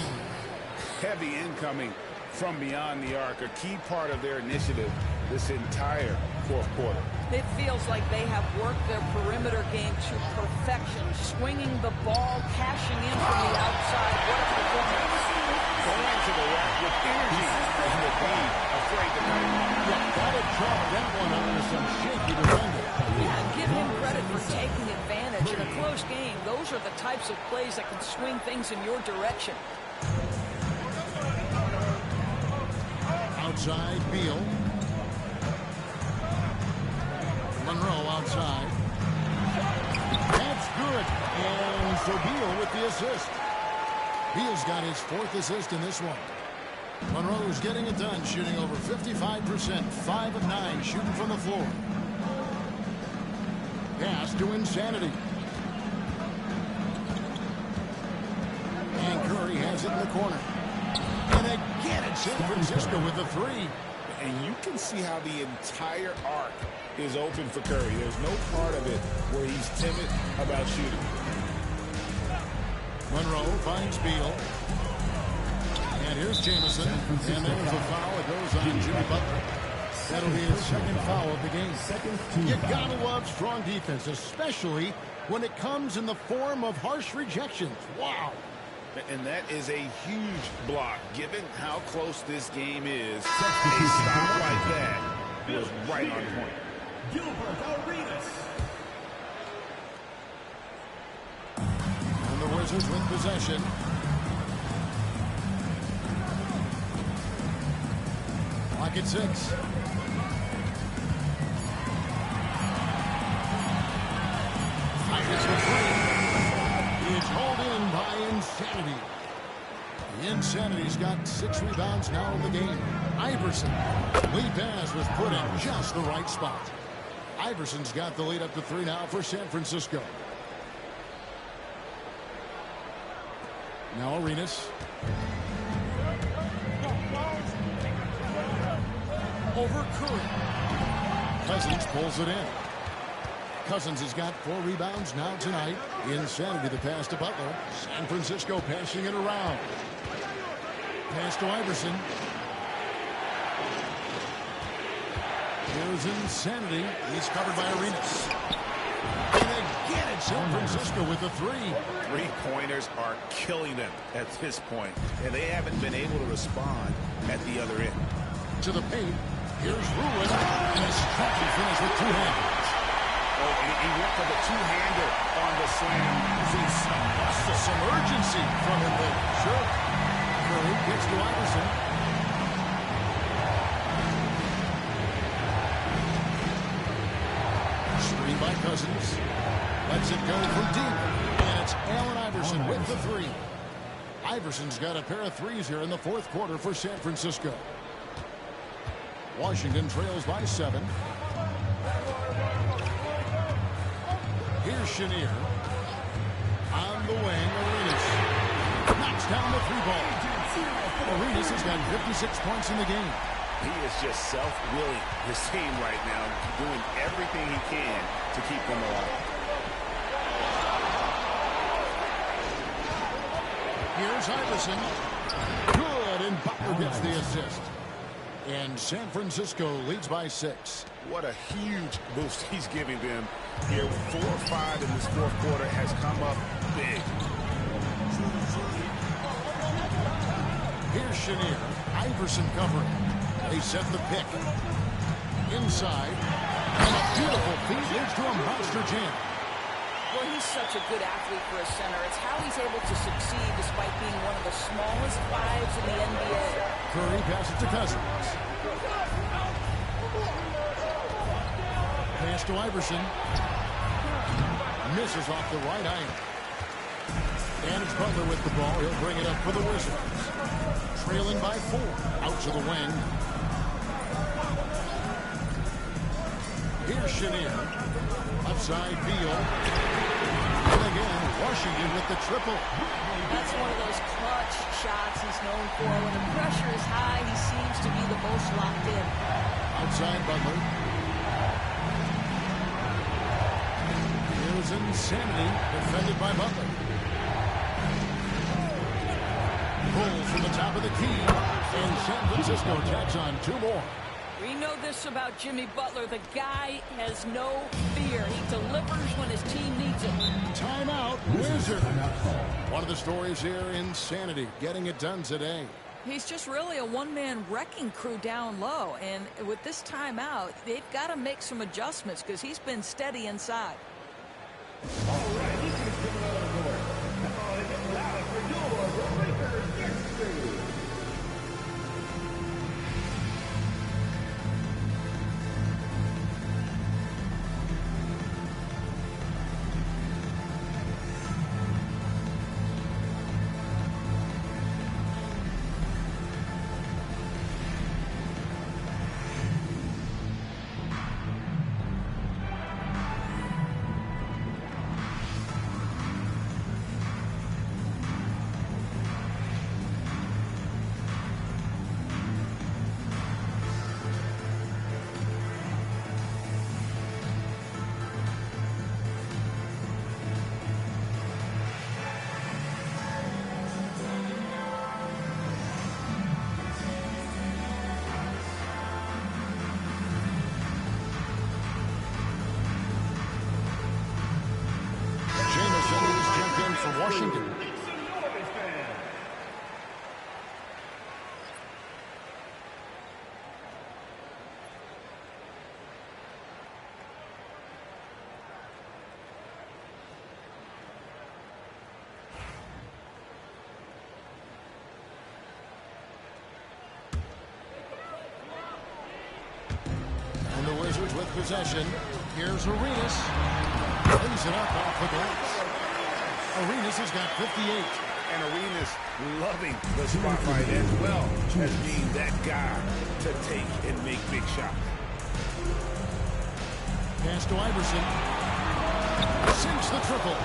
Heavy incoming from beyond the arc, a key part of their initiative this entire fourth quarter. It feels like they have worked their perimeter game to perfection, swinging the ball, cashing in from the outside. What a performance. Going to the rack with energy and the being afraid to cut it. Yeah, gotta chalk that one up to some shaky defender. Yeah, give him credit for taking advantage. In a close game, those are the types of plays that can swing things in your direction. Outside, Beal. Monroe outside. That's good. And so Beal with the assist. Beal's got his 4th assist in this one. Monroe's getting it done, shooting over 55%, 5 of 9 shooting from the floor. Pass to Insanity. And Curry has it in the corner. And again, it's San Francisco with the 3. And you can see how the entire arc is open for Curry. There's no part of it where he's timid about shooting. Monroe finds Beal. And here's Jamison. And there's a foul. It goes on Jimmy Butler. That'll be his 2nd foul of the game. You gotta love strong defense, especially when it comes in the form of harsh rejections. Wow. And that is a huge block, given how close this game is. A stop like that was right on point. Gilbert Arenas. And the Wizards with possession. Clock at 6. Fires for 3. It's hauled in by Insanity. Insanity's got 6 rebounds now in the game. Iverson. Lead pass was put in just the right spot. Iverson's got the lead up to 3 now for San Francisco. Now Arenas. Over Curry. Cousins pulls it in. Cousins has got 4 rebounds now tonight. Insanity the pass to Butler. San Francisco passing it around. Pass to Iverson. Here's Insanity. He's covered by Arenas. And again, it's San Francisco with the 3. 3-pointers are killing them at this point, and they haven't been able to respond at the other end. To the paint. Here's Ruland. And a striking finish with 2 hands. Oh, and he went for the two-hander on the slam. Some urgency from him there. Sure. Curry gets to Iverson. Screen by Cousins. Lets it go from deep. And it's Allen Iverson with the three. Iverson's got a pair of threes here in the fourth quarter for San Francisco. Washington trails by 7. Here's Chenier. On the wing, Arenas. Knocks down the three ball. Arenas has got 56 points in the game. He is just self-willing his team right now, doing everything he can to keep them alive. Here's Iverson. Good, and Butler gets the assist. And San Francisco leads by 6. What a huge boost he's giving them here. 4 or 5 in this fourth quarter has come up big. Here's Chenier. Iverson covering. They set the pick. Inside. And a beautiful feed leads to a monster jam. Well, he's such a good athlete for a center. It's how he's able to succeed despite being one of the smallest fives in the NBA. Curry passes to Cousins. Pass to Iverson. Misses off the right iron. And it's Butler with the ball. He'll bring it up for the Wizards. Trailing by 4. Out to the wing. Here's Chenier. Upside Beal. And again, Washington with the triple. That's one of those clutch shots he's known for. When the pressure is high, he seems to be the most locked in. Outside Butler. Here's Insanity, defended by Butler. Pull from the top of the key. And San Francisco tacks on 2 more. We know this about Jimmy Butler. The guy has no fear. He delivers when his team needs him. Timeout, Wizard. One of the stories here, Insanity, getting it done today. He's just really a one-man wrecking crew down low. And with this timeout, they've got to make some adjustments because he's been steady inside. All right, he's going to come out of the door. Now, it's loud for your Lakers next to. For Washington. And the Wizards with possession. Here's Arenas. Lays it up off the glass. Arenas has got 58. And Arenas loving the spotlight as well as being that guy to take and make big shots. Pass to Iverson. Sinks the triple.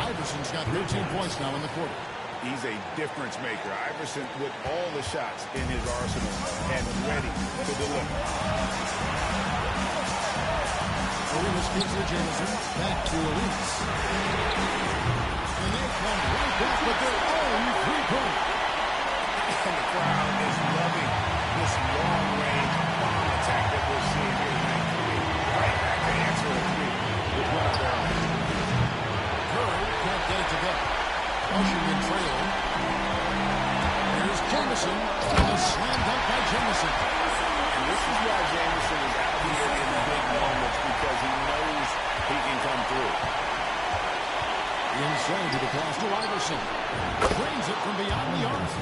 Iverson's got 13 points now in the quarter. He's a difference maker. Iverson with all the shots in his arsenal and ready to deliver. Arenas gives to Jameson. Back to Arenas. And they come right back with their own three-point. And the crowd is loving this long-range bomb attack that we're seeing here tonight. Right back to answer a three with one of their own. Curry can't get it to go. Washington trailing. Here's Jameson. And a slam dunk by Jameson. And this is why Jameson is out here in the big moments, because he knows he can come through. Inside to the pass to Iverson. Drains it from beyond the arc.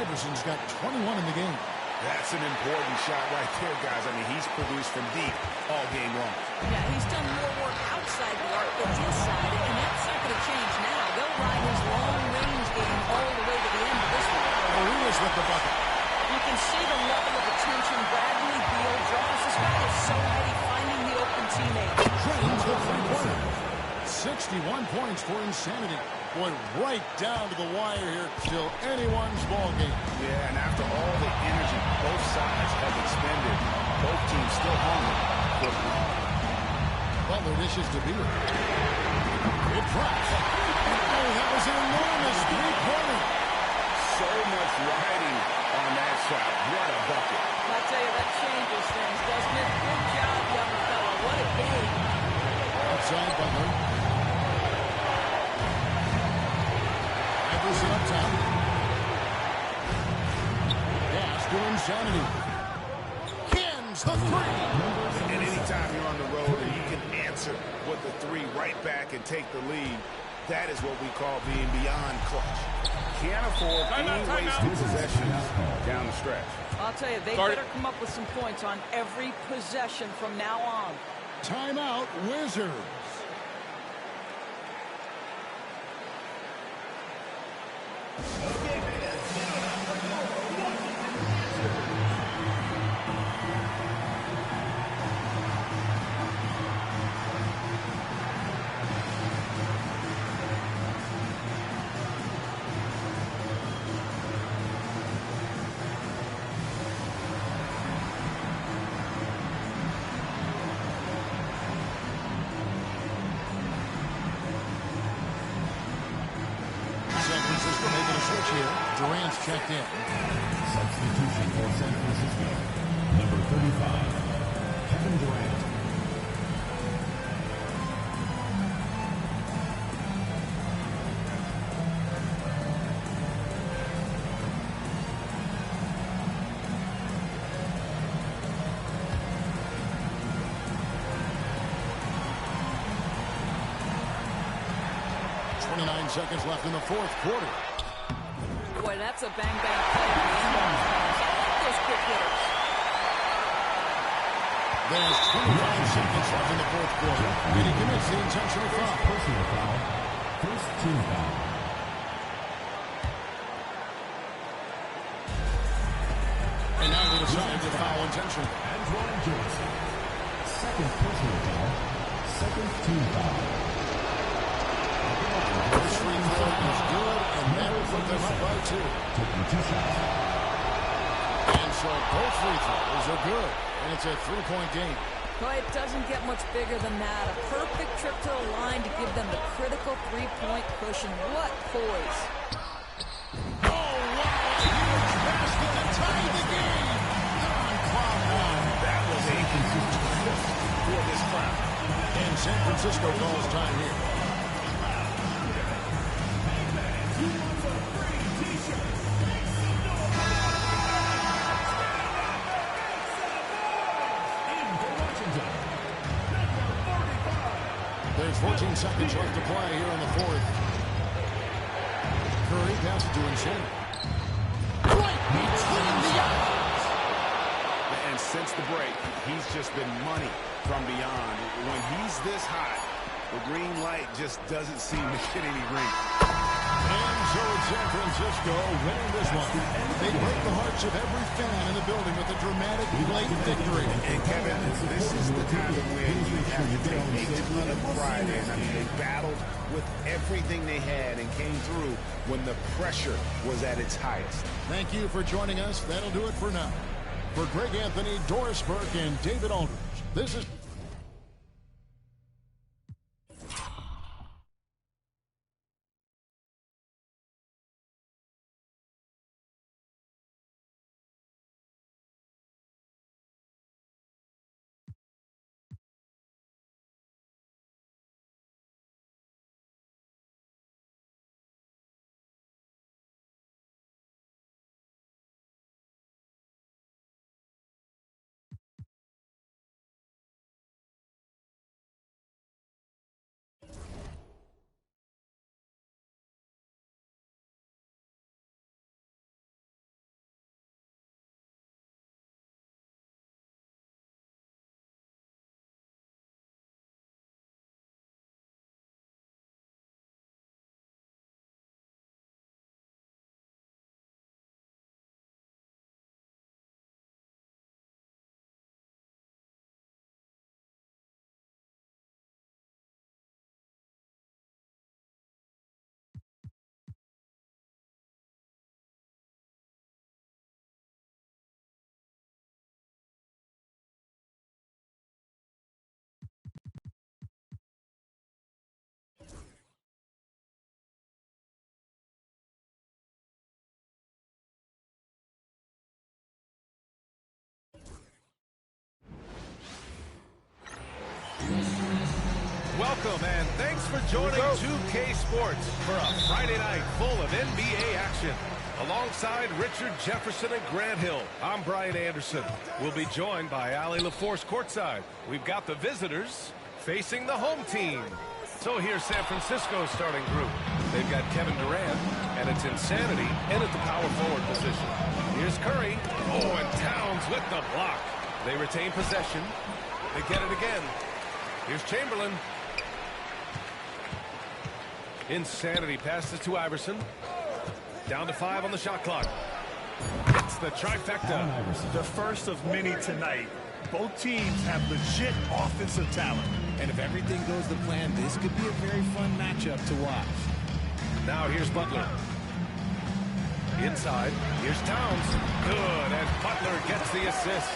Iverson's got 21 in the game. That's an important shot right there, guys. I mean, he's produced from deep all game long. Yeah, he's done more work outside the arc than inside, and that's not going to change now. They'll ride his long-range game all the way to the end of this one. Arias with the bucket. You can see the level of attention Bradley Beal draws. This guy is so ready finding the open teammate. Drains the three-pointer. 61 points for Insanity. Boy, right down to the wire here. Still anyone's ball game. Yeah, and after all the energy both sides have expended, both teams still hungry for the lead. Butler dishes to Beal. It drops. Oh, that was an enormous three-pointer. So much riding on that shot. What a bucket. I tell you, that changes things, doesn't it? Good job, young fella. What a game. Outside Butler. Iverson up top. Pass to Insanity. Cans the three. And anytime you're on the road and you can answer with the three right back and take the lead, that is what we call being beyond clutch. Can't afford any wasted possessions down the stretch. I'll tell you, they better come up with some points on every possession from now on. Timeout, Wizards. San Francisco making a switch here. Durant's checked in. Substitution for San Francisco. Number 35, Kevin Durant. 29 seconds left in the fourth quarter. Boy, that's a bang-bang play on the inbound pass. I like those quick hitters. There's 25 seconds left in the fourth quarter. And he commits the intentional foul. Personal foul. First team foul. And now we decide to foul intentional. Antoine Johnson. Second personal foul. Second team foul. First free throw is good, and that will put them up by two. Taking two shots. And so both free throws are good, and it's a three-point game. Boy, it doesn't get much bigger than that. A perfect trip to the line to give them the critical three-point cushion. What poise. Oh, wow! Huge basket to tie the game. They're on cloud nine. That was a consistent for this crowd. And San Francisco calls time here. There's 14 seconds left to play here in the fourth. Curry passes to Insanity. Right between the eyes. And since the break, he's just been money from beyond. When he's this hot, the green light just doesn't seem to get any ring. And so it's San Francisco winning this one. They break the hearts of every fan in the building with a dramatic late victory. And Kevin, this is the time of win you have to take a ton of pride in. I mean, they battled with everything they had and came through when the pressure was at its highest. Thank you for joining us. That'll do it for now. For Greg Anthony, Doris Burke, and David Aldridge, this is Welcome and thanks for joining 2K Sports for a Friday night full of NBA action. Alongside Richard Jefferson and Grant Hill, I'm Brian Anderson. We'll be joined by Allie LaForce courtside. We've got the visitors facing the home team. So here's San Francisco's starting group. They've got Kevin Durant, and it's Insanity in at the power forward position. Here's Curry. Oh, and Towns with the block. They retain possession. They get it again. Here's Chamberlain. Insanity passes to Iverson. Down to 5 on the shot clock. It's the trifecta. The first of many tonight. Both teams have legit offensive talent. And if everything goes to plan, this could be a very fun matchup to watch. Now here's Butler. Inside. Here's Towns. Good, and Butler gets the assist.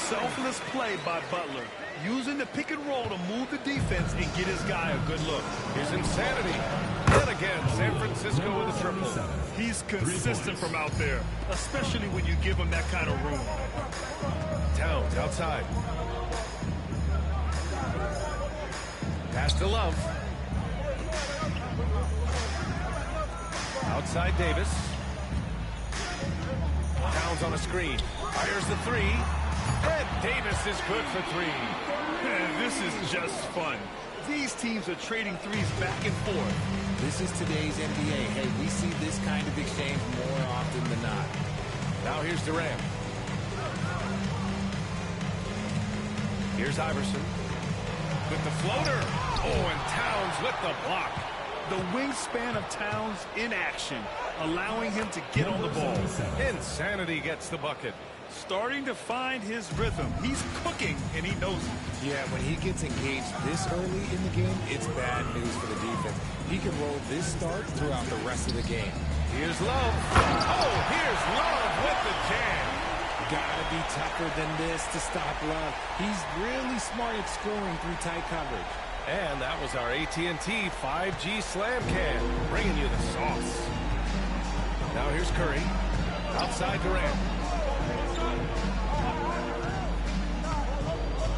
Selfless play by Butler. Using the pick and roll to move the defense and get his guy a good look. Here's Insanity. And again, San Francisco with a triple. He's consistent from out there, especially when you give him that kind of room. Towns outside. Pass to Love. Outside Davis. Towns on a screen. Fires the three. And Davis is good for 3. And this is just fun. These teams are trading threes back and forth. This is today's NBA. Hey, we see this kind of exchange more often than not. Now here's Durant. Here's Iverson. With the floater. Oh, and Towns with the block. The wingspan of Towns in action, allowing him to get on the ball. Insanity gets the bucket. Starting to find his rhythm. He's cooking, and he knows it. Yeah, when he gets engaged this early in the game, it's bad news for the defense. He can roll this start throughout the rest of the game. Here's Love. Oh, here's Love with the jam. Gotta be tougher than this to stop Love. He's really smart at scoring through tight coverage. And that was our AT&T 5G Slam Can, bringing you the sauce. Now here's Curry. Outside Durant.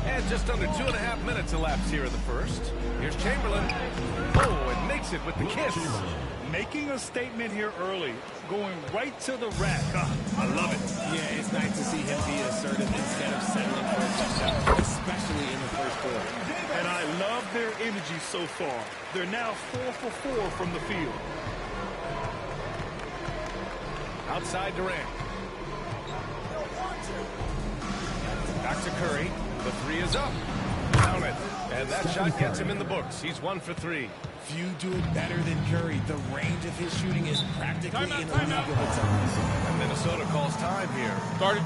And just under 2.5 minutes elapsed here in the first. Here's Chamberlain. Oh, and makes it with the kiss. Making a statement here early. Going right to the rack. I love it. Yeah, it's nice to see him be assertive instead of settling for a touchdown, especially in the first quarter. And I love their energy so far. They're now 4 for 4 from the field. Outside Durant. Back to Curry. The 3 is up. Down it. And that shot gets him in the books. He's 1 for 3. Few do it better than Curry. The range of his shooting is practically in the league of its own. And Minnesota calls time here. Started.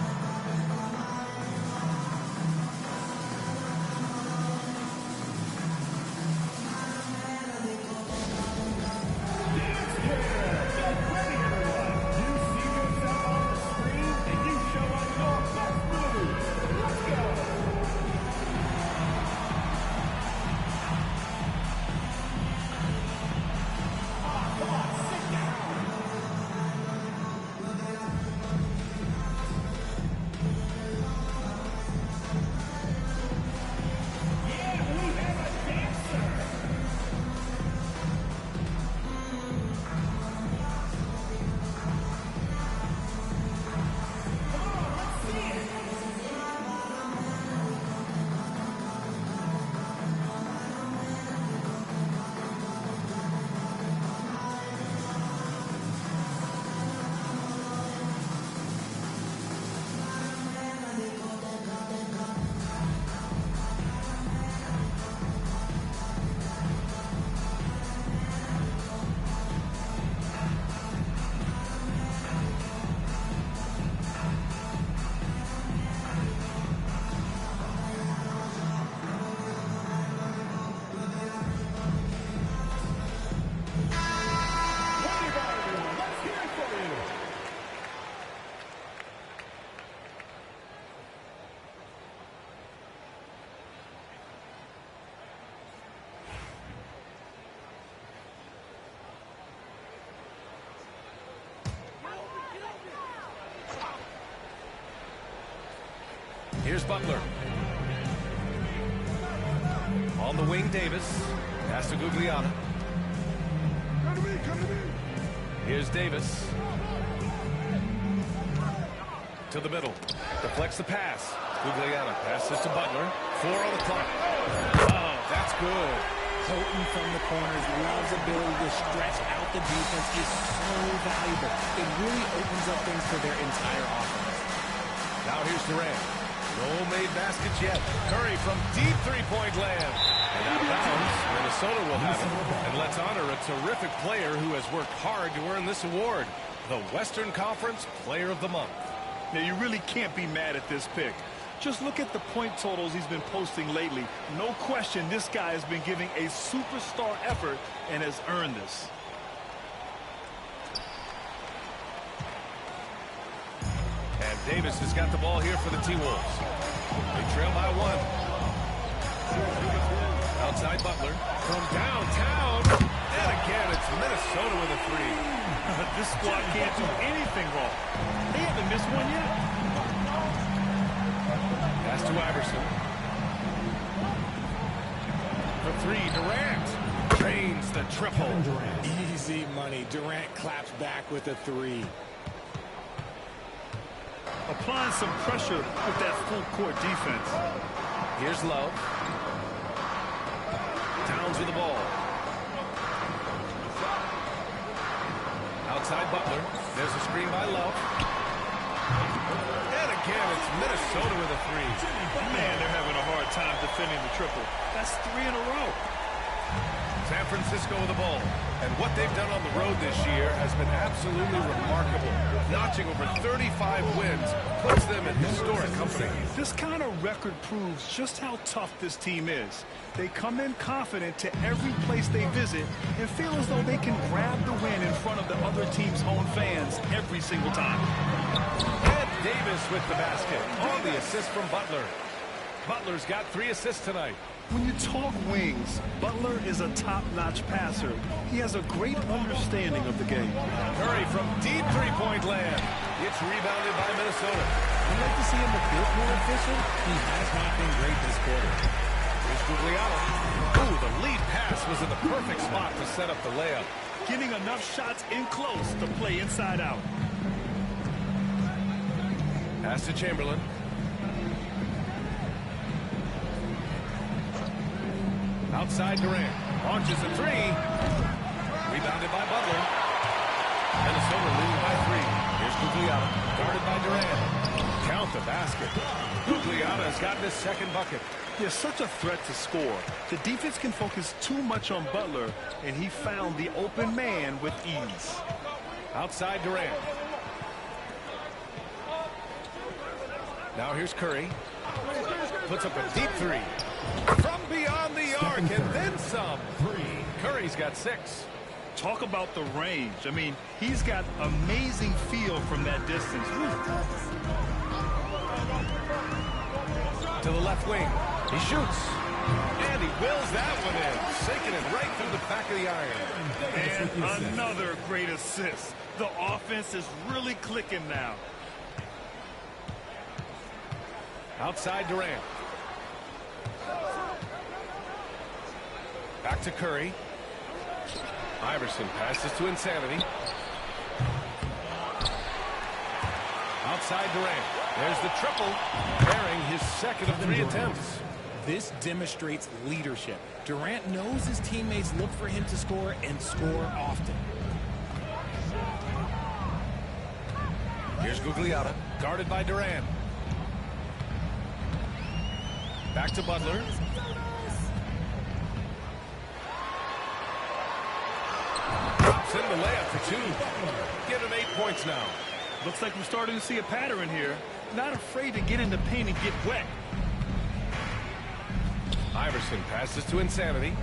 Here's Butler. On the wing, Davis. Pass to Gugliotta. Here's Davis. To the middle. Deflects the pass. Gugliotta passes to Butler. 4 on the clock. Oh, that's good. Houghton from the corners, Love's ability to stretch out the defense is so valuable. It really opens up things for their entire offense. Now here's Durant. No made baskets yet. Curry from deep three-point land. And out of bounds, Minnesota will have it. And let's honor a terrific player who has worked hard to earn this award. The Western Conference Player of the Month. Now, you really can't be mad at this pick. Just look at the point totals he's been posting lately. No question this guy has been giving a superstar effort and has earned this. And Davis has got the ball here for the T-Wolves. They trail by 1. Outside Butler. From downtown. And again, it's Minnesota with a 3. This squad can't do anything wrong. They haven't missed one yet. Pass to Iverson. For 3, Durant. Drains the triple. Easy money. Durant claps back with a 3. Applying some pressure with that full court defense. Here's Love. Towns with the ball. Outside Butler. There's a screen by Love. And again, it's Minnesota with a 3. Man, they're having a hard time defending the triple. That's 3 in a row. San Francisco with the ball. And what they've done on the road this year has been absolutely remarkable. Notching over 35 wins puts them in historic company. This kind of record proves just how tough this team is. They come in confident to every place they visit and feel as though they can grab the win in front of the other team's home fans every single time. And Davis with the basket on the assist from Butler. Butler's got 3 assists tonight. When you talk wings, Butler is a top-notch passer. He has a great understanding of the game. Curry from deep three-point land. It's rebounded by Minnesota. I'd like to see him a bit more efficient. He has not been great this quarter. Here's Gugliotta. Ooh, the lead pass was in the perfect spot to set up the layup. Getting enough shots in close to play inside out. Pass to Chamberlain. Outside Durant. Launches a 3. Rebounded by Butler. Minnesota leading by 3. Here's Gugliotta. Guarded by Durant. Count the basket. Gugliotta has gotten his second bucket. They're such a threat to score. The defense can focus too much on Butler, and he found the open man with ease. Outside Durant. Now here's Curry. Puts up a deep 3. From beyond the arc and then some. Curry's got 6. Talk about the range. I mean, he's got amazing feel from that distance. To the left wing. He shoots. And he wills that one in. Sinking it right through the back of the iron. And another great assist. The offense is really clicking now. Outside Durant. Back to Curry. Iverson passes to Insanity. Outside Durant. There's the triple. Carrying his second of 3 attempts. This demonstrates leadership. Durant knows his teammates look for him to score and score often. Here's Gugliotta. Guarded by Durant. Back to Butler. Drops in the layup for 2. Give him 8 points now. Looks like we're starting to see a pattern here. Not afraid to get in the paint and get wet. Iverson passes to Insanity.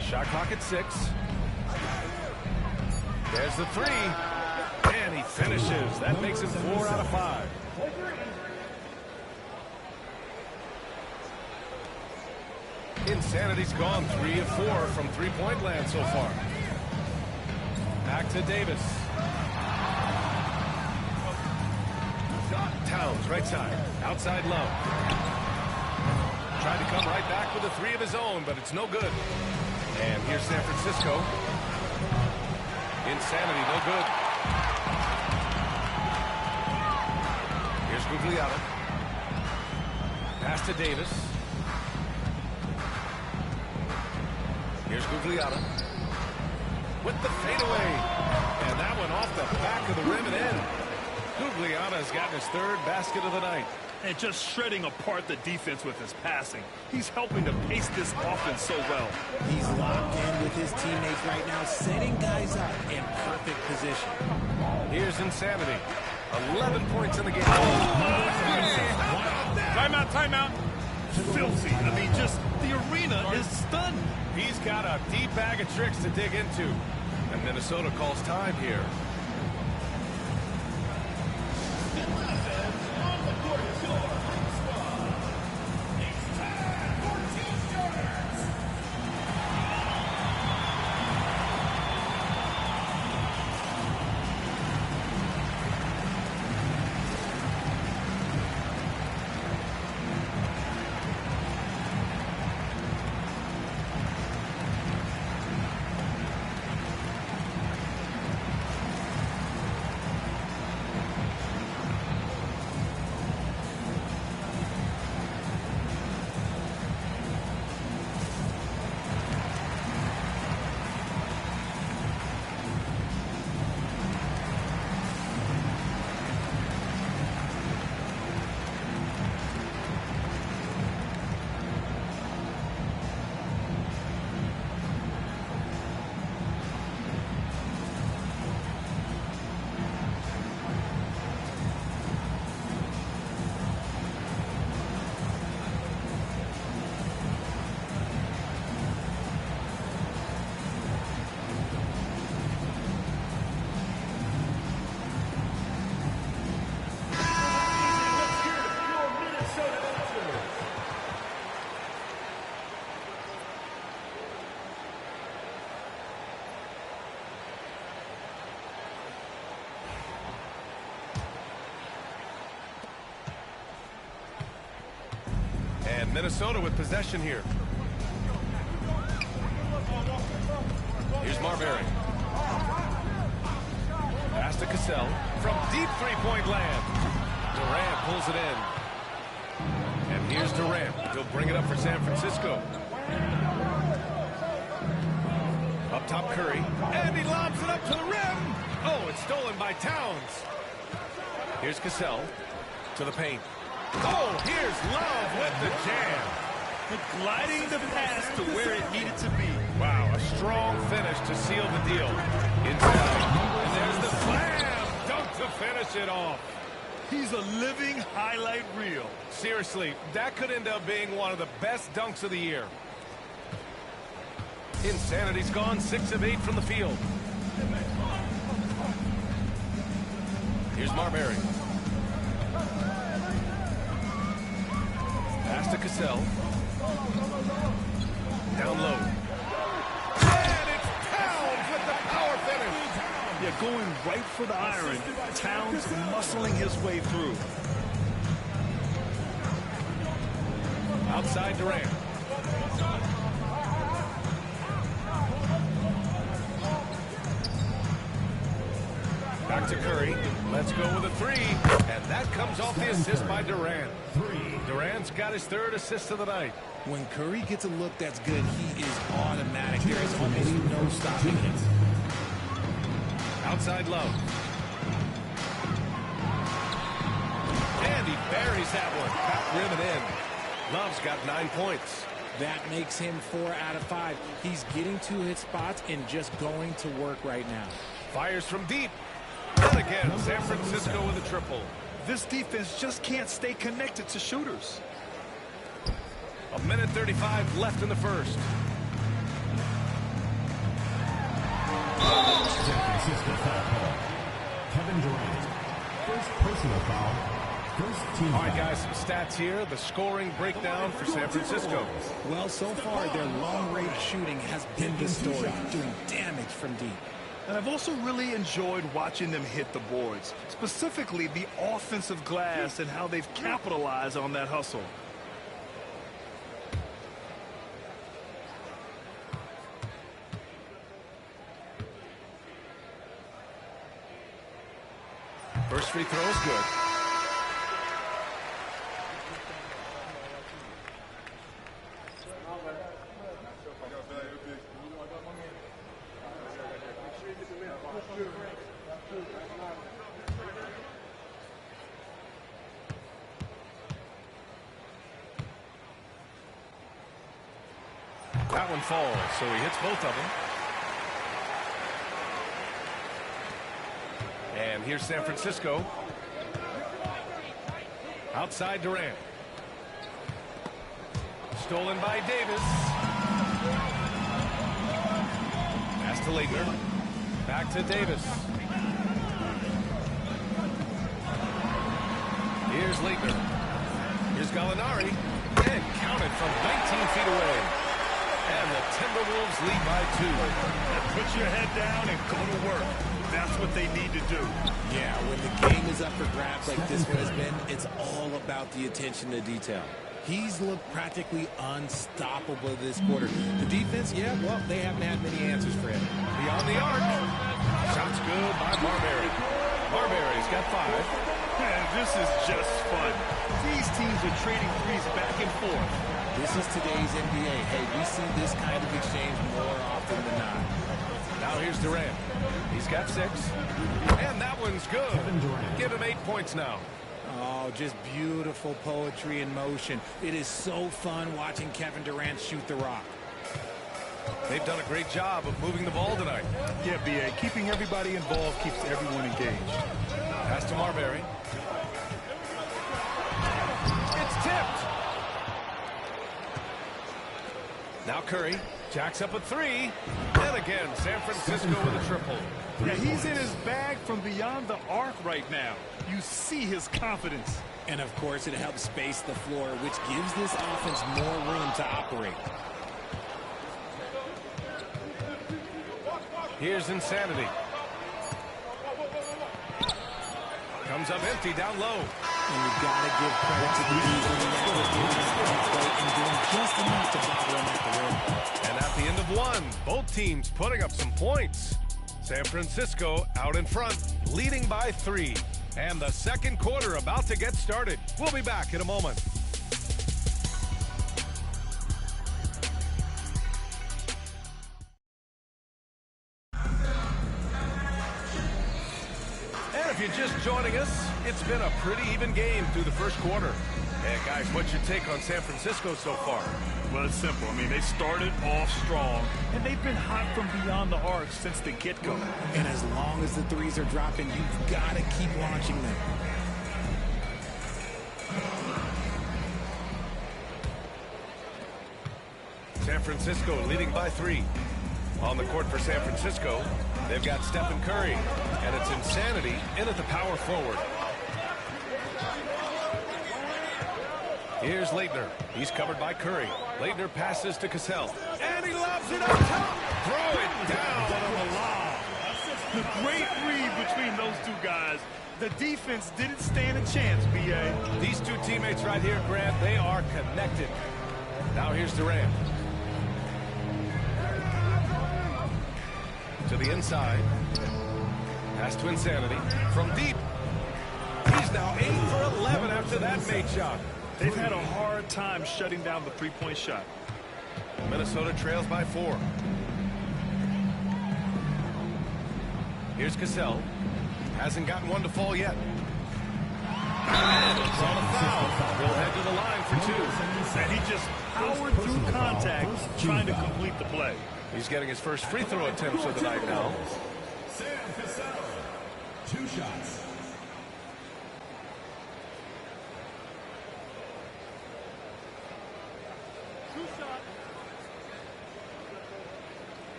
Shot clock at 6. There's the 3. And he finishes. That makes it 4 out of 5. Insanity's gone 3 of 4 from three-point land so far. Back to Davis. Towns, right side. Outside Love. Tried to come right back with a three of his own, but it's no good. And here's San Francisco. Insanity, no good. Here's Gugliotta. Pass to Davis. Here's Gugliotta. With the fadeaway. And that one off the back of the rim and in. Gugliotta has gotten his third basket of the night. And just shredding apart the defense with his passing. He's helping to pace this offense so well. He's locked in with his teammates right now, setting guys up in perfect position. Here's Insanity. 11 points in the game. Timeout, timeout. Filthy. I mean, just the arena is stunned. He's got a deep bag of tricks to dig into. And Minnesota calls time here. Minnesota with possession here. Here's Marbury. Pass to Cassell from deep three-point land. Durant pulls it in. And here's Durant. He'll bring it up for San Francisco. Up top Curry. And he lobs it up to the rim. Oh, it's stolen by Towns. Here's Cassell to the paint. Oh, here's Love with the jam. Gliding the pass to where it needed to be. Wow, a strong finish to seal the deal. Inside. And there's the slam. Dunk to finish it off. He's a living highlight reel. Seriously, that could end up being one of the best dunks of the year. Insanity's gone 6 of 8 from the field. Here's Marbury. Pass to Cassell. Down low. And it's Towns with the power finish. Yeah, going right for the iron. Towns muscling his way through. Outside Durant. Back to Curry. Let's go with a three. And that comes off the assist by Durant. Durant's got his third assist of the night. When Curry gets a look that's good, he is automatic. There is almost no stopping it. Outside Love. And he buries that one. Back rim and in. Love's got 9 points. That makes him 4 out of 5. He's getting to his spots and just going to work right now. Fires from deep. And again, San Francisco with a triple. This defense just can't stay connected to shooters. 1:35 left in the first. San Francisco foul call. Kevin Durant. First personal foul. First team foul. All right, foul. guys, some stats here. The scoring breakdown for San Francisco. Well, so far, their long-range shooting has been the story, doing damage from deep. And I've also really enjoyed watching them hit the boards, specifically the offensive glass and how they've capitalized on that hustle. First free throw is good. That one falls, so he hits both of them. And here's San Francisco. Outside Durant. Stolen by Davis. Pass to Leitner. Back to Davis. Here's Leitner. Here's Gallinari. And counted from 19 feet away. And the Timberwolves lead by 2. Put your head down and go to work. That's what they need to do. Yeah, when the game is up for grabs like this one has been, it's all about the attention to detail. He's looked practically unstoppable this quarter. The defense, yeah, well, they haven't had many answers for him. Beyond the arc. Shots good by Marbury. Marbury's got 5. Man, this is just fun. These teams are trading threes back and forth. This is today's NBA. Hey, we see this kind of exchange more often than not. Now here's Durant. He's got 6. And that one's good. Give him 8 points now. Oh, just beautiful poetry in motion. It is so fun watching Kevin Durant shoot the rock. They've done a great job of moving the ball tonight. Yeah, B.A. Keeping everybody involved keeps everyone engaged. Pass to Marbury. It's tipped. Now Curry jacks up a 3. And again, San Francisco with a triple. Yeah, he's in his bag from beyond the arc right now. You see his confidence. And, of course, it helps space the floor, which gives this offense more room to operate. Here's Insanity. Comes up empty down low. And you've got to give credit to the defense and doing just enough to bother him at the rim. And at the end of 1, both teams putting up some points. San Francisco out in front, leading by 3. And the second quarter about to get started. We'll be back in a moment. And if you're just joining us, it's been a pretty even game through the first quarter. And guys, what's your take on San Francisco so far? Well, it's simple. I mean, they started off strong, and they've been hot from beyond the arc since the get-go. And as long as the threes are dropping, you've got to keep launching them. San Francisco leading by 3. On the court for San Francisco, they've got Stephen Curry, and it's Insanity in at the power forward. Here's Leitner. He's covered by Curry. Leitner passes to Cassell. And he lobs it up top. Throw it down on the lob. The great read between those two guys. The defense didn't stand a chance, B.A. These two teammates right here, Grant, they are connected. Now here's Durant. To the inside. Pass to Insanity. From deep. He's now 8 for 11 after that made shot. They've had a hard time shutting down the three-point shot. Minnesota trails by 4. Here's Cassell. Hasn't gotten one to fall yet. And it's on a foul. He'll head to the line for 2. And he just powered through contact trying to complete the play. He's getting his first free throw attempts of the night now. Sam Cassell, 2 shots.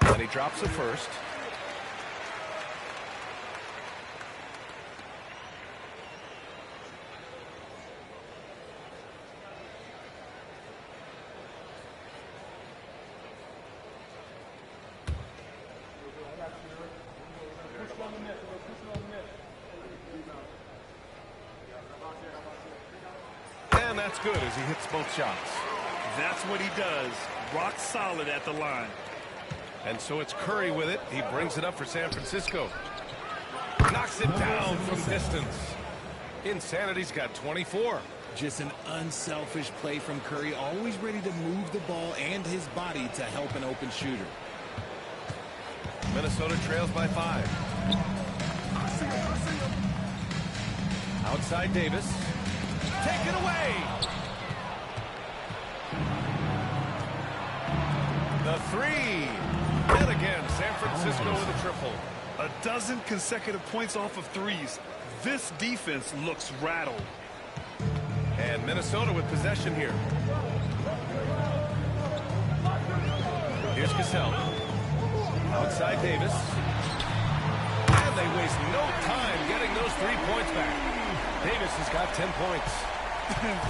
And he drops the first. that's good as he hits both shots. That's what he does. Rock solid at the line. And so it's Curry with it. He brings it up for San Francisco. Knocks it down from distance. Insanity's got 24. Just an unselfish play from Curry, always ready to move the ball and his body to help an open shooter. Minnesota trails by 5. Outside Davis. Take it away. The 3. And again, San Francisco with a triple. A dozen consecutive points off of threes. This defense looks rattled. And Minnesota with possession here. Here's Cassell. Outside Davis. And they waste no time getting those 3 points back. Davis has got 10 points.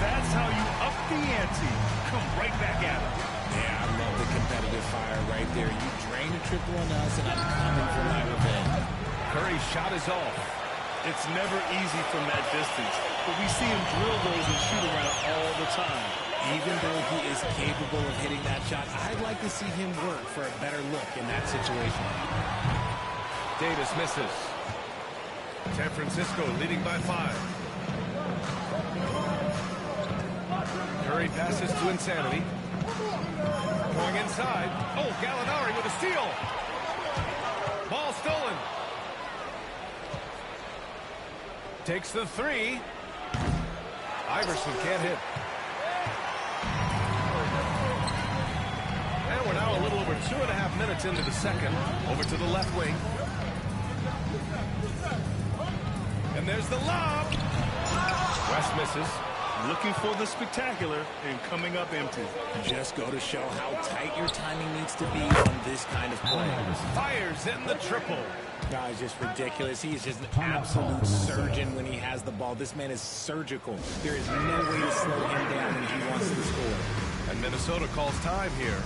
That's how you up the ante. Come right back at him. Yeah, I love the competitive fire right there. You drain a triple on us, and I'm coming for my revenge. Curry's shot is off. It's never easy from that distance, but we see him drill those and shoot around all the time. Even though he is capable of hitting that shot, I'd like to see him work for a better look in that situation. Davis misses. San Francisco leading by 5. Curry passes to Insanity. Going inside. Oh, Gallinari with a steal. Ball stolen. Takes the 3. Iverson can't hit. And we're now a little over 2.5 minutes into the second. Over to the left wing. And there's the lob. West misses. Looking for the spectacular and coming up empty. Just go to show how tight your timing needs to be on this kind of play. Fires in the triple. Guys, just ridiculous. He is just an absolute surgeon when he has the ball. This man is surgical. There is no way to slow him down when he wants to score. And Minnesota calls time here.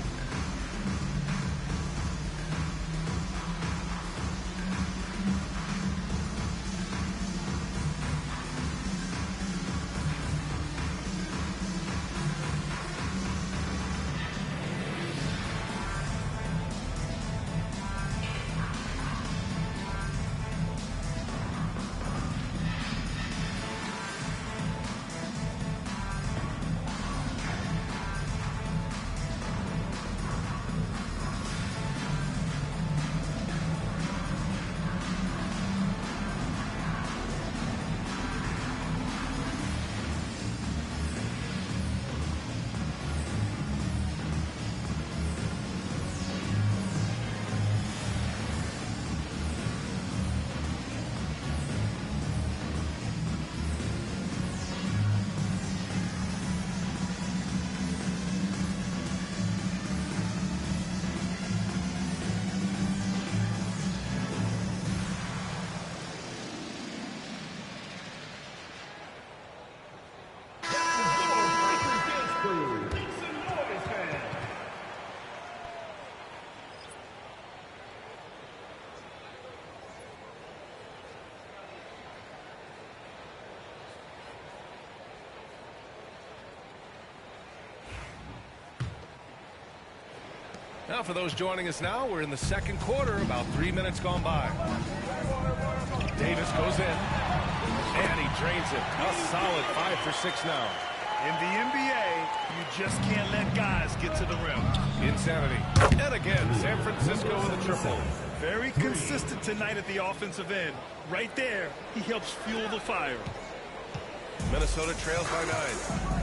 Now, for those joining us now, we're in the second quarter, about 3 minutes gone by. Davis goes in, and he drains it. A solid 5 for 6 now. In the NBA, you just can't let guys get to the rim. Insanity. And again, San Francisco with a triple. Very consistent tonight at the offensive end. Right there, he helps fuel the fire. Minnesota trails by 9.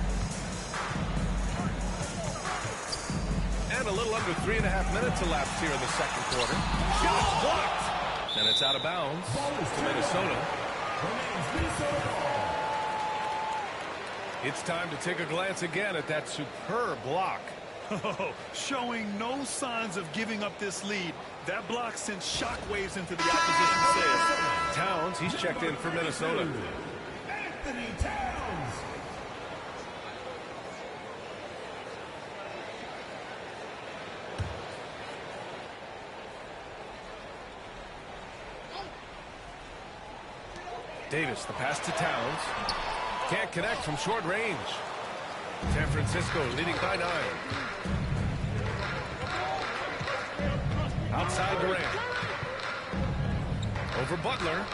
And a little under 3.5 minutes elapsed here in the second quarter. Shot blocked. And it's out of bounds to Minnesota. It's time to take a glance again at that superb block. Showing no signs of giving up this lead. That block sent shockwaves into the opposition set. Towns, he's checked in for Minnesota. Anthony Towns. Davis, the pass to Towns. Can't connect from short range. San Francisco leading by 9. Outside Durant. Over Butler.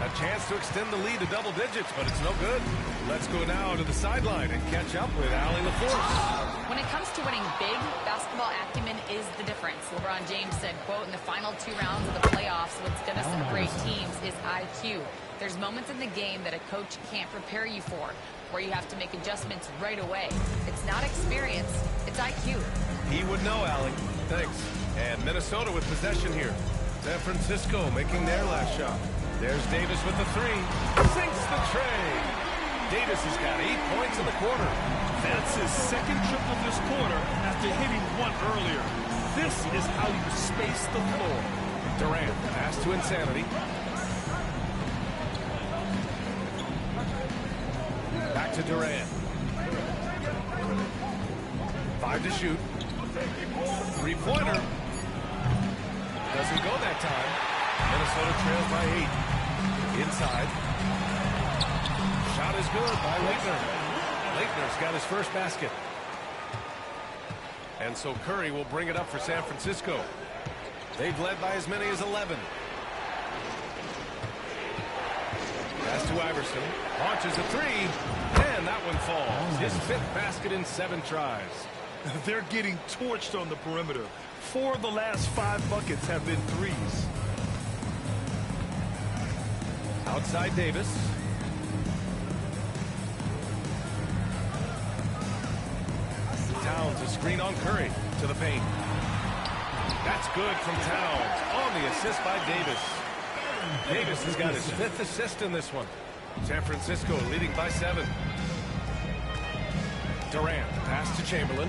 A chance to extend the lead to double digits, but it's no good. Let's go now to the sideline and catch up with Allie LaForce. When it comes to winning big, basketball acumen is the difference. LeBron James said, quote, in the final 2 rounds of the playoffs, what's going to separate teams is IQ. There's moments in the game that a coach can't prepare you for, where you have to make adjustments right away. It's not experience, it's IQ. He would know, Allie. Thanks. And Minnesota with possession here. San Francisco making their last shot. There's Davis with the 3. Sinks the tray. Davis has got 8 points in the quarter. That's his second triple this quarter after hitting 1 earlier. This is how you space the floor. Durant, pass to Insanity. Back to Durant. 5 to shoot. 3-pointer. Doesn't go that time. Minnesota trails by 8. Inside. Shot is good by Laettner. Laettner's got his first basket. And so Curry will bring it up for San Francisco. They've led by as many as 11. Pass to Iverson. Launches a 3. And that one falls. His 5th basket in 7 tries. They're getting torched on the perimeter. 4 of the last 5 buckets have been 3s. Outside Davis. Towns a screen on Curry to the paint. That's good from Towns on the assist by Davis. Davis has got his 5th assist in this one. San Francisco leading by 7. Durant, pass to Chamberlain.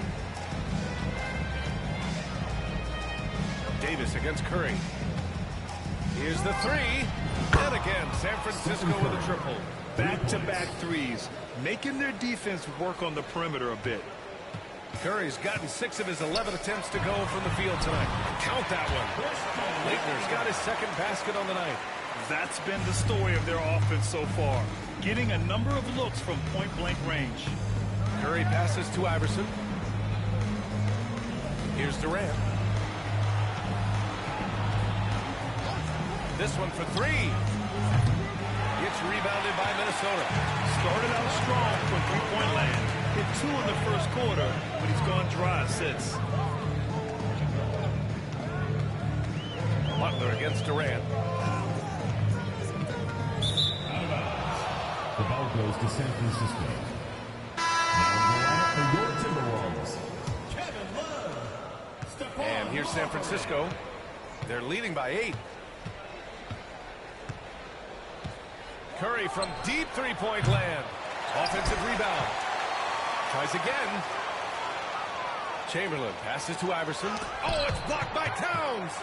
Davis against Curry. Here's the 3. And again, San Francisco with a triple. Back-to-back 3s, making their defense work on the perimeter a bit. Curry's gotten 6 of his 11 attempts to go from the field tonight. Count that one. Laettner's got his 2nd basket on the night. That's been the story of their offense so far, getting a number of looks from point-blank range. Curry passes to Iverson. Here's Durant. This one for 3. It's rebounded by Minnesota. Started out strong from three-point land. Hit 2 in the first quarter, but he's gone dry since. Butler against Durant. The ball goes to San Francisco. Now for your Timberwolves. Kevin Love. And here's San Francisco. They're leading by 8. Curry from deep 3-point land. Offensive rebound. Tries again. Chamberlain passes to Iverson. Oh, it's blocked by Towns.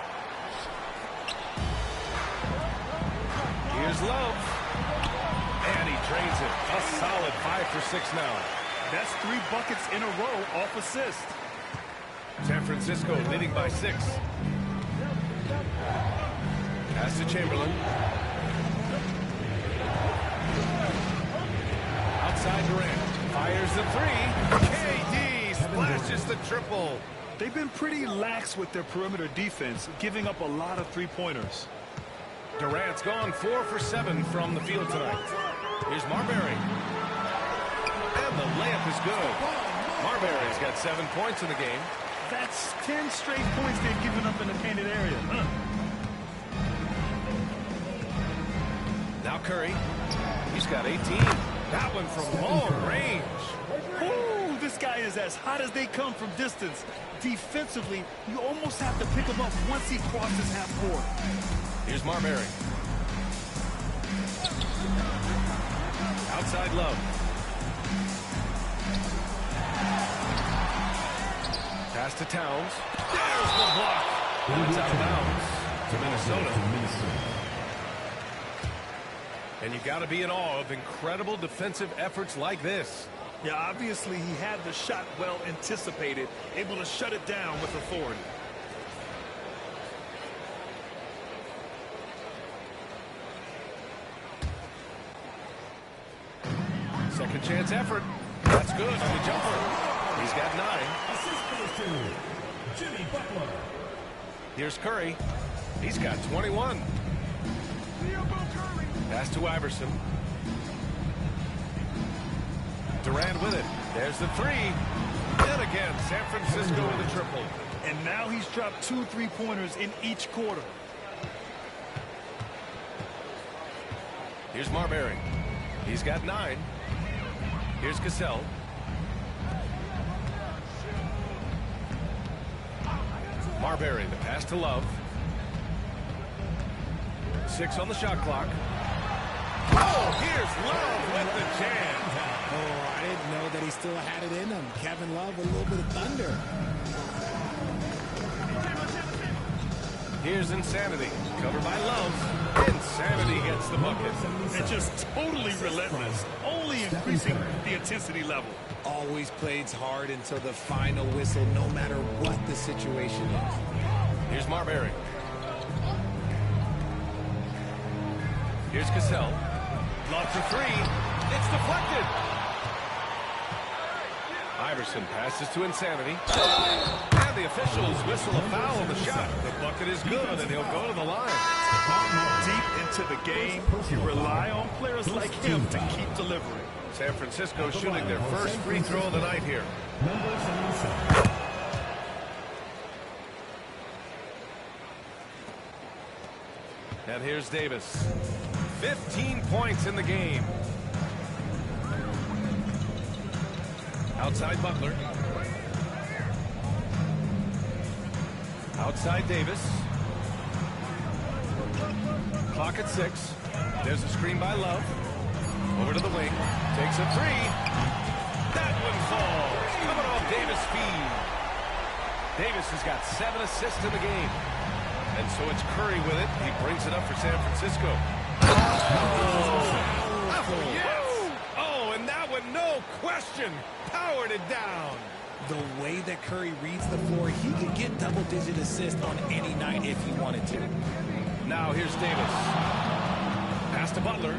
Here's Love. And he drains it. A solid 5 for 6 now. That's 3 buckets in a row off assist. San Francisco leading by 6. Pass to Chamberlain. Outside Durant. Fires the 3. KD splashes the triple. They've been pretty lax with their perimeter defense, giving up a lot of 3-pointers. Durant's gone 4 for 7 from the field tonight. Here's Marbury. And the layup is good. Marbury's got 7 points in the game. That's 10 straight points they've given up in the painted area. Now Curry. He's got 18. That one from long range. Ooh, this guy is as hot as they come from distance. Defensively, you almost have to pick him up once he crosses half court. Here's Marbury. Outside Love. Pass to Towns. There's the block. It's out of bounds to Minnesota. And you got to be in awe of incredible defensive efforts like this. Yeah, obviously he had the shot well anticipated, able to shut it down with authority. Second chance effort. That's good on the jumper. He's got 9. Assist goes to Jimmy Butler. Here's Curry. He's got 21. Pass to Iverson. Durant with it. There's the 3. And again, San Francisco with a triple. And now he's dropped 2 3-pointers in each quarter. Here's Marbury. He's got 9. Here's Cassell. Marbury, the pass to Love. 6 on the shot clock. Oh, here's Love with the jam. Oh, I didn't know that he still had it in him. Kevin Love with a little bit of thunder. Here's Insanity. Covered by Love. Insanity gets the bucket. And just totally relentless. Only increasing the intensity level. Always plays hard until the final whistle, no matter what the situation is. Here's Marbury. Here's Cassell. Love for 3. It's deflected. Iverson passes to Insanity. And the officials whistle a foul on the shot. The bucket is good, and he'll go to the line. Deep into the game, you rely on players like him to keep delivering. San Francisco shooting their first free throw of the night here. Number 77. And here's Davis. 15 points in the game. Outside Butler. Outside Davis. Clock at 6. There's a screen by Love. Over to the wing. Takes a 3. That one falls. Coming off Davis' feed. Davis has got 7 assists in the game. And so it's Curry with it. He brings it up for San Francisco. Oh, yes! Oh, and that one, no question, powered it down. The way that Curry reads the floor, he could get double-digit assists on any night if he wanted to. Now here's Davis. Pass to Butler.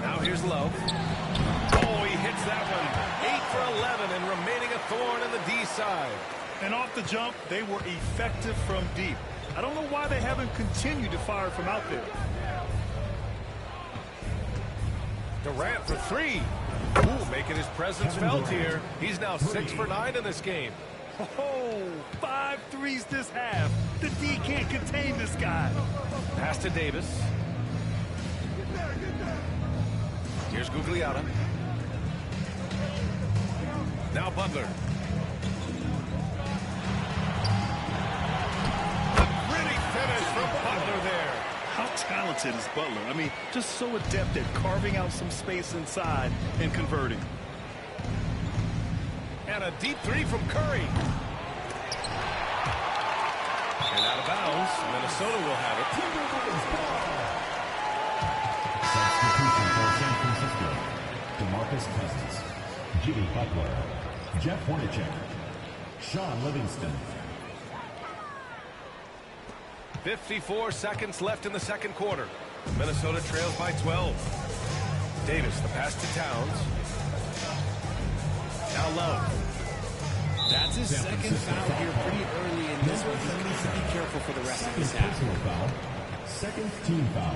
Now here's Love. Oh, he hits that one. 8 for 11 and remaining a thorn in the D side. And off the jump, they were effective from deep. I don't know why they haven't continued to fire from out there. Durant for 3. Ooh, making his presence felt here. He's now 6 for 9 in this game. Oh, 5 threes this half. The D can't contain this guy. Pass to Davis. Here's Gugliotta. Now Butler. From Butler there. How talented is Butler? I mean, just so adept at carving out some space inside and converting. And a deep 3 from Curry. And out of bounds. Minnesota will have it. Substitution for San Francisco. DeMarcus Cousins. Jimmy Butler. Jeff Hornacek. Sean Livingston. 54 seconds left in the second quarter. Minnesota trails by 12. Davis, the pass to Towns. Now Love. That's his second foul here pretty early in this one. He's got to be careful for the rest of this half. Foul. Second team foul.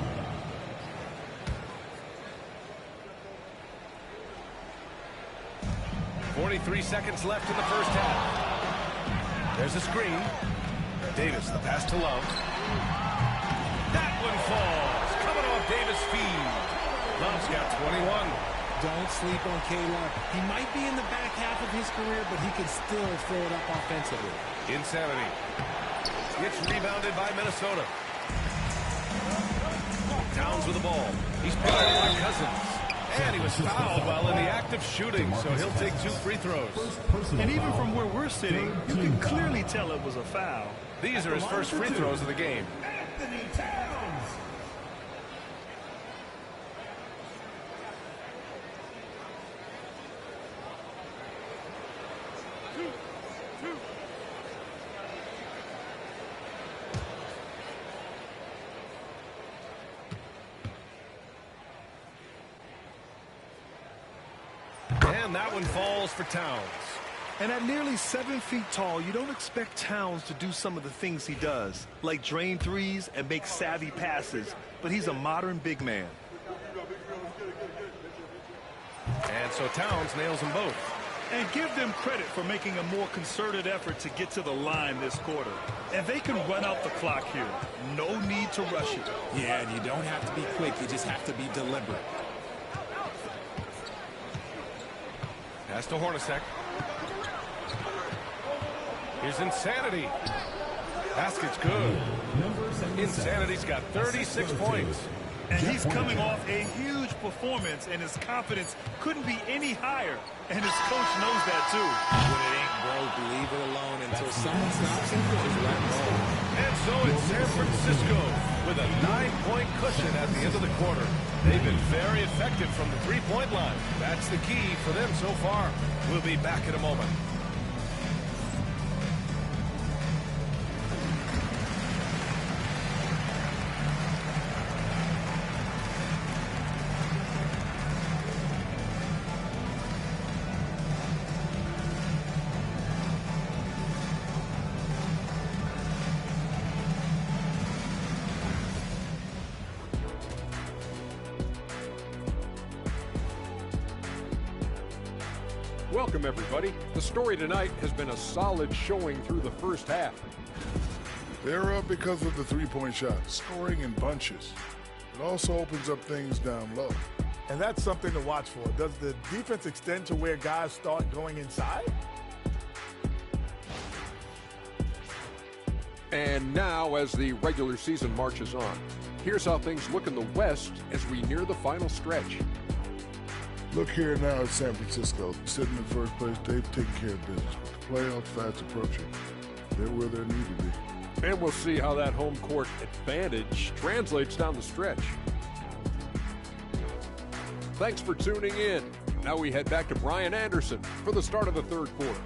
.43 seconds left in the first half. There's a screen. Davis, the pass to Love. That one falls. Coming off Davis' feed. Love's got 21. Don't sleep on K-Love. He might be in the back half of his career, but he can still throw it up offensively. Insanity. It's rebounded by Minnesota. Towns with the ball. He's picked up by Cousins. And he was fouled while in the act of shooting, so he'll take 2 free throws. And even from where we're sitting, you can clearly tell it was a foul. These are his first free throws of the game. Anthony Towns. and that one falls for Towns. And at nearly 7 feet tall, you don't expect Towns to do some of the things he does, like drain threes and make savvy passes, but he's a modern big man. And so Towns nails them both. And give them credit for making a more concerted effort to get to the line this quarter. And they can run out the clock here. No need to rush it. Yeah, and you don't have to be quick. You just have to be deliberate. Pass to Hornacek. Here's Insanity. Basket's good. Insanity's got 36 points. And he's coming off a huge performance, and his confidence couldn't be any higher. And his coach knows that, too. When it ain't broke, leave it alone until someone stops him. Just let it roll. And so it's San Francisco with a 9-point cushion at the end of the quarter. They've been very effective from the three-point line. That's the key for them so far. We'll be back in a moment. Welcome, everybody. The story tonight has been a solid showing through the first half. They're up because of the three-point shot, scoring in bunches. It also opens up things down low. And that's something to watch for. Does the defense extend to where guys start going inside? And now, as the regular season marches on, here's how things look in the West as we near the final stretch. Look here now at San Francisco. Sitting in first place, they've taken care of business. With the playoffs fast approaching, they're where they need to be. And we'll see how that home court advantage translates down the stretch. Thanks for tuning in. Now we head back to Brian Anderson for the start of the third quarter.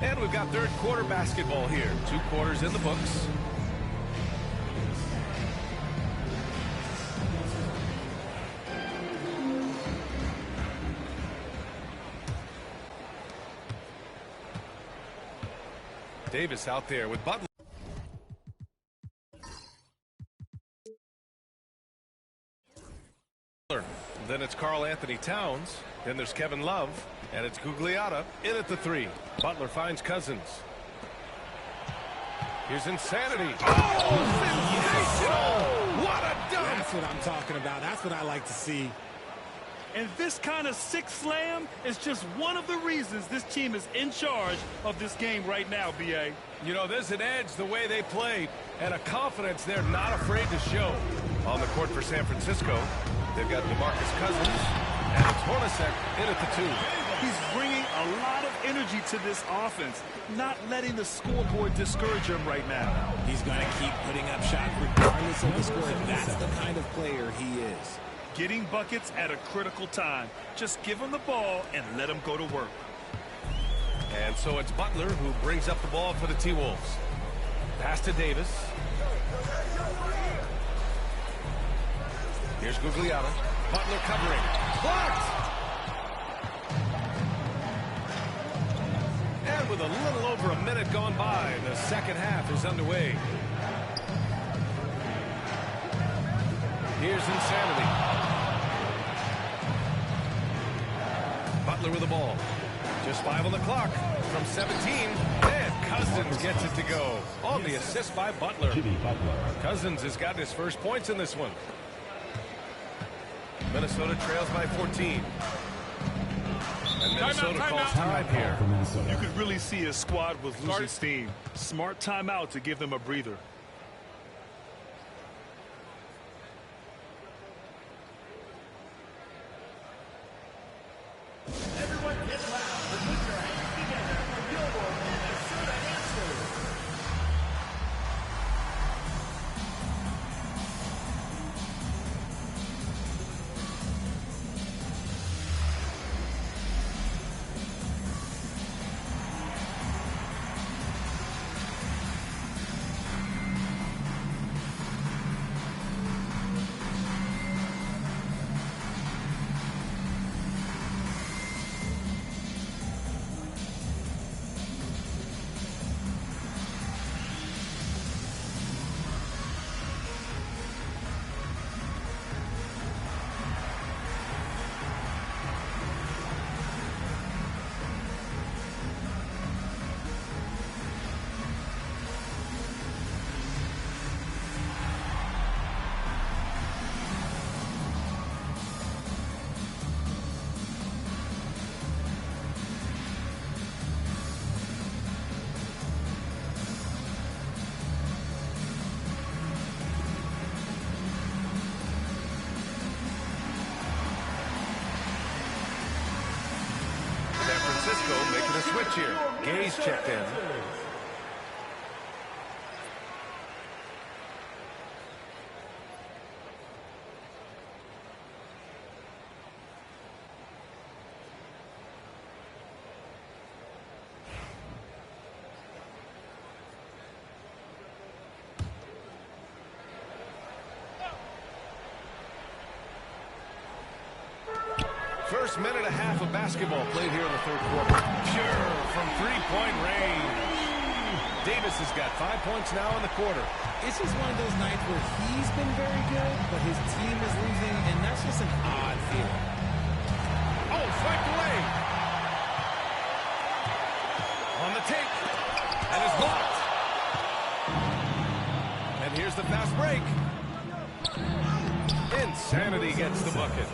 And we've got third quarter basketball here. 2 quarters in the books. Davis out there with Butler. Then it's Karl Anthony Towns. Then there's Kevin Love. And it's Gugliotta in at the 3. Butler finds Cousins. Here's Insanity. Oh, sensational! What a dunk! That's what I'm talking about. That's what I like to see. And this kind of sick slam is just one of the reasons this team is in charge of this game right now, B.A. You know, there's an edge the way they play and a confidence they're not afraid to show. On the court for San Francisco, they've got DeMarcus Cousins, and it's Hornacek in at the 2. He's bringing a lot of energy to this offense, not letting the scoreboard discourage him right now. He's going to keep putting up shots regardless of the score. That's the kind of player he is. Getting buckets at a critical time. Just give him the ball and let him go to work. And so it's Butler who brings up the ball for the T-Wolves. Pass to Davis. Here's Gugliotta. Butler covering. Blocked! And with a little over a minute gone by, the second half is underway. Here's Insanity. Butler with the ball. Just 5 on the clock from 17. And Cousins gets it to go on the assist by Butler. Cousins has gotten his first points in this one. Minnesota trails by 14. And Minnesota calls time here. You could really see his squad was losing steam. Smart timeout to give them a breather. Everyone get loud and put your hands together for Gilmore, Minnesota Answers. switch here. Gay's checked in. First minute and a half of basketball played here in the third quarter. Pure from three-point range. Davis has got 5 points now in the quarter. It's just one of those nights where he's been very good, but his team is losing, and that's just an odd feeling. Oh, flanked away. On the take. And is blocked. And here's the fast break. Insanity gets the bucket.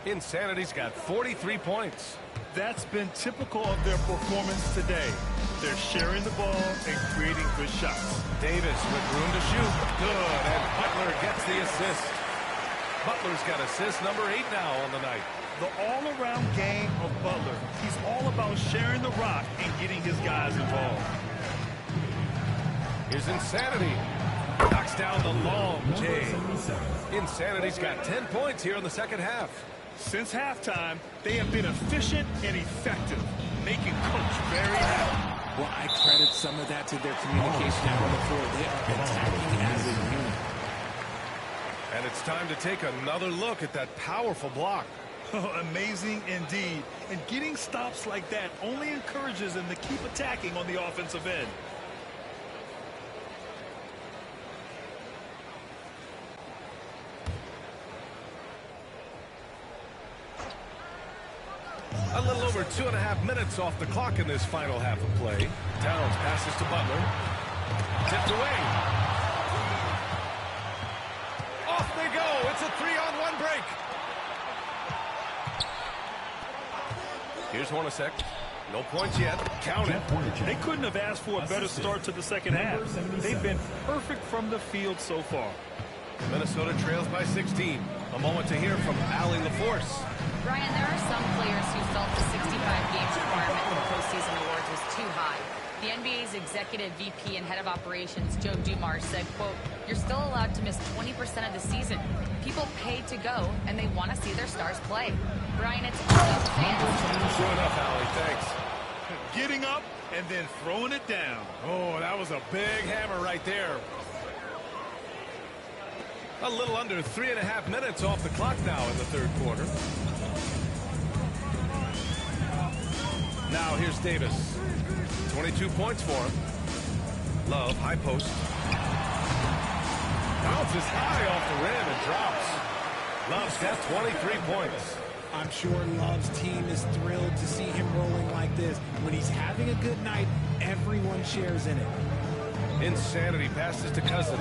Insanity's got 43 points. That's been typical of their performance today. They're sharing the ball and creating good shots. Davis with room to shoot. Good, and Butler gets the assist. Butler's got assist number 8 now on the night. The all-around game of Butler. He's all about sharing the rock and getting his guys involved. Here's Insanity. Knocks down the long J. Insanity's got 10 points here in the second half. Since halftime, they have been efficient and effective, making Coach very happy. Well, I credit some of that to their communication out on the floor. They are attacking as a unit. And it's time to take another look at that powerful block. Amazing indeed. And getting stops like that only encourages them to keep attacking on the offensive end. A little over 2.5 minutes off the clock in this final half of play. Towns passes to Butler. Tipped away. Off they go. It's a 3-on-1 break. Here's Hornacek. No points yet. Count it. They couldn't have asked for a better start to the second half. They've been perfect from the field so far. Minnesota trails by 16. A moment to hear from Allie LaForce. Brian, there are some players who felt the 65 games requirement for postseason awards was too high. The NBA's executive VP and head of operations, Joe Dumars, said, quote, "You're still allowed to miss 20% of the season. People pay to go, and they want to see their stars play." Brian, it's all those fans. Sure enough, Allie. Thanks. Getting up and then throwing it down. Oh, that was a big hammer right there. A little under 3.5 minutes off the clock now in the third quarter. Now here's Davis. 22 points for him. Love, high post. Bounces high off the rim and drops. Love's got 23 points. I'm sure Love's team is thrilled to see him rolling like this. When he's having a good night, everyone shares in it. Insanity passes to Cousins.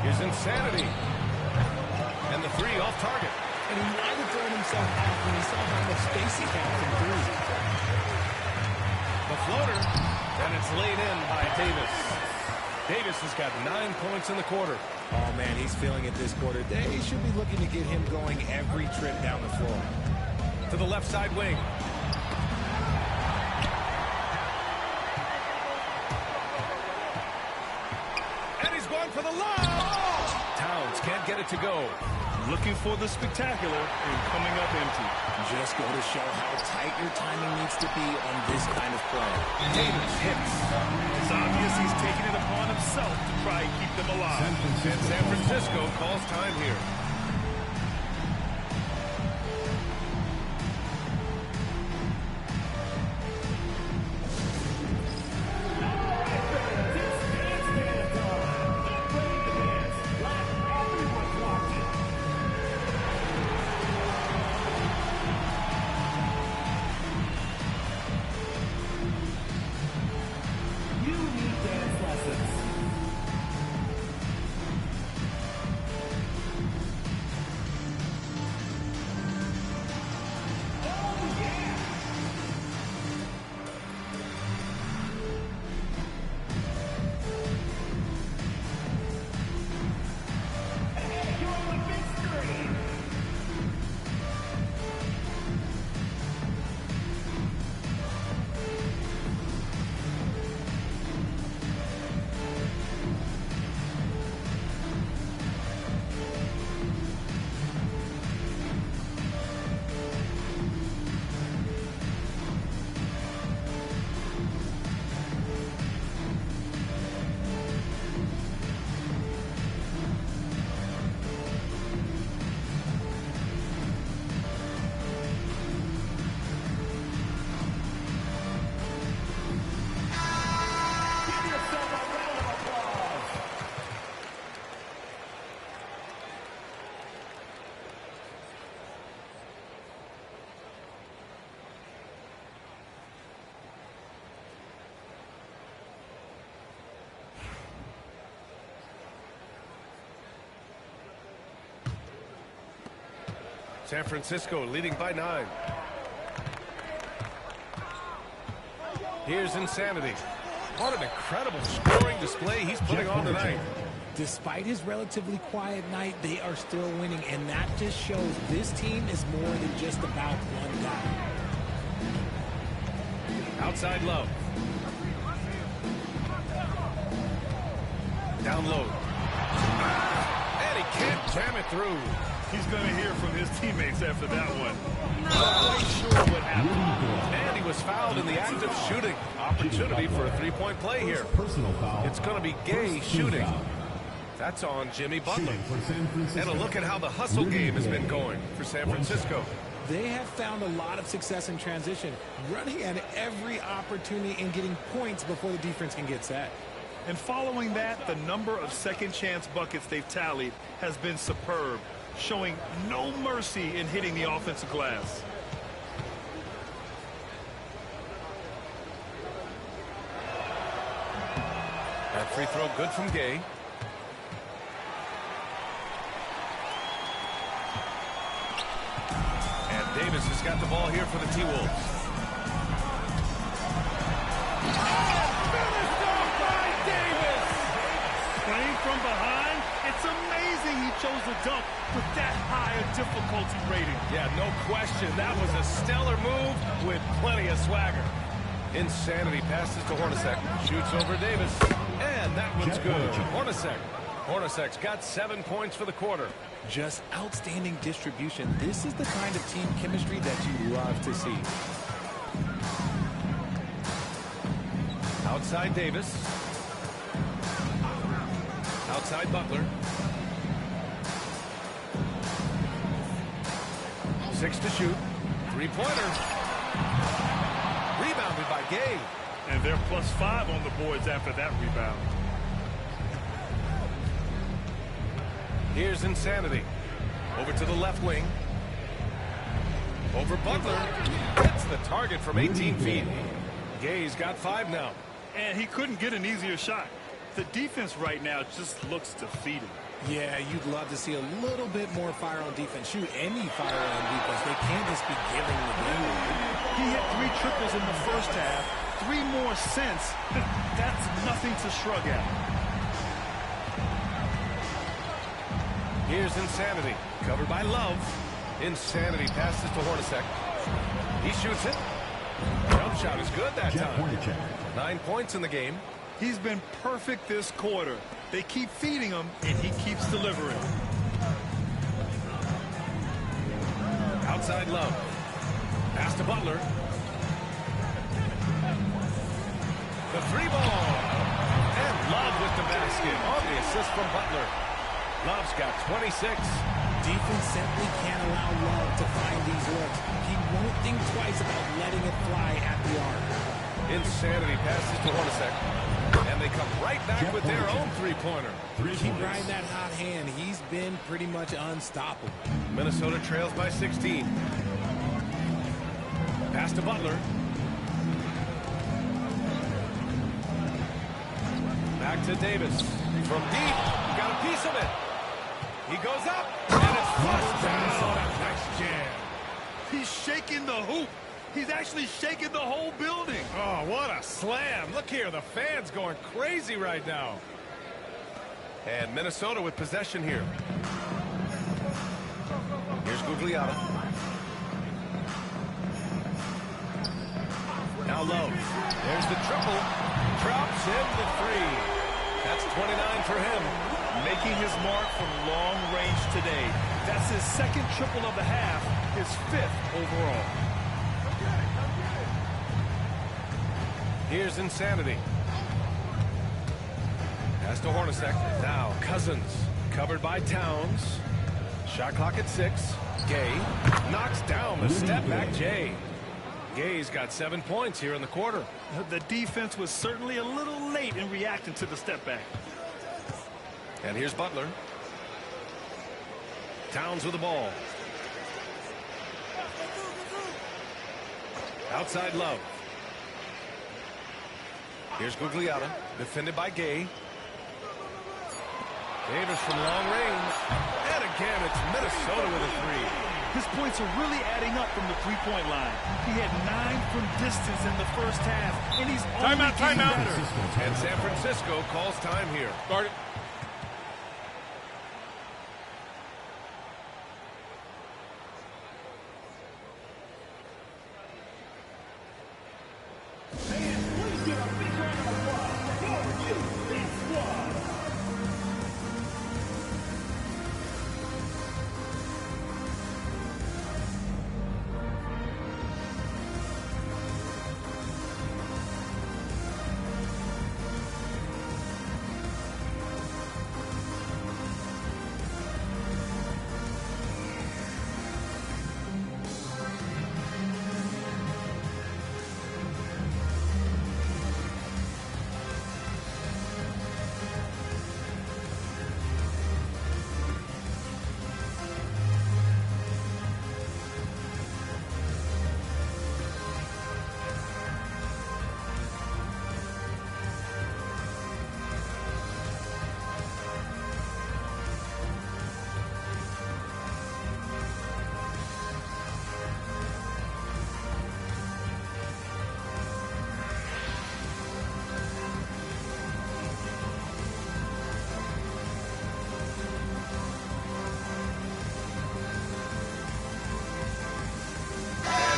Here's Insanity. And the three off target. And he might have thrown himself off when he saw how much space he had from three. The floater. And it's laid in by Davis. Davis has got 9 points in the quarter. Oh, man, he's feeling it this quarter. They should be looking to get him going every trip down the floor. To the left side wing. And he's going for the lob. Towns can't get it to go. Looking for the spectacular and coming up empty. Just go to show how tight your timing needs to be on this kind of play. Davis hits. It's obvious he's taking it upon himself to try and keep them alive. And San Francisco calls time here. San Francisco leading by 9. Here's Insanity. What an incredible scoring display he's putting on tonight. Despite his relatively quiet night, they are still winning, and that just shows this team is more than just about one guy. Outside Love. Down low. And he can't jam it through. He's going to hear from his teammates after that one. Not quite sure what happened. And he was fouled in the act of shooting. Opportunity for a three-point play here. It's going to be Gay shooting. That's on Jimmy Butler. And a look at how the hustle game has been going for San Francisco. They have found a lot of success in transition, running at every opportunity and getting points before the defense can get set. And following that, the number of second-chance buckets they've tallied has been superb, showing no mercy in hitting the offensive glass. That free throw good from Gay. And Davis has got the ball here for the T-Wolves. Playing from behind, it's amazing he chose a dunk with that high a difficulty rating. Yeah, no question. That was a stellar move with plenty of swagger. Insanity passes to Hornacek. Shoots over Davis. And that one's good. Hornacek. Hornacek's got 7 points for the quarter. Just outstanding distribution. This is the kind of team chemistry that you love to see. Outside Davis. Outside Butler. 6 to shoot. Three-pointer. Rebounded by Gay. And they're +5 on the boards after that rebound. Here's Insanity. Over to the left wing. Over Butler. Hits the target from 18 feet. Gay's got 5 now. And he couldn't get an easier shot. The defense right now just looks defeated. Yeah, you'd love to see a little bit more fire on defense. Shoot, any fire on defense. They can't just be giving the game away. He hit 3 triples in the first half. 3 more since. That's nothing to shrug at. Here's Insanity. Covered by Love. Insanity passes to Hornacek. He shoots it. Jump shot is good that time. 9 points in the game. He's been perfect this quarter. They keep feeding him, and he keeps delivering. Outside Love. Pass to Butler. The 3-ball. And Love with the basket on the assist from Butler. Love's got 26. Defense simply can't allow Love to find these looks. He won't think twice about letting it fly at the arc. Insanity passes to Hornacek. And they come right back with their own three-pointer. Keep riding that hot hand. He's been pretty much unstoppable. Minnesota trails by 16. Pass to Butler. Back to Davis. From deep, got a piece of it. He goes up, and it's flushed down. Nice jam. He's shaking the hoop. He's actually shaking the whole building. Oh, what a slam. Look here, the fans going crazy right now. And Minnesota with possession here. Here's Gugliotta. Now Love. There's the triple. Drops in the 3. That's 29 for him. Making his mark from long range today. That's his second triple of the half, his 5th overall. Here's Insanity. Pass to Hornacek. Now Cousins. Covered by Towns. Shot clock at 6. Gay knocks down the step-back Jay. Gay's got 7 points here in the quarter. The defense was certainly a little late in reacting to the step-back. And here's Butler. Towns with the ball. Outside Love. Here's Gugliotta, defended by Gay. Davis from long range. And again, it's Minnesota with a 3. His points are really adding up from the three-point line. He had 9 from distance in the first half, and he's only getting better. And San Francisco calls time here. Guard it.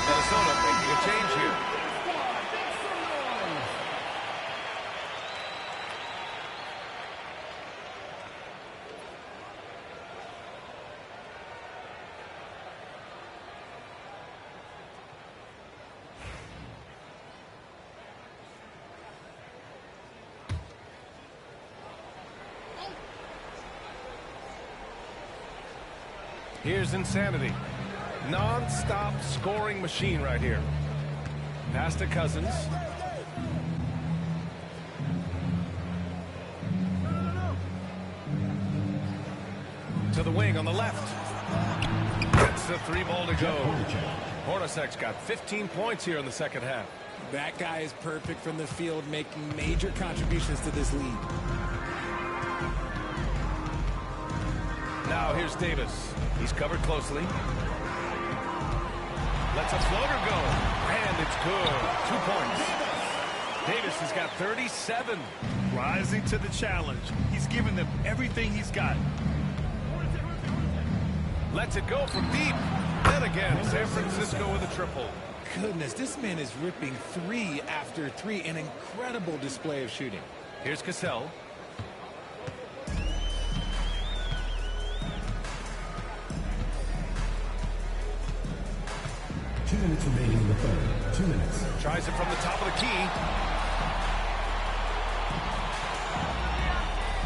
Minnesota making a change here. Here's Insanity. Non-stop scoring machine right here. Pass to Cousins. To the wing on the left. Gets the 3 ball to go. Hornacek's got 15 points here in the second half. That guy is perfect from the field, making major contributions to this lead. Now here's Davis. He's covered closely. Lets a floater go. And it's good. 2 points. Davis has got 37. Rising to the challenge. He's given them everything he's got. Lets it go from deep. Then again, San Francisco with a triple. Goodness, this man is ripping 3 after 3. An incredible display of shooting. Here's Cassell. Minutes remaining in the third. 2 minutes. Tries it from the top of the key.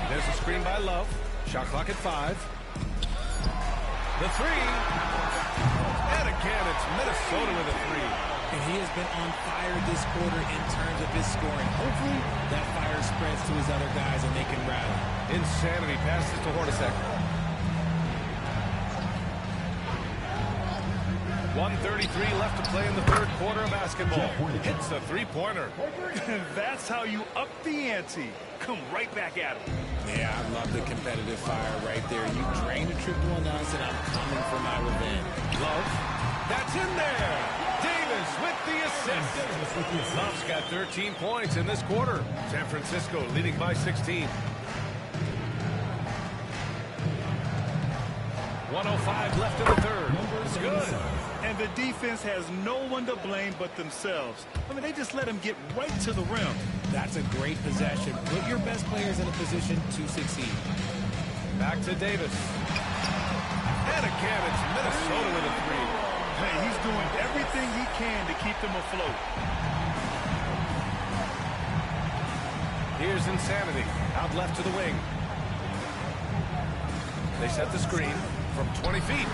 There's a screen by Love. Shot clock at 5. The 3. And again, it's Minnesota with a 3. And he has been on fire this quarter in terms of his scoring. Hopefully, that fire spreads to his other guys and they can rally. Insanity passes to Hornacek. 1:33 left to play in the third quarter of basketball. Hits a 3-pointer. That's how you up the ante. Come right back at him. Yeah, I love the competitive fire right there. You drain a triple on us, and I'm coming for my revenge. Love. That's in there. Davis with the assist. Love's got 13 points in this quarter. San Francisco leading by 16. 1:05 left in the third. It's good. And the defense has no one to blame but themselves. I mean, they just let him get right to the rim. That's a great possession. Put your best players in a position to succeed. Back to Davis. And again, it's Minnesota with a 3. Hey, he's doing everything he can to keep them afloat. Here's Insanity. Out left to the wing. They set the screen from 20 feet.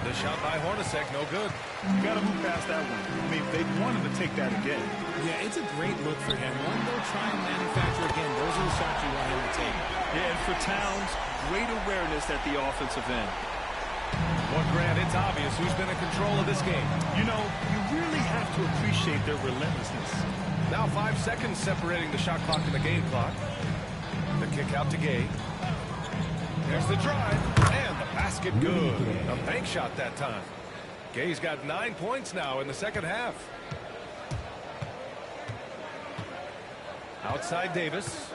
The shot by Hornacek, no good. You got to move past that one. I mean, they want him to take that again. Yeah, it's a great look for him. One they'll try and manufacture again. Those are the shots you want him to take. Yeah, and for Towns, great awareness at the offensive end. Well, Grant, it's obvious who's been in control of this game. You know, you really have to appreciate their relentlessness. Now 5 seconds separating the shot clock and the game clock. The kick out to Gay. There's the drive and the basket. basket good. A bank shot that time. Gay's got 9 points now in the second half. Outside Davis.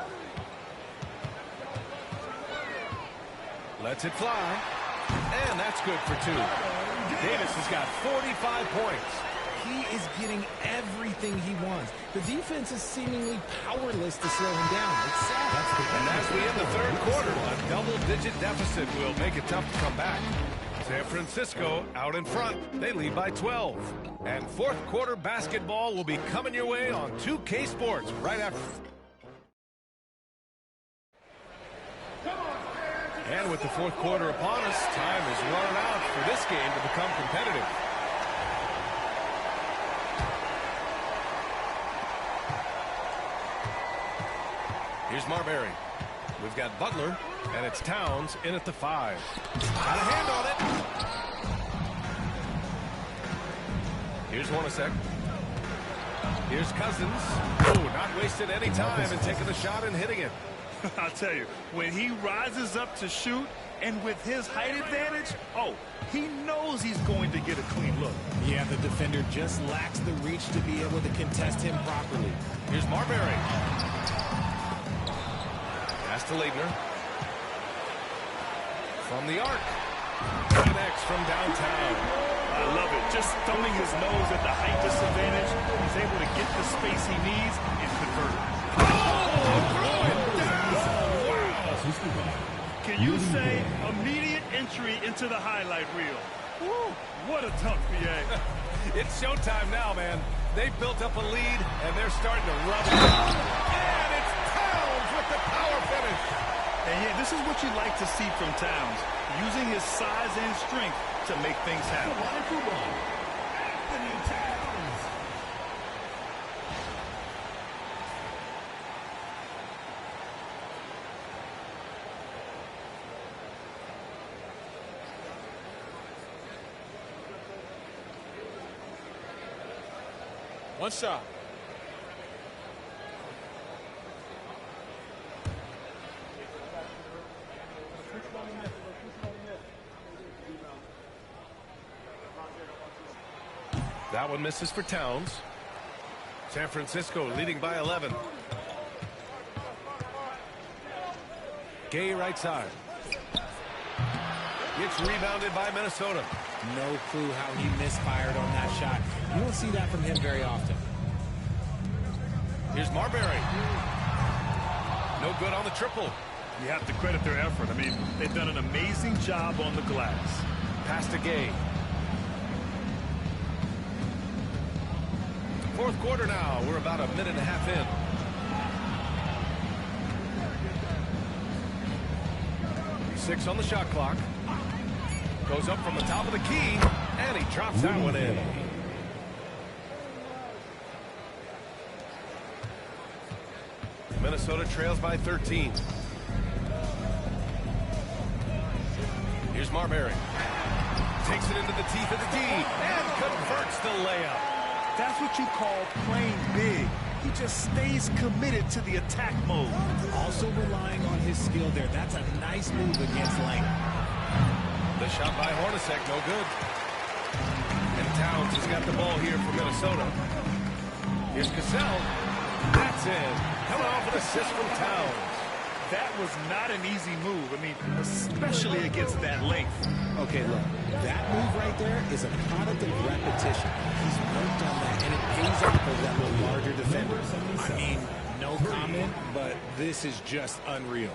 Lets it fly. And that's good for 2. Davis has got 45 points. He is getting everything he wants. The defense is seemingly powerless to slow him down. It's sad. And as we end the third quarter, a double-digit deficit will make it tough to come back. San Francisco out in front. They lead by 12. And fourth quarter basketball will be coming your way on 2K Sports right after. And with the fourth quarter upon us, time is running out for this game to become competitive. Here's Marbury. We've got Butler, and it's Towns in at the 5. Got a hand on it. Here's Hornacek. Here's Cousins. Oh, not wasting any time and taking the shot and hitting it. I'll tell you, when he rises up to shoot, and with his height advantage, oh, he knows he's going to get a clean look. Yeah, the defender just lacks the reach to be able to contest him properly. Here's Marbury. Pass to Leitner. From the arc. Connects from downtown. I love it. Just thumbing his nose at the height disadvantage. He's able to get the space he needs and convert it. Can you say immediate entry into the highlight reel? Woo, what a dunk, PA. It's showtime now, man. They've built up a lead, and they're starting to rub it out. And it's Towns with the power finish. And yeah, this is what you like to see from Towns, using his size and strength to make things happen. One shot. That one misses for Towns. San Francisco leading by 11. Gay right side. It's rebounded by Minnesota. No clue how he misfired on that shot. You don't see that from him very often. Here's Marbury. No good on the triple. You have to credit their effort. I mean, they've done an amazing job on the glass. Pass to Gay. Fourth quarter now. We're about a minute and a half in. Six on the shot clock. Goes up from the top of the key, and he drops that one in. Minnesota trails by 13. Here's Marbury. Takes it into the teeth of the D, and converts the layup. That's what you call playing big. He just stays committed to the attack mode. Also relying on his skill there. That's a nice move against Lang. The shot by Hornacek, no good. And Towns has got the ball here for Minnesota. Here's Cassell. That's in. Coming off an assist from Towns. That was not an easy move. I mean, especially against that length. Okay, look, that move right there is a product of repetition. He's worked on that, and it pays off over that little larger defender. I mean, no comment, but this is just unreal.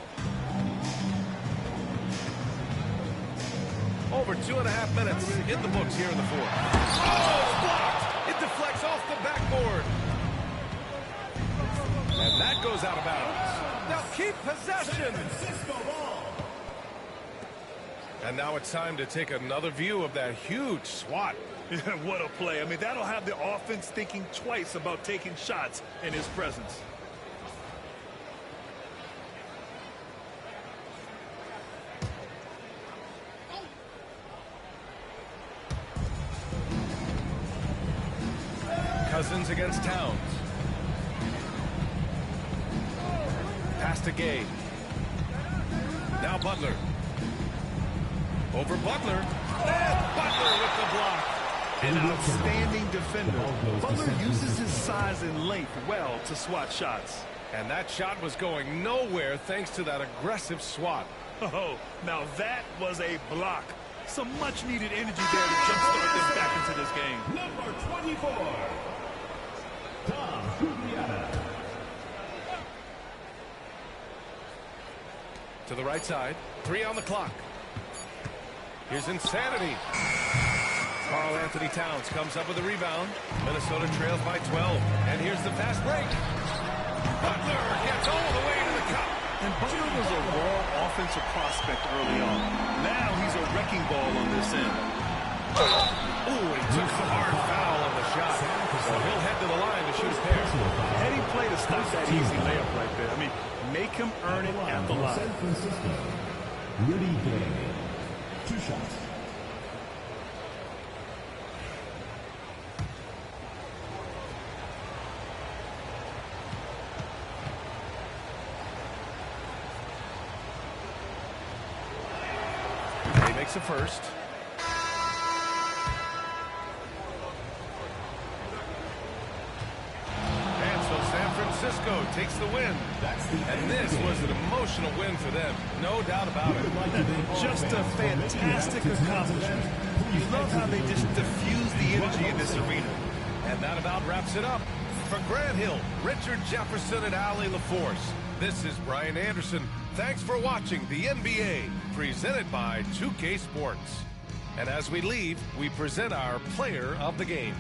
Over 2.5 minutes in the books here in the fourth. Oh, it's blocked. It deflects off the backboard. And that goes out of bounds. Now keep possession. And now it's time to take another view of that huge swat. What a play. I mean, that'll have the offense thinking twice about taking shots in his presence. Cousins against Towns. Pass to Gay. Now Butler. Over Butler. And Butler with the block. An outstanding defender. Butler uses his size and length well to swat shots. And that shot was going nowhere thanks to that aggressive swat. Oh, now that was a block. Some much-needed energy there to jumpstart them back into this game. Number 24, Tom Gugliotta. To the right side. 3 on the clock. Here's Insanity. Karl Anthony Towns comes up with a rebound. Minnesota trails by 12. And here's the fast break. Butler gets all the way to the cup. And Butler was a raw offensive prospect early on. Now he's a wrecking ball on this end. Oh, he took a hard foul on the shot. So he'll head to the line to shoot a pair. Heady play to stop that easy layup right there. I mean, make him earn it at the line. San Francisco, Rudy Gay. 2 shots. He makes a first. And so San Francisco takes the win. And this was an emotional win for them. No doubt about it. Just a fantastic accomplishment. You love how they just diffuse the energy in this arena. And that about wraps it up. For Grant Hill, Richard Jefferson, and Allie LaForce, this is Brian Anderson. Thanks for watching the NBA, presented by 2K Sports. And as we leave, we present our player of the game.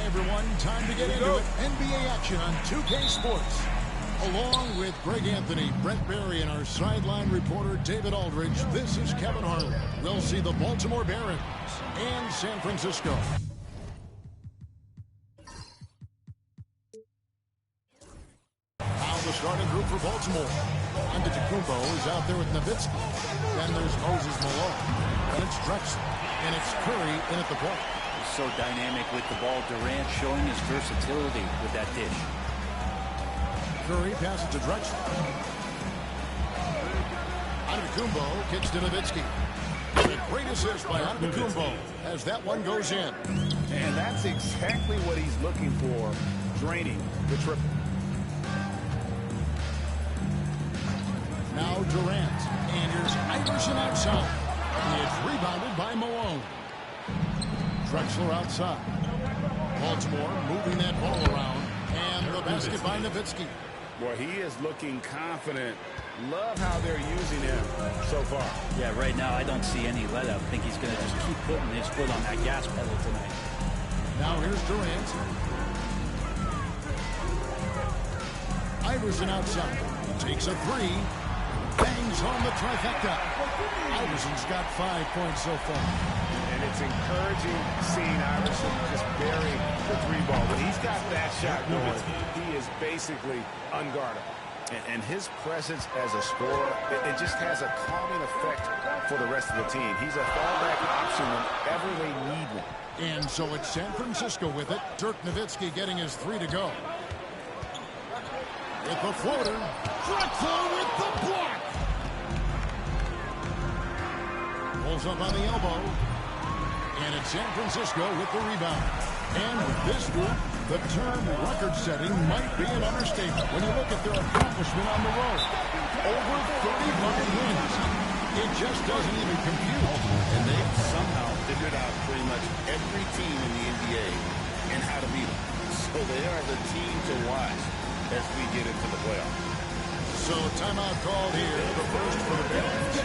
everyone. Time to get into it. NBA action on 2K Sports. Along with Greg Anthony, Brent Barry, and our sideline reporter David Aldridge, this is Kevin Harlan. We'll see the Baltimore Barons and San Francisco. Now the starting group for Baltimore. Antetokounmpo is out there with Nowitzki. Then there's Moses Malone. And it's Drexler. And it's Curry in at the point. He's so dynamic with the ball. Durant showing his versatility with that dish. Curry passes to Drexler. Antetokounmpo kicks to Nowitzki. A great assist by Antetokounmpo as that one goes in. And that's exactly what he's looking for, draining the triple. Now Durant. And here's Iverson outside. It's rebounded by Malone. Drexler outside. Baltimore moving that ball around. And the basket by Nowitzki. Boy, he is looking confident. Love how they're using him so far. Yeah, right now I don't see any let up. I think he's going to just keep putting his foot on that gas pedal tonight. Now here's Durant. Iverson outside. Takes a three. Bangs home the trifecta. Iverson's got 5 points so far. And it's encouraging seeing Iverson just bury the three ball. When he's got that shot going, he is basically unguardable. And his presence as a scorer, it just has a calming effect for the rest of the team. He's a fallback option whenever they need one. And so it's San Francisco with it. Dirk Nowitzki getting his three to go. With the floater. Drexler with the block. Pulls up on the elbow. And it's San Francisco with the rebound. And with this group, the term record-setting might be an understatement when you look at their accomplishment on the road. Over 35 wins. It just doesn't even compute. And they've somehow figured out pretty much every team in the NBA and how to beat them. So they are the team to watch as we get into the playoffs. So timeout called here, the first for the Barons.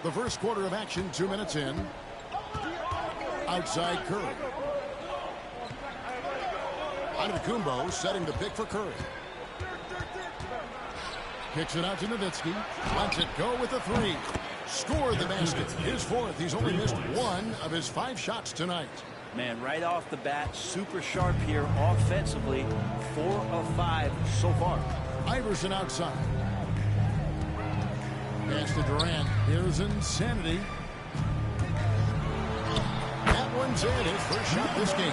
The first quarter of action, 2 minutes in. Outside Curry. Antetokounmpo setting the pick for Curry. Kicks it out to Nowitzki. Lets it go with a three. Scored the basket. His fourth. He's only missed one of his 5 shots tonight. Man, right off the bat, super sharp here offensively. 4 of 5 so far. Iverson outside. Pass to Durant. Here's Insanity. That one's in. His first shot this game.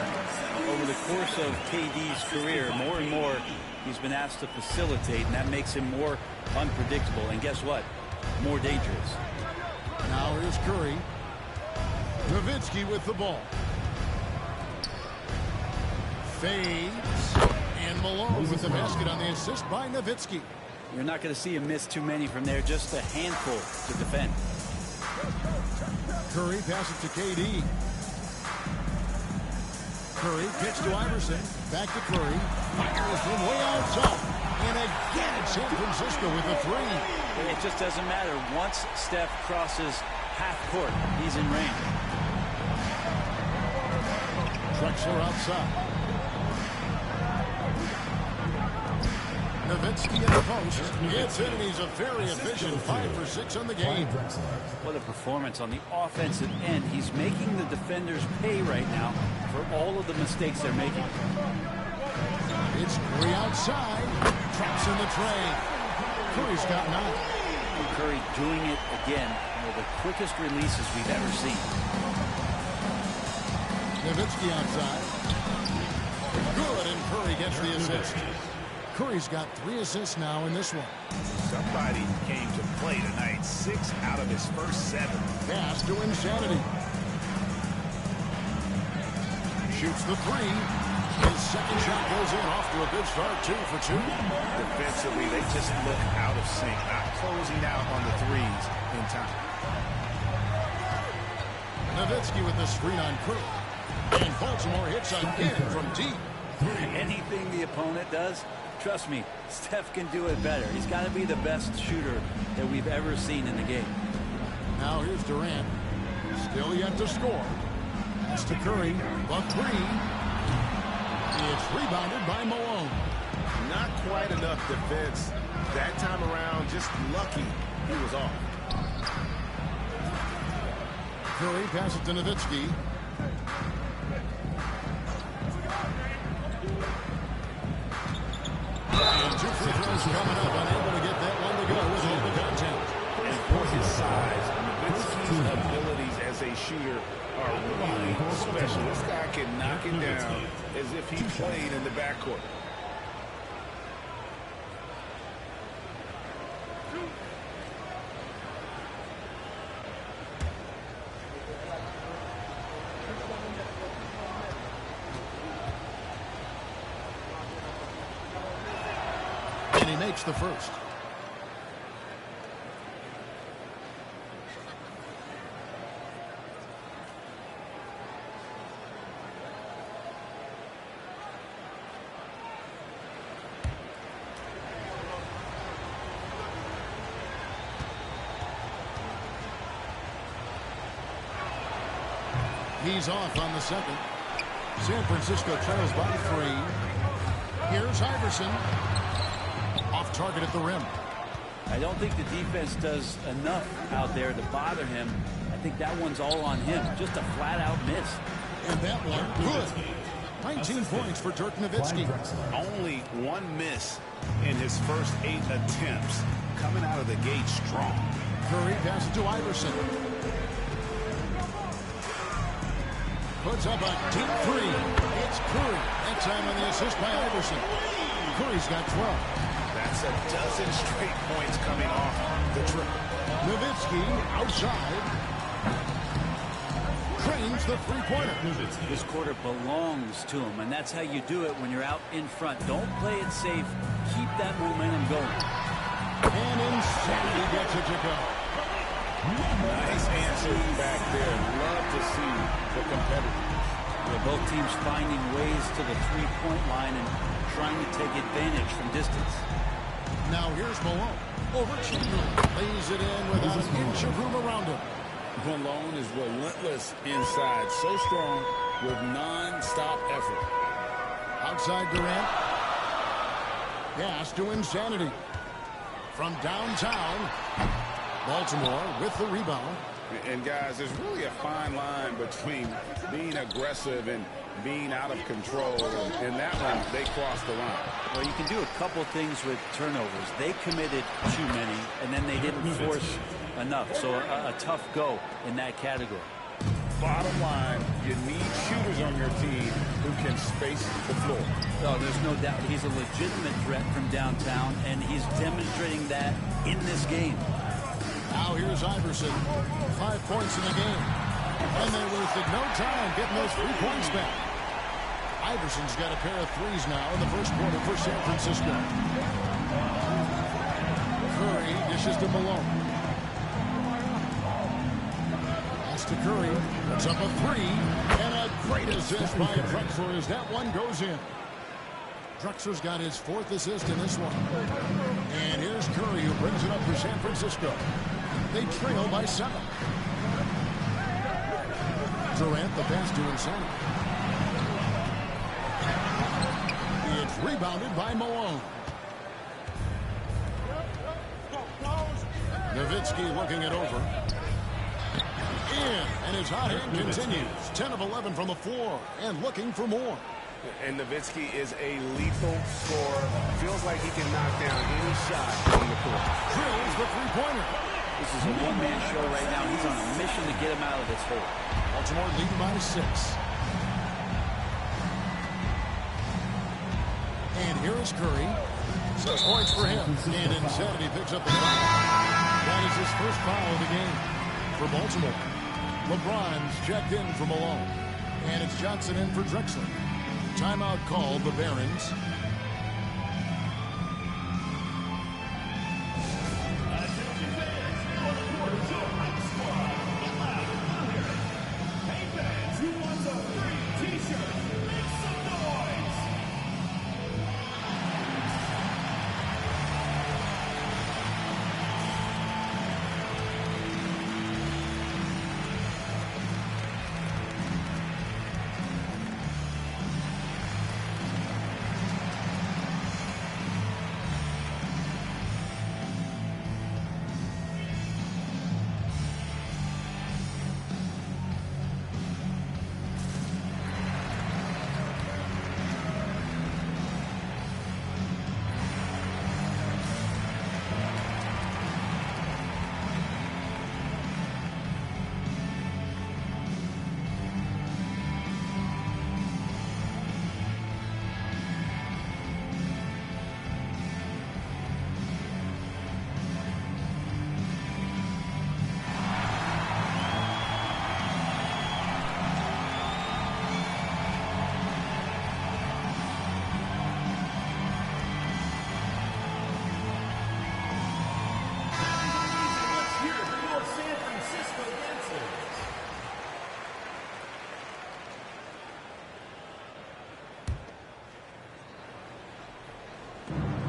Over the course of KD's career, more and more he's been asked to facilitate, and that makes him more unpredictable. And guess what? More dangerous. Now here's Curry. Nowitzki with the ball. Fades. And Malone with the basket on the assist by Nowitzki. You're not going to see him miss too many from there, just a handful to defend. Curry passes to KD. Curry pitch to Iverson. Back to Curry. Fires from way outside. And again, San Francisco with the three. It just doesn't matter. Once Steph crosses half court, he's in range. Drexler outside. Nowitzki in the post. Gets in, and he's a very efficient 5 for 6 on the game. What a performance on the offensive end. He's making the defenders pay right now for all of the mistakes they're making. It's Curry outside. Traps in the tray. Curry's got 9. Curry doing it again. One of the quickest releases we've ever seen. Nowitzki outside. Good, and Curry gets the assist. Curry's got 3 assists now in this one. Somebody came to play tonight. 6 out of his first 7. Pass to Insanity. Shoots the 3. His second shot goes in, off to a good start, 2 for 2. Defensively, they just look out of sync, not closing out on the threes in time. Nowitzki with the screen on Curry. And Baltimore hits again from deep. Anything the opponent does, trust me, Steph can do it better. He's got to be the best shooter that we've ever seen in the game. Now here's Durant. Still yet to score. That's to Curry. The 3. It's rebounded by Malone. Not quite enough defense. That time around, just lucky he was off. Curry passes to Nowitzki. And 2 free throws coming up. Unable to get that one to go with all the content. And for his size, Nowitzki's abilities as a shooter are really special. This guy can knock it down as if he played in the backcourt. And he makes the first. He's off on the second. San Francisco trails by 3. Here's Iverson. Off target at the rim. I don't think the defense does enough out there to bother him. I think that one's all on him. Just a flat-out miss. And that one, good. 19 points for Dirk Nowitzki. Only 1 miss in his first 8 attempts. Coming out of the gate strong. Curry passes to Iverson. Puts up a deep 3. It's Curry. That time on the assist by Iverson. Curry's got 12. That's a dozen straight points coming off the triple. Nowitzki outside. Trains the 3-pointer. This quarter belongs to him, and that's how you do it when you're out in front. Don't play it safe. Keep that momentum going. And Insanity gets it to go. Nice answer back there. Love to see the competitors. Both teams finding ways to the 3-point line and trying to take advantage from distance. Now here's Malone. Over Chamberlain. Lays it in without an inch of room around him. Malone is relentless inside. So strong with non-stop effort. Outside Durant. Pass to Insanity. From downtown. Baltimore with the rebound. And guys, there's really a fine line between being aggressive and being out of control. In that one, they crossed the line. Well, you can do a couple things with turnovers. They committed too many, and then they didn't force enough. So a tough go in that category. Bottom line, you need shooters on your team who can space the floor. Oh, there's no doubt he's a legitimate threat from downtown, and he's demonstrating that in this game. Now here's Iverson. 5 points in the game. And they wasted no time getting those 3 points back. Iverson's got a pair of threes now in the first quarter for San Francisco. Curry dishes to Malone. Pass to Curry. Puts up a three. And a great assist by Drexler as that one goes in. Drexler's got his 4th assist in this one. And here's Curry who brings it up for San Francisco. They trail by 7. Durant the pass to Insana. It's rebounded by Malone. Nowitzki looking it over. And his hot hand continues. 10 of 11 from the floor and looking for more. And Nowitzki is a lethal scorer. Feels like he can knock down any shot on the court. Drills the three-pointer. This is a one-man show right now. He's on a mission to get him out of this hole. Baltimore leading by 6. And here is Curry. 6 points for him. And Insanity picks up the foul. That is his first foul of the game for Baltimore. LeBron's checked in for Malone. And it's Johnson in for Drexler. Timeout called the Barons.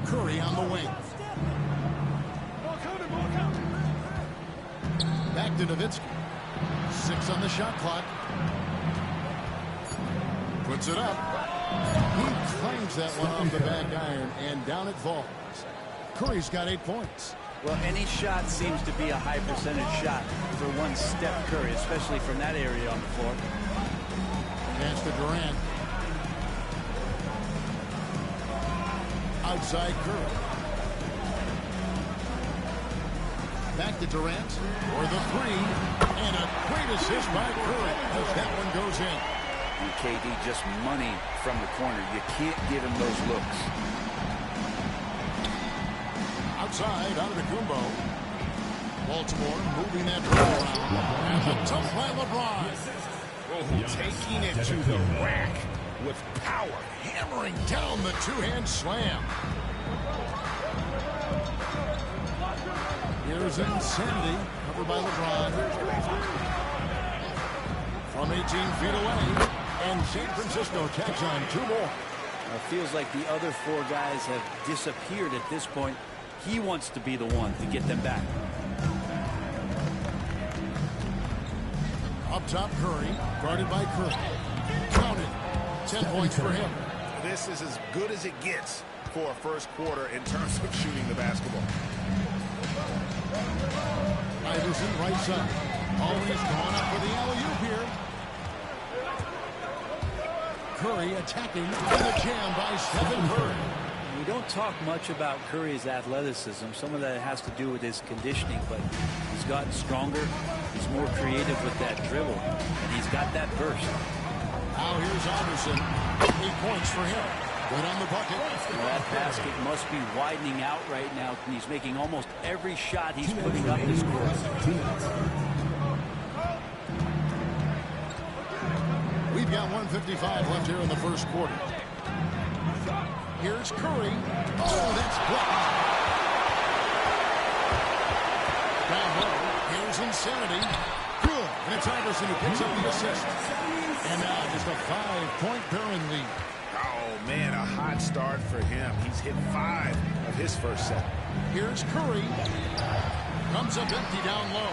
Curry on the wing. Back to Nowitzki. 6 on the shot clock. Puts it up. He claims that one off the back iron, and down it falls. Curry's got 8 points. Well, any shot seems to be a high percentage shot for one Steph Curry, especially from that area on the floor. Pass to Durant. Outside Curry. Back to Durant for the 3. And a great assist by Curry as that one goes in. And KD just money from the corner. You can't give him those looks. Outside, Antetokounmpo. Baltimore moving that ball around. And the tough by LeBron. Taking it to the rack with power. Hammering down the two-hand slam. Here's Insanity, covered by LeBron. From 18 feet away. And San Francisco tacks on 2 more. It feels like the other 4 guys have disappeared at this point. He wants to be the one to get them back. Up top, Curry, guarded by Curry. Counted. 10 points for him. This is as good as it gets for a first quarter in terms of shooting the basketball. Iverson, right side. Always gone up for the alley-oop here. Curry attacking, and a jam by Stephen Curry. We don't talk much about Curry's athleticism. Some of that has to do with his conditioning, but he's gotten stronger. He's more creative with that dribble, and he's got that burst. Now here's Iverson. 8 points for him. Good on the bucket. That basket must be widening out right now, and he's making almost every shot he's putting up this quarter. We've got 1:55 left here in the first quarter. Here's Curry. Oh, that's blocked. Down low. Here's Insanity. Good. And it's Iverson who picks up the assist. And now just a 5-point Barron lead. Oh, man, a hot start for him. He's hit 5 of his first set. Here's Curry. Comes up empty down low.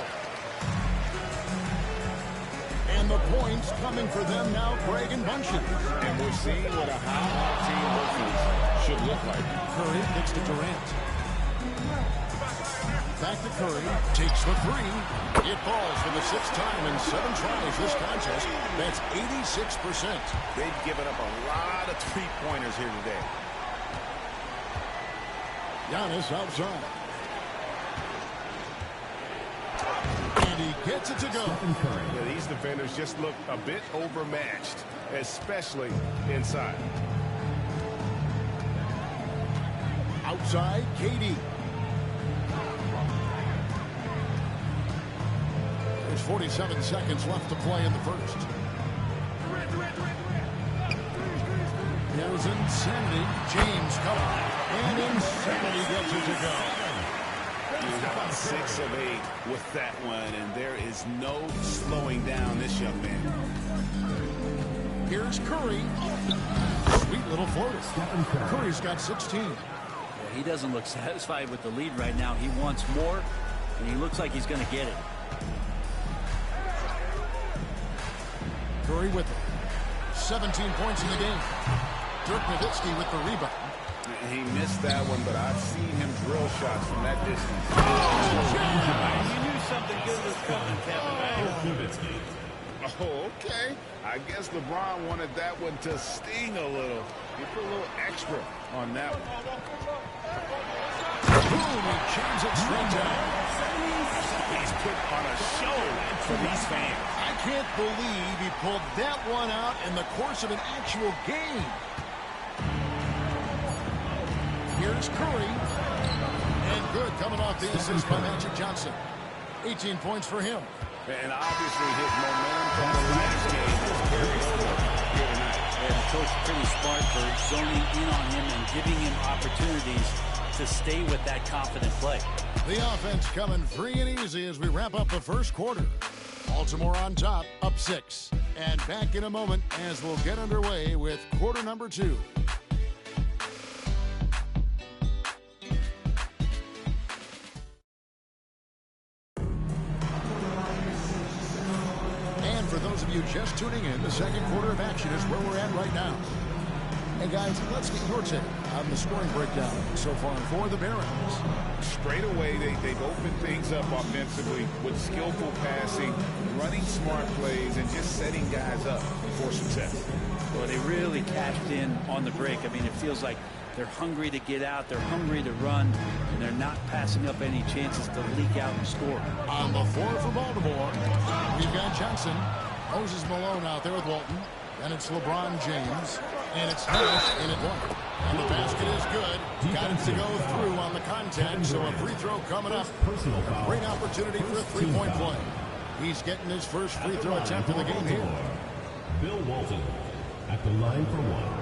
And the points coming for them now, Greg and Bunchen. And we're seeing what a high team offense should look like. Curry kicks to Durant. Back to Curry. Takes the 3. It falls for the 6th time in 7 tries this contest. That's 86%. They've given up a lot of three-pointers here today. Giannis outside. And he gets it to go. Yeah, these defenders just look a bit overmatched, especially inside. Outside, KD. There's 47 seconds left to play in the first. There's Insanity. James coming. And Insanity gets it to go. How about 6 of 8 with that one, and there is no slowing down this young man. Here's Curry. Sweet little floater. Curry's got 16. Well, he doesn't look satisfied with the lead right now. He wants more, and he looks like he's going to get it. Curry with it. 17 points in the game. Dirk Nowitzki with the rebound. He missed that one, but I've seen him drill shots from that distance. You knew something good was coming, Kevin. Oh, okay. I guess LeBron wanted that one to sting a little. He put a little extra on that one. Boom, he jams it straight down. He's put on a show for these fans. I can't believe he pulled that one out in the course of an actual game. Here's Curry. And good, coming off the assist by Magic Johnson. 18 points for him. And obviously his momentum from the last game is carried over here tonight. And the coach pretty smart for zoning in on him and giving him opportunities to stay with that confident play. The offense coming free and easy as we wrap up the first quarter. Baltimore on top, up 6. And back in a moment as we'll get underway with quarter number 2. For those of you just tuning in, the second quarter of action is where we're at right now. And guys, let's get your take on the scoring breakdown so far for the Barons. Straight away, they've opened things up offensively with skillful passing, running smart plays, and just setting guys up for success. Well, they really cashed in on the break. I mean, it feels like they're hungry to get out, they're hungry to run, and they're not passing up any chances to leak out and score. On the floor for Baltimore, we've got Johnson. Moses Malone out there with Walton. Then it's LeBron James. And it's Harris in at 1. And the basket is good. Got him to go through on the contact, so a free throw coming up. A great opportunity for a three-point play. He's getting his first free throw attempt of the game here. Bill Walton at the line for 1.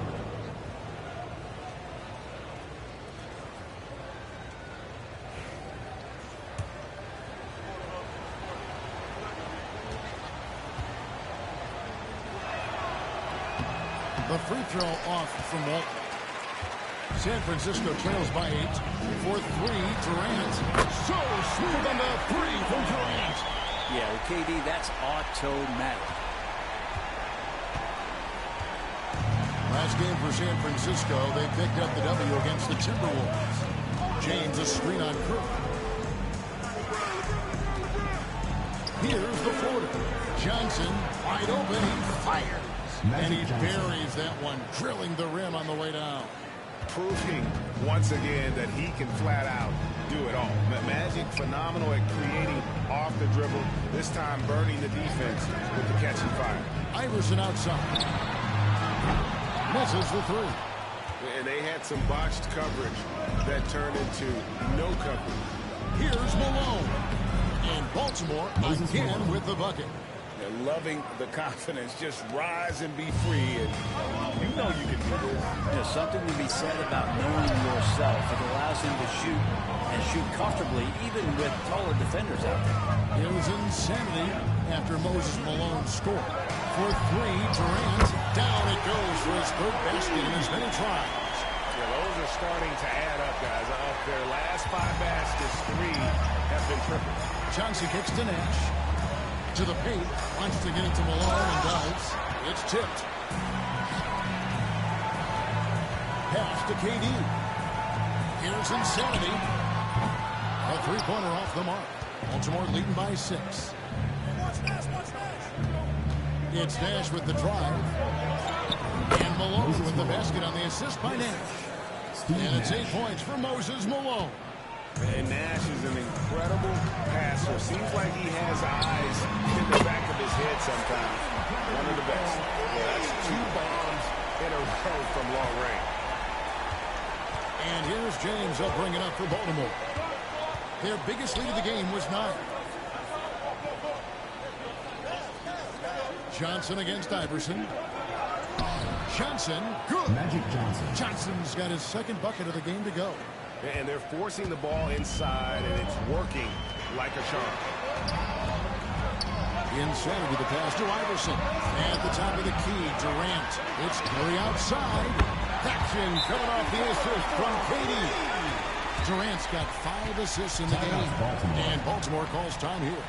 The free throw off from Walton. San Francisco trails by 8. For 3, Durant. So smooth on the 3 from Durant. Yeah, with KD, that's automatic. Last game for San Francisco, they picked up the W against the Timberwolves. James a screen on Curry. Here's the floater. Johnson wide open. He fires. And he buries that one, drilling the rim on the way down. Proving once again that he can flat out do it all. Magic phenomenal at creating off the dribble, this time burning the defense with the catch and fire. Iverson outside. Misses the 3. And they had some botched coverage that turned into no coverage. Here's Malone. And Baltimore again with the bucket. They're loving the confidence. Just rise and be free. And you know you can do this. There's something to be said about knowing yourself. It allows him to shoot and shoot comfortably, even with taller defenders out there. Here's Insanity. after Moses Malone scored. For three, Durant. Down it goes for his third basket in as many tries. Yeah, those are starting to add up, guys. Of their last 5 baskets, 3 have been triple. Johnson kicks to Nash. To the paint. Wants to get it to Malone and does. It's tipped. Pass to KD. Here's Insanity. A three-pointer off the mark. Baltimore leading by 6. It's Nash with the drive. And Malone with the basket on the assist by Nash. And it's 8 points for Moses Malone. And Nash is an incredible passer. Seems like he has eyes in the back of his head sometimes. One of the best. Yeah, that's 2 bombs in a row from long range. And here's James. They'll bring it up for Baltimore. Their biggest lead of the game was 9. Johnson against Iverson. Johnson, good. Magic Johnson. Johnson's got his second bucket of the game to go. And they're forcing the ball inside, and it's working like a charm. Insanity, the pass to Iverson. At the top of the key, Durant. It's Curry outside. Action coming off the assist from KD. Durant's got 5 assists in the game. And Baltimore calls time here.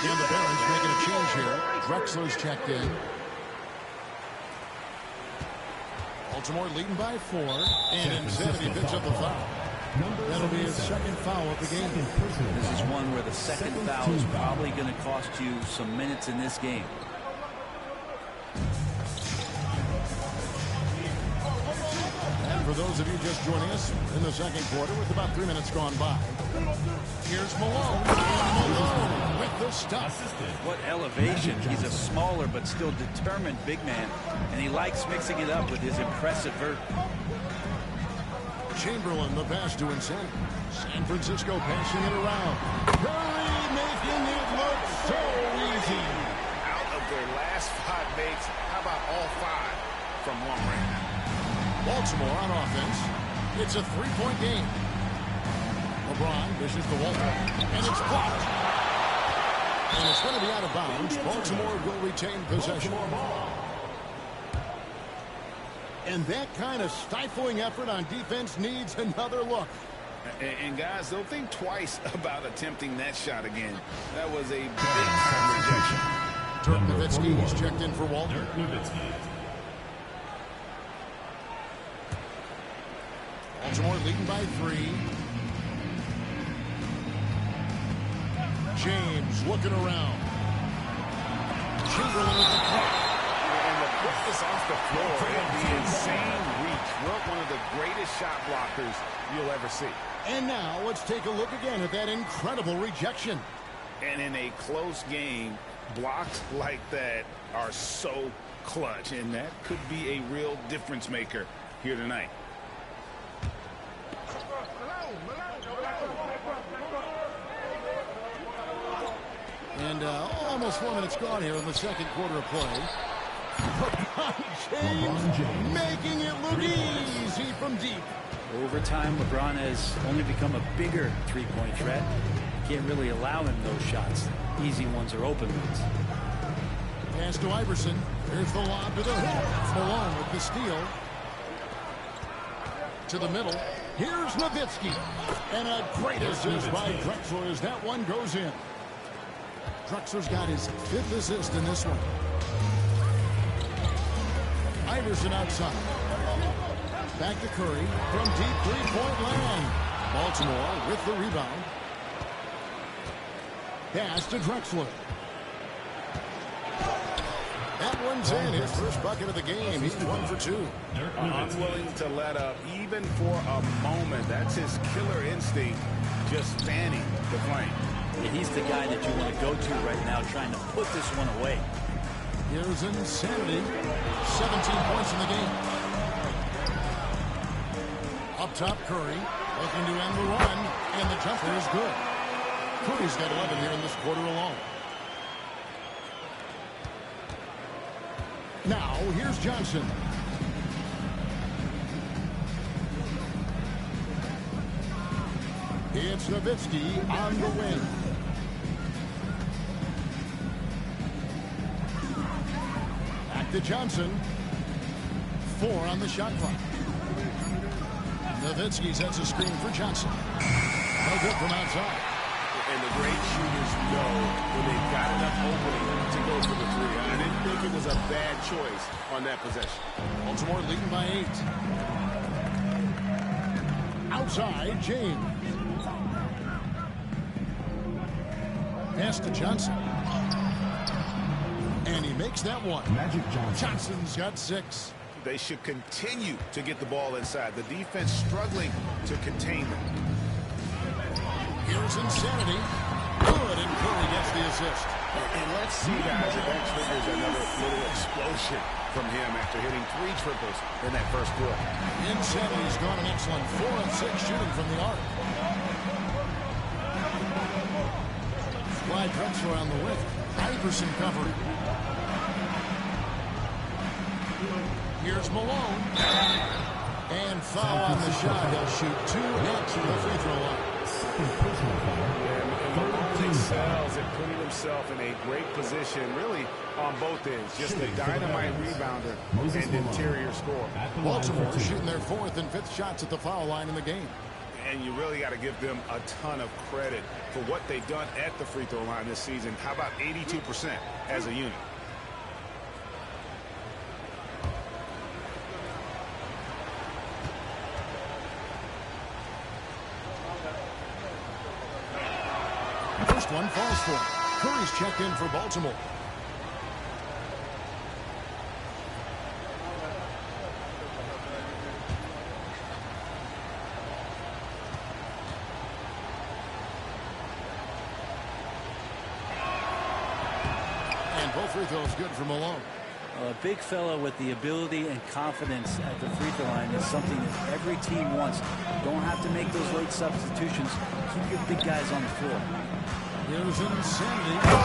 And the Barons making a change here. Drexler's checked in. Baltimore leading by 4. And Insanity picks up the foul. That'll be his second foul of the game. This is one where the second foul is probably going to cost you some minutes in this game. And for those of you just joining us in the second quarter with about 3 minutes gone by, here's Malone. Malone with the stop. What elevation. He's a smaller but still determined big man, and he likes mixing it up with his impressive vert. Chamberlain, the pass to Insanity. San Francisco passing it around. Curry making it look so easy. Out of their last 5 makes, how about all 5 from long range? Baltimore on offense. It's a 3-point game. LeBron dishes to Walter. And it's blocked. And it's going to be out of bounds. Baltimore will retain possession. And that kind of stifling effort on defense needs another look. And guys, they'll think twice about attempting that shot again. That was a big-time rejection. Dirk Nowitzki is checked in for Walter. Dirk Nowitzki. Baltimore leading by 3. James looking around. Chamberlain with the cut. And the quickness off the floor and the insane reach. One of the greatest shot blockers you'll ever see. And now let's take a look again at that incredible rejection. And in a close game, blocks like that are so clutch. And that could be a real difference maker here tonight. And almost 4 minutes gone here in the second quarter of play. LeBron James making it look easy from deep. Over time, LeBron has only become a bigger three-point threat. You can't really allow him those shots. Easy ones or open ones. Pass to Iverson. There's the lob to the hoop. Malone with the steal. To the middle. Here's Nowitzki. And a great assist by Drexler as that one goes in. Drexler's got his 5th assist in this one. Iverson outside. Back to Curry from deep three-point land. Baltimore with the rebound. Pass to Drexler. That one's in. His first bucket of the game. He's 1 for 2. Unwilling to let up even for a moment. That's his killer instinct, just fanning the flame. Yeah, he's the guy that you want to go to right now, trying to put this one away. Here's Insanity. 17 points in the game. Up top, Curry looking to end the run, and the jumper is good. Curry's got 11 here in this quarter alone. Now, here's Johnson. It's Nowitzki on the wing. Back to Johnson. 4 on the shot clock. Nowitzki sets a screen for Johnson. No good from outside. And the great shooters know when they've got enough opening to go for the three. I didn't think it was a bad choice on that possession. Baltimore leading by 8. Outside, James. Pass to Johnson. And he makes that one. Magic Johnson. Johnson's got 6. They should continue to get the ball inside. The defense struggling to contain them. Here's Insanity. Good, and Curry gets the assist. And let's see, guys, if that triggers another little explosion from him after hitting 3 triples in that first quarter. Insanity's gone an excellent 4 of 6 shooting from the arc. Clyde Drexler on the wing. Iverson covering. Here's Malone. And foul on the shot. He'll shoot 2 at the free throw line. Malone excels at putting himself in a great position, really on both ends. Just a dynamite rebounder and interior scorer. Baltimore shooting their 4th and 5th shots at the foul line in the game. And you really got to give them a ton of credit for what they've done at the free throw line this season. How about 82% as a unit? First one falls for him. Curry's checked in for Baltimore. And both free throws good for Malone. A big fella with the ability and confidence at the free throw line is something that every team wants. You don't have to make those late substitutions. Keep your big guys on the floor. Here's Insanity. Flying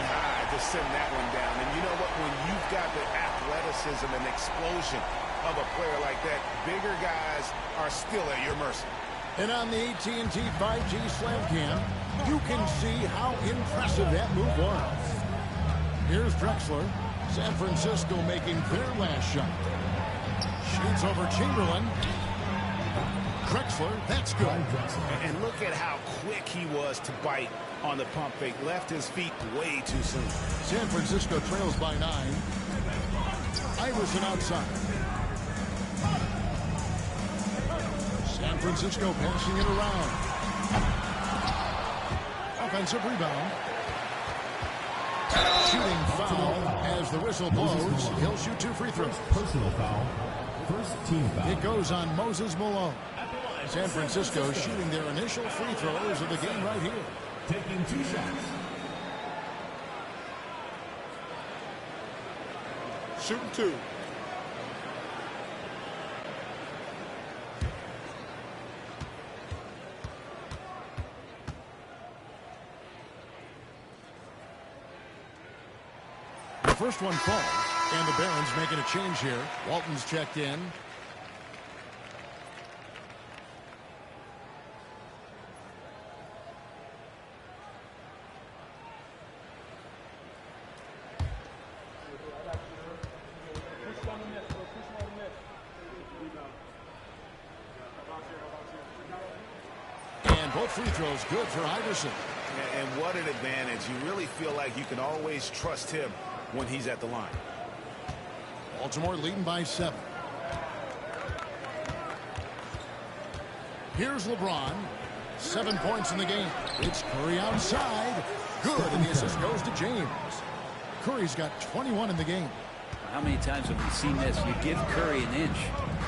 high to send that one down. And you know what? When you've got the athleticism and explosion of a player like that, bigger guys are still at your mercy. And on the AT&T 5G Slam Cam, you can see how impressive that move was. Here's Drexler. San Francisco making their last shot. Shoots over Chamberlain. Drexler, that's good. And look at how quick he was to bite on the pump fake. Left his feet way too soon. San Francisco trails by 9. Iverson outside. San Francisco passing it around. Offensive rebound. Shooting foul as the whistle blows. He'll shoot 2 free throws. Personal foul. First team foul. It goes on Moses Malone. San Francisco shooting their initial free throws of the game right here. Taking 2 shots. Shooting 2. first one falls, and the Barons making a change here. Walton's checked in. And both free throws good for Iverson. And what an advantage. You really feel like you can always trust him when he's at the line. Baltimore leading by 7. Here's LeBron. 7 points in the game. It's Curry outside. Good, and the assist goes to James. Curry's got 21 in the game. How many times have we seen this? You give Curry an inch,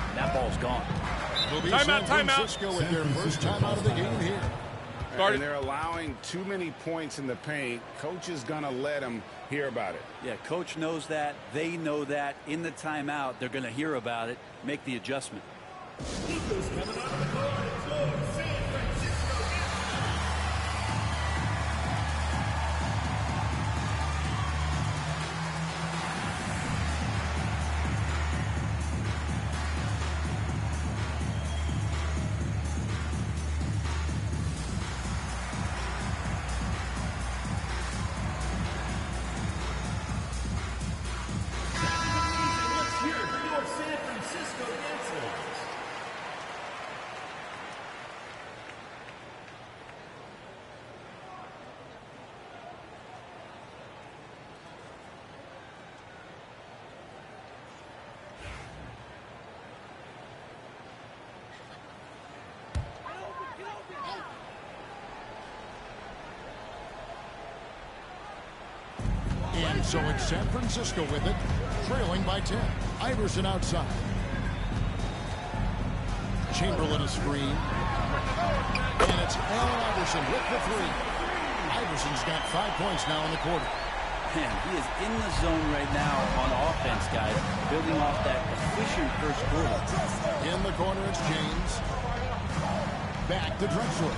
and that ball's gone. It'll be San Francisco with their first time out of the game here. And they're allowing too many points in the paint. Coach is going to let them hear about it. Yeah, coach knows that. They know that. In the timeout, they're going to hear about it, make the adjustment. Lucas coming out of the corner for San Francisco. And so it's San Francisco with it, trailing by 10. Iverson outside. Chamberlain a screen. And it's Allen Iverson with the 3. Iverson's got 5 points now in the quarter. Man, he is in the zone right now on offense, guys, building off that efficient first quarter. In the corner, it's James. Back to Drexler.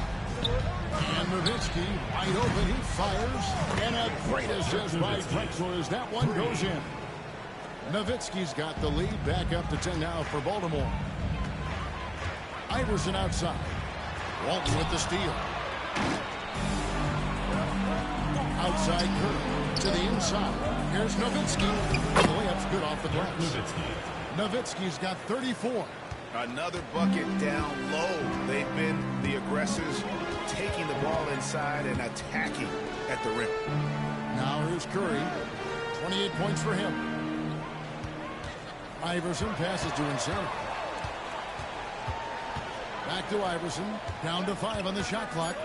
And Nowitzki wide open. He fires. And a great assist by Drexler as that one goes in. Nowitzki's got the lead. Back up to 10 now for Baltimore. Iverson outside. Walton with the steal. Outside Curry to the inside. Here's Nowitzki. The layup's good off the glass. Nowitzki's got 34. Another bucket down low. They've been the aggressors, taking the ball inside and attacking at the rim. Now here's Curry. 28 points for him. Iverson passes to Insane. Back to Iverson. Down to 5 on the shot clock.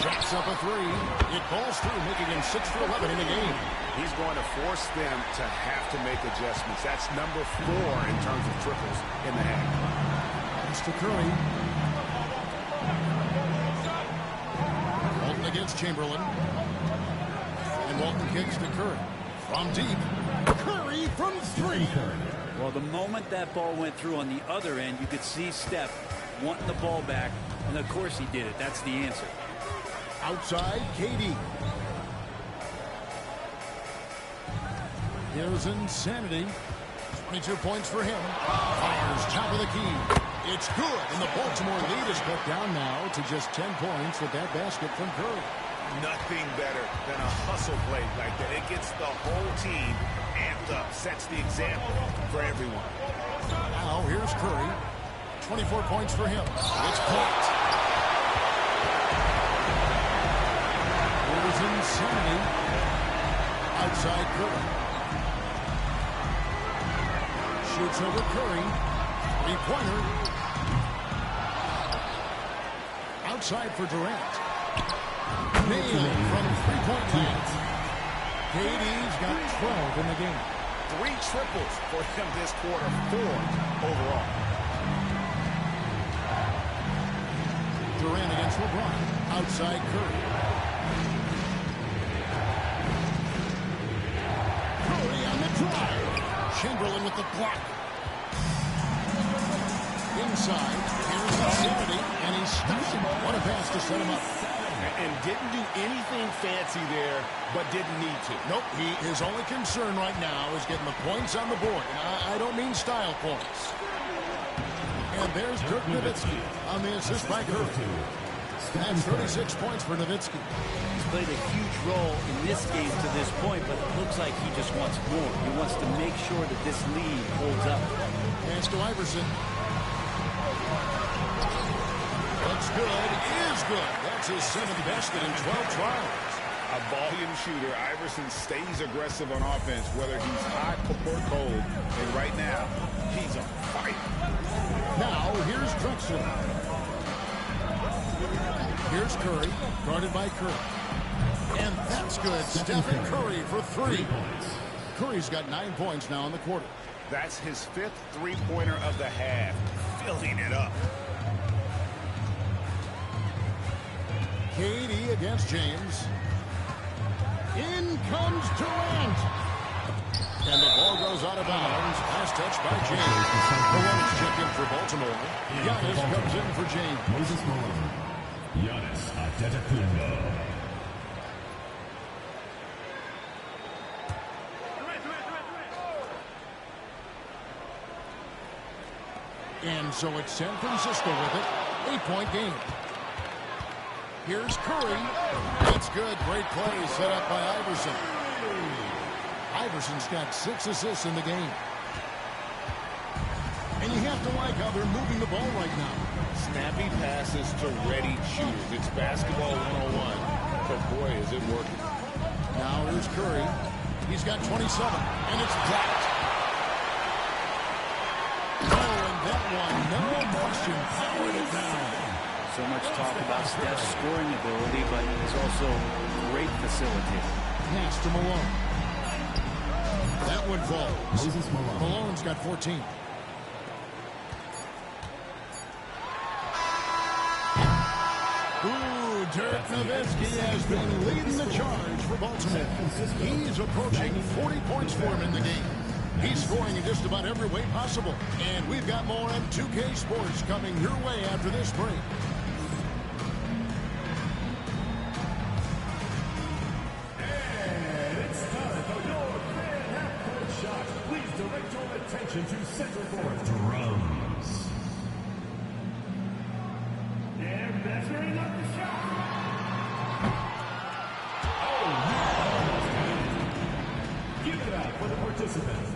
Jacks up a 3. It falls through, making him 6 for 11 in the game. He's going to force them to have to make adjustments. That's number 4 in terms of triples in the half. It's to Curry. Walton against Chamberlain. And Walton kicks to Curry. From deep. Curry from 3. Well, the moment that ball went through on the other end, you could see Steph wanting the ball back. And, of course, he did it. That's the answer. Outside, KD. Here's Insanity. 22 points for him. Fires top of the key. It's good, and the Baltimore lead is cut down now to just 10 points with that basket from Curry. Nothing better than a hustle play like that. It gets the whole team amped up, sets the example for everyone. Now here's Curry. 24 points for him. It's caught. Here's Insanity. Outside Curry. Shoots over Curry. 3-pointer. Outside for Durant. Nailed from 3-point land. KD's got 12 in the game. 3 triples for him this quarter. 4 overall. Durant against LeBron. Outside Curry. Curry on the drive. Chamberlain with the block. Inside. Here's Insanity. And he stops him. What a pass to set him up. And didn't do anything fancy there, but didn't need to. Nope, his only concern right now is getting the points on the board. And I don't mean style points. And there's Dirk Nowitzki on the assist by Curry. That's 36 points for Nowitzki. He's played a huge role in this game to this point, but it looks like he just wants more. He wants to make sure that this lead holds up. Pass to Iverson. Looks good. Is good. That's his 7th basket in 12 trials. A volume shooter, Iverson stays aggressive on offense, whether he's hot or cold. And right now, he's on fire. Now, here's Drexler. Here's Curry, guarded by Curry. And that's good. Stephen Curry for 3. Curry's got 9 points now in the quarter. That's his 5th three-pointer of the half, filling it up. KD against James. In comes Durant. And the ball goes out of bounds. Last touch by James. Malone's checked in for Baltimore. Giannis comes in for James. Moses Malone. Giannis Antetokounmpo. And so it's San Francisco with it. 8-point game. Here's Curry. That's good. Great play set up by Iverson. Iverson's got 6 assists in the game. And you have to like how they're moving the ball right now. Snappy passes to ready shooters. It's basketball 101. But boy, is it working. Now here's Curry. He's got 27. And it's blocked. Oh, and that one, no question, powered it down. So much talk about Steph's scoring ability, but he's also a great facilitator. Pass to Malone. That one falls. Moses Malone. Malone's got 14. Ooh, Dirk Nowitzki has been leading the charge for Baltimore. He's approaching 40 points for him in the game. He's scoring in just about every way possible. And we've got more on 2K Sports coming your way after this break. And it's time for your grand half-court shot. Please direct your attention to center court. Drums. They're measuring up the shot. Oh, yeah. Give it up for the participants.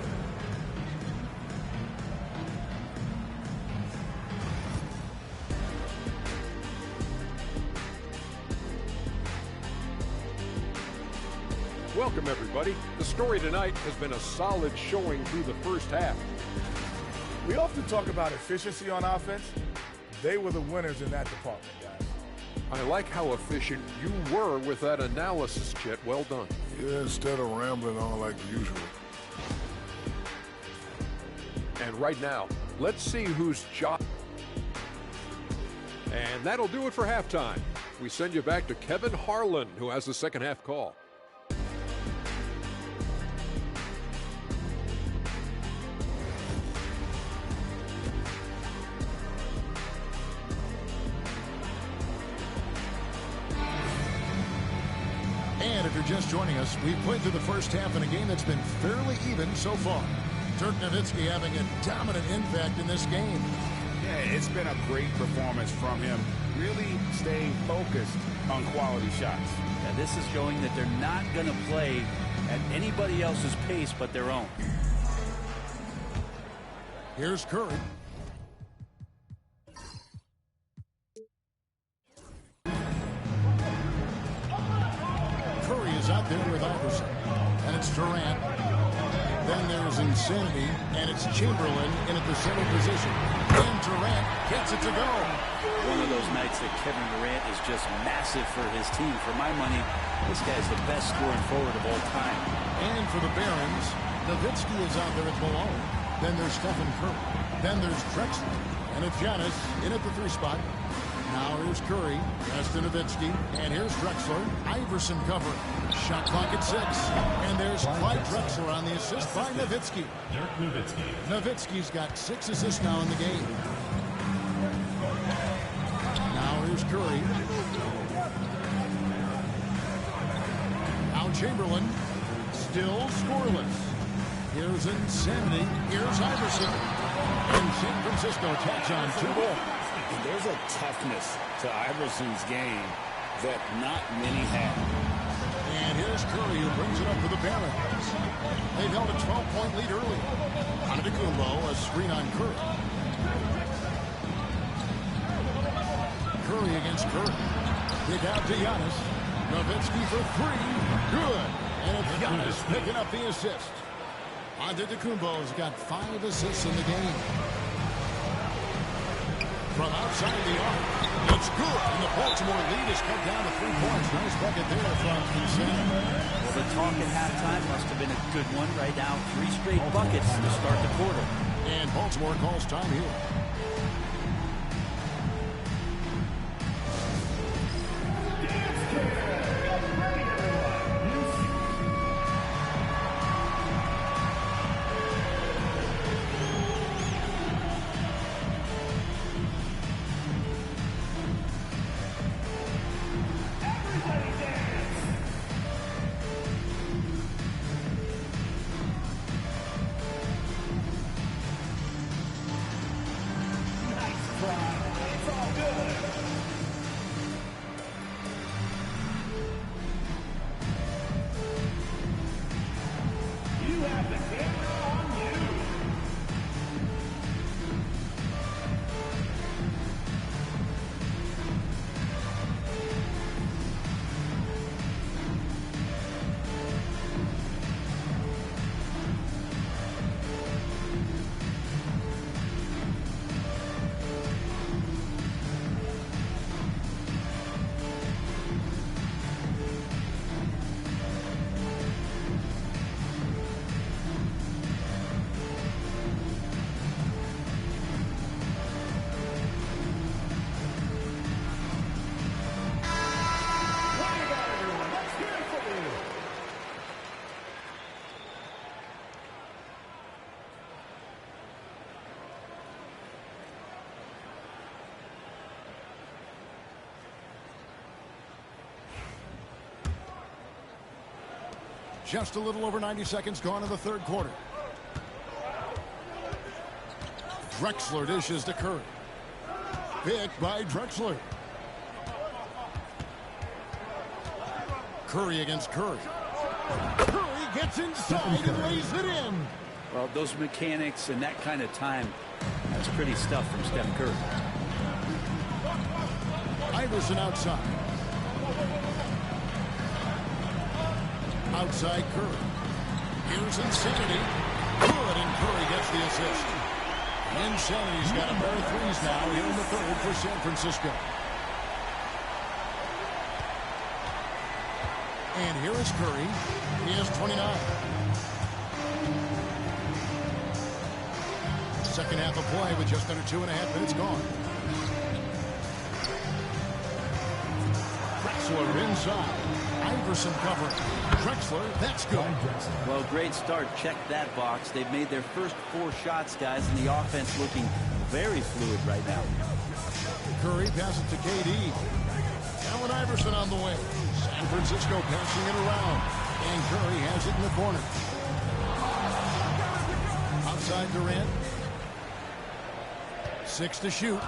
Welcome, everybody. The story tonight has been a solid showing through the first half. We often talk about efficiency on offense. They were the winners in that department, guys. I like how efficient you were with that analysis, Chet. Well done. Yeah, instead of rambling on like usual. And right now, let's see whose job. And that'll do it for halftime. We send you back to Kevin Harlan, who has the second half call. And if you're just joining us, we've played through the first half in a game that's been fairly even so far. Dirk Nowitzki having a dominant impact in this game. Yeah, it's been a great performance from him. Really staying focused on quality shots. Yeah, this is showing that they're not going to play at anybody else's pace but their own. Here's Curry. Curry is out there with Iverson. And it's Durant. Then there's Insanity, and it's Chamberlain in at the center position. And Durant gets it to go. One of those nights that Kevin Durant is just massive for his team. For my money, this guy's the best scoring forward of all time. And for the Barons, Nowitzki is out there at Malone. Then there's Stephen Curry. Then there's Drexler. And it's Giannis in at the 3 spot. Now here's Curry, pass to Nowitzki, and here's Drexler. Iverson covering. Shot clock at 6. And there's Clyde Drexler on the assist by Nowitzki. Dirk Nowitzki. Nowitzki's got 6 assists now in the game. Now here's Curry. Chamberlain. Still scoreless. Here's Insanity. Here's Iverson. And San Francisco tacks on 2 more. There's a toughness to Iverson's game that not many have. And here's Curry, who brings it up for the Barons. They've held a 12-point lead early. Antetokounmpo, a screen on Curry. Curry against Curry. Kick out to Giannis. Nowitzki for 3. Good. And it's Giannis picking up the assist. Antetokounmpo has got 5 assists in the game. From outside the arc, it's good, and the Baltimore lead is cut down to 3 points. Nice bucket there from Insanity. Well, the talk at halftime must have been a good one. Right now, 3 straight buckets to start the quarter. And Baltimore calls time here. Just a little over 90 seconds gone in the 3rd quarter. Drexler dishes to Curry. Picked by Drexler. Curry against Curry. Curry gets inside and lays it in. Well, those mechanics and that kind of time, that's pretty stuff from Steph Curry. Iverson outside. Outside Curry. Here's Insanity. Good, and Curry gets the assist. Insanity's got a pair of 3s now here in the 3rd for San Francisco. And here is Curry. He has 29. Second half of play with just under 2.5 minutes gone. Drexler inside. Iverson covering. Drexler, that's good. Well, great start. Check that box. They've made their first 4 shots, guys, and the offense looking very fluid right now. Curry passes to KD. Allen Iverson on the way. San Francisco passing it around. And Curry has it in the corner. Outside Durant. 6 to shoot.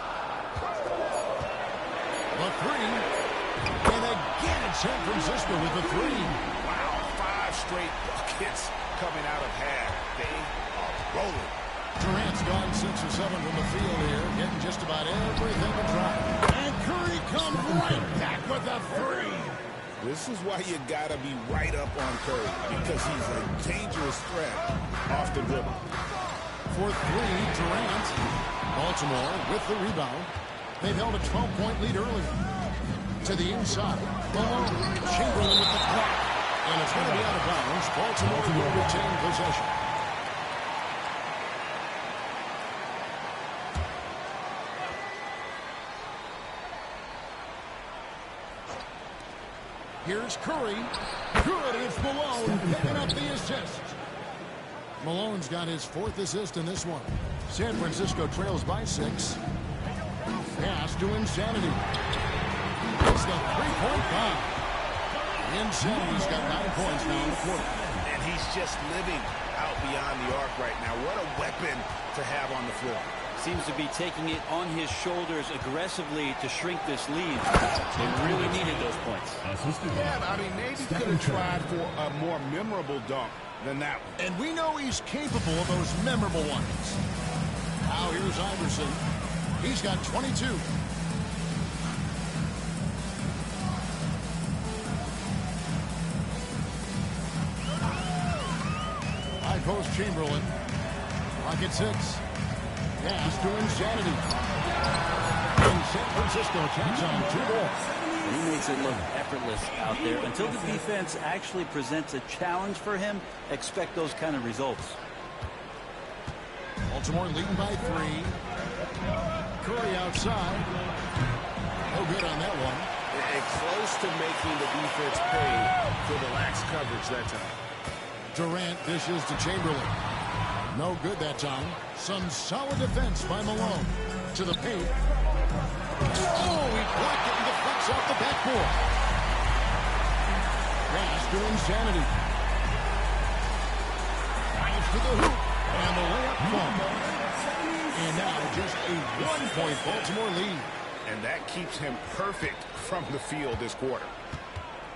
The 3. And again, it's San Francisco with the 3. Wow, 5 straight buckets coming out of half. They are rolling. Durant's gone 6 or 7 from the field here, getting just about everything to try. And Curry comes right back with a 3. This is why you got to be right up on Curry, because he's a dangerous threat off the dribble. For 3, Durant. Baltimore with the rebound. They've held a 12-point lead early. To the inside. Malone. Chamberlain with the block. And it's going to be out of bounds. Baltimore will retain possession. Here's Curry. Good. It's Malone picking up the assist. Malone's got his 4th assist in this one. San Francisco trails by 6. Pass to Insanity. It's the 3-point bomb. Insanity's got 9 points now in the quarter. And he's just living out beyond the arc right now. What a weapon to have on the floor. Seems to be taking it on his shoulders aggressively to shrink this lead. They really needed those points. Yeah, I mean, maybe could have tried for a more memorable dunk than that one. And we know he's capable of those memorable ones. Now here's Iverson. He's got 22. High post Chamberlain. Pocket 6. Pass to Insanity. And San Francisco checks on 2 more. He makes it look effortless out there. Until the defense actually presents a challenge for him, expect those kind of results. Baltimore leading by 3. Curry outside. No good on that one. And close to making the defense pay for the lax coverage that time. Durant dishes to Chamberlain. No good that time. Some solid defense by Malone. To the paint. Oh, he blocked it and deflects off the backboard. Pass to Insanity. Drives to the hoop. And the layup fumble. And now just a 1-point Baltimore lead. And that keeps him perfect from the field this quarter.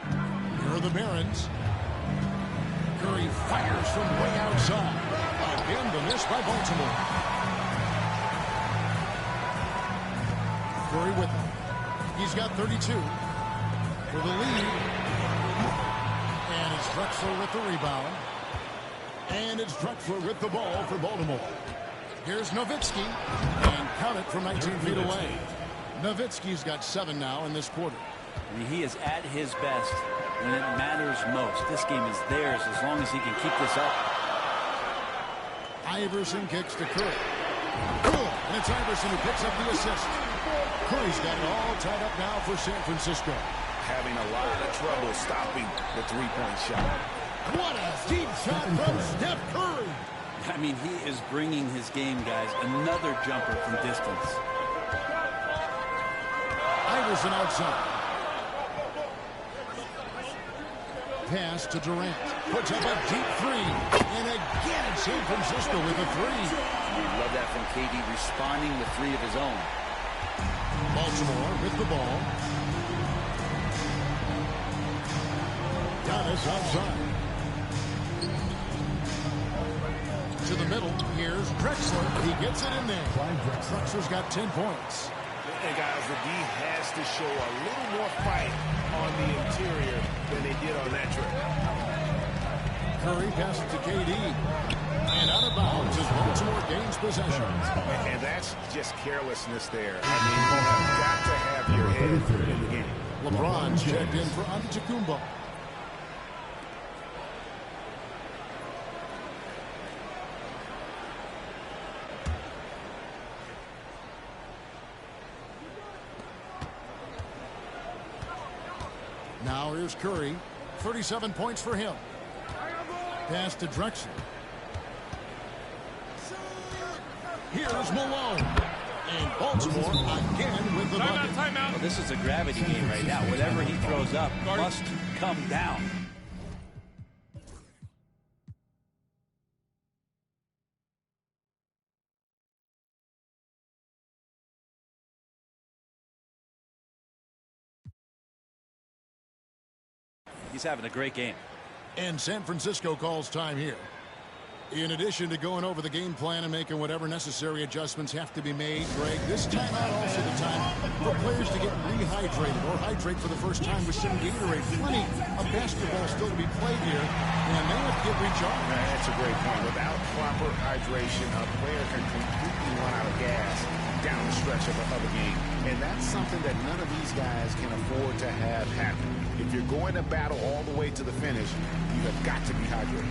Here are the Barons. Curry fires from way outside. Again, the miss by Baltimore. Curry with him. He's got 32 for the lead. And it's Drexler with the rebound. And it's Drexler with the ball for Baltimore. Here's Nowitzki. And count it from 19 feet away. Nowitzki's got 7 now in this quarter. I mean, he is at his best when it matters most. This game is theirs as long as he can keep this up. Iverson kicks to Curry. Cool. And it's Iverson who picks up the assist. Curry's got it all tied up now for San Francisco. Having a lot of trouble stopping the three-point shot. What a deep shot from Steph Curry. I mean, he is bringing his game, guys. Another jumper from distance. Iverson outside. Pass to Durant. Puts up a deep 3. And again, it's San Francisco with a 3. You love that from KD, responding with 3 of his own. Baltimore with the ball. Giannis outside. To the middle. Here's Drexler. He gets it in there. Drexler's got 10 points. And guys, the D has to show a little more fight on the interior than they did on that trip. Curry passes to KD. And out of bounds as Baltimore gains possession. And that's just carelessness there. I mean, you've got to have your head in the game. LeBron's checked in for Antetokounmpo. Now here's Curry. 37 points for him. Pass to Drexler. Here's Malone. And Baltimore again with the bucket. Timeout. Well, this is a gravity game right now. Whatever he throws up must come down. He's having a great game. And San Francisco calls time here. In addition to going over the game plan and making whatever necessary adjustments have to be made, Greg, this timeout also the time for players to get rehydrated or hydrate for the first time with some Gatorade. Plenty of basketball still to be played here, and they have to get recharged. That's a great point. Without proper hydration, a player can completely run out of gas down the stretch of a game. And that's something that none of these guys can afford to have happen. If you're going to battle all the way to the finish, you have got to be hydrated.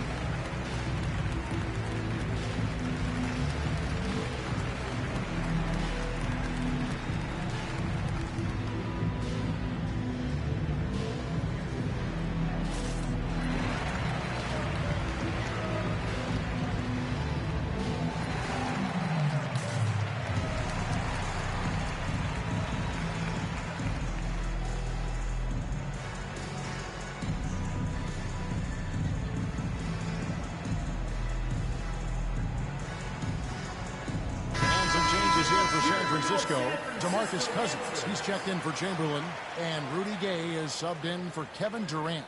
Francisco, DeMarcus Cousins. He's checked in for Chamberlain. And Rudy Gay is subbed in for Kevin Durant.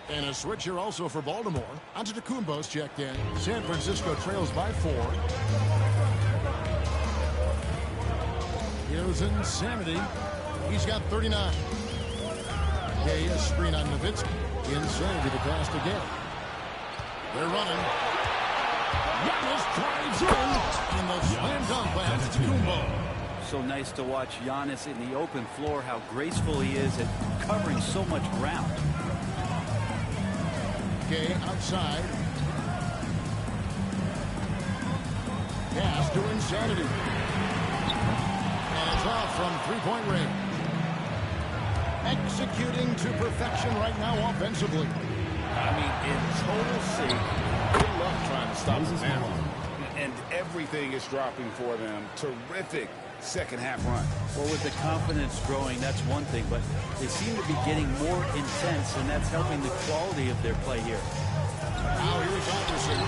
And a switch here also for Baltimore. Antetokounmpo's checked in. San Francisco trails by 4. Here's Insanity. He's got 39. Gay, a screen on Nowitzki. Insanity to pass to Gay. They're running. Giannis drives in. And the slam dunk by Antetokounmpo. So nice to watch Giannis in the open floor, how graceful he is at covering so much ground. Gay outside. Pass to Insanity. And it's off from three-point range. Executing to perfection right now offensively. I mean, in total sync. Good luck trying to stop the man. And everything is dropping for them. Terrific second half run. Well, with the confidence growing, that's one thing, but they seem to be getting more intense, and that's helping the quality of their play here. Now here's Anderson.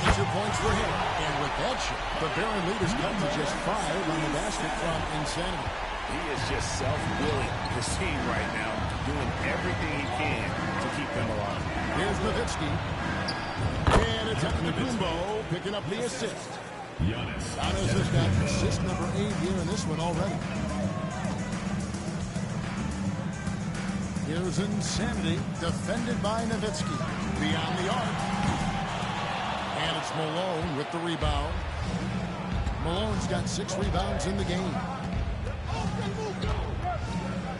The 2 points were hit. And with that shot, the Barron lead is cut to just 5 on the basket from Insanity. He is just self-willing this team right now, doing everything he can to keep them alive. Here's Nowitzki. And it's Antetokounmpo picking up the assist. Giannis has got assist number 8 here in this one already. Here's Insanity, defended by Nowitzki. Beyond the arc. And it's Malone with the rebound. Malone's got 6 rebounds in the game.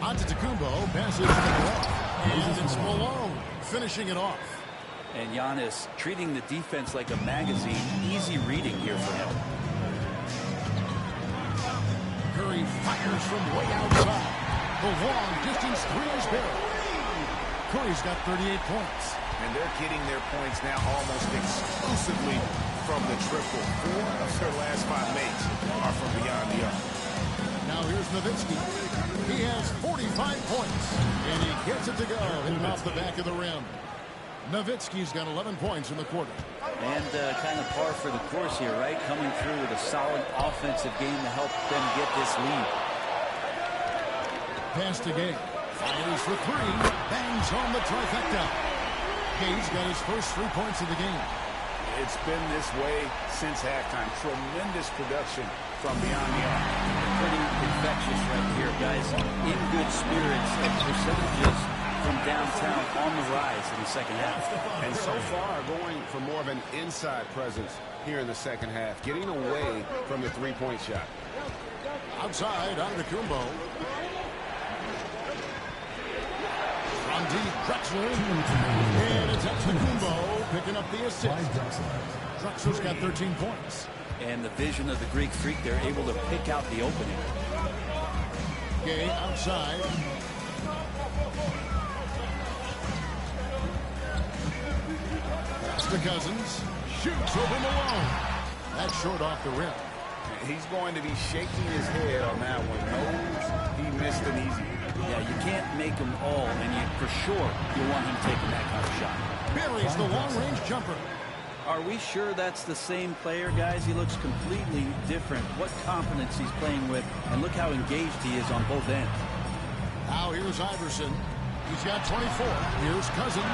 Antetokounmpo passes to the left. And it's Malone finishing it off. And Giannis treating the defense like a magazine. Easy reading here for him. Curry fires from way outside. The long distance three is buried. Curry's got 38 points. And they're getting their points now almost exclusively from the triple. 4 of their last 5 makes are from beyond the arc. Now here's Nowitzki. He has 45 points. And he gets it to go, hitting off the back of the rim. Nowitzki's got 11 points in the quarter. And kind of par for the course here, right? Coming through with a solid offensive game to help them get this lead. Pass to Gay. Fires for 3. Bangs on the trifecta. Gay's got his first 3 points of the game. It's been this way since halftime. Tremendous production from beyond the arc. Pretty infectious right here, guys. In good spirits and percentages from downtown on the rise in the second half. And so far going for more of an inside presence here in the second half, getting away from the three-point shot. Outside, Antetokounmpo. From deep, Drexler. And it's Antetokounmpo picking up the assist. Drexler's got 13 points. And the vision of the Greek Freak, they're able to pick out the opening. Gay outside. Pass to Cousins. Shoots over Malone. That's short off the rim. He's going to be shaking his head on that one. Knows he missed an easy one. Yeah, you can't make them all, and for sure you want him taking that kind of shot. Buries the long-range jumper. Are we sure that's the same player, guys? He looks completely different. What confidence he's playing with, and look how engaged he is on both ends. Now here's Iverson. He's got 24. Here's Cousins.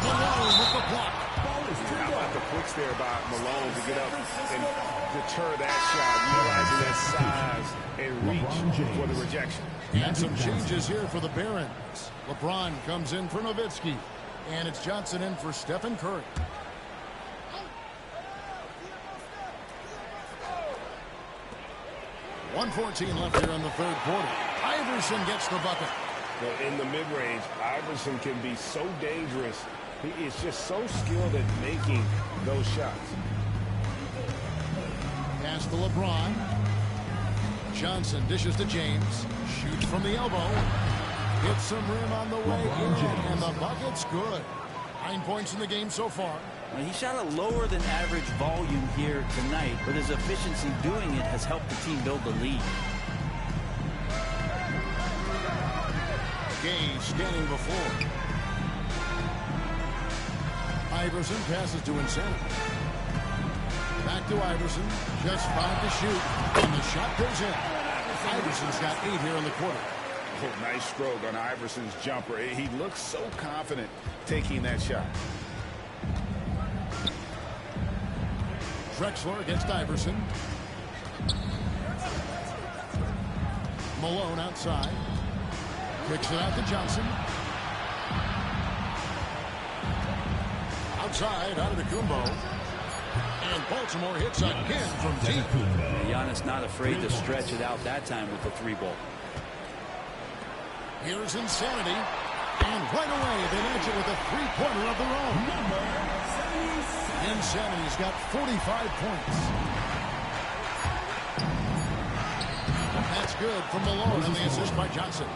Malone with the block. How about the push there by Malone to get up and deter that shot, utilizing that size and reach for the rejection. And some changes here for the Barons. LeBron comes in for Nowitzki. And it's Johnson in for Stephen Curry. .114 left here in the third quarter. Iverson gets the bucket. Well, in the mid-range, Iverson can be so dangerous. He is just so skilled at making those shots. Pass to LeBron. Johnson dishes to James. Shoots from the elbow. Hits some rim on the way in, and the bucket's good. 9 points in the game so far. Well, he shot a lower than average volume here tonight, but his efficiency doing it has helped the team build the lead. Gay standing before. Iverson passes to Insanity. Back to Iverson. Just 5 to shoot. And the shot goes in. Iverson's got 8 here in the quarter. Oh, nice stroke on Iverson's jumper. He looks so confident taking that shot. Drexler against Iverson. Malone outside. Kicks it out to Johnson. Outside, out of the Kumbo. And Baltimore hits again from deep. Giannis not afraid to stretch it out that time with the 3-ball. Here's Insanity. And right away, they match it with a 3-pointer of their own. Insanity's got 45 points. That's good from Malone and the assist by Johnson.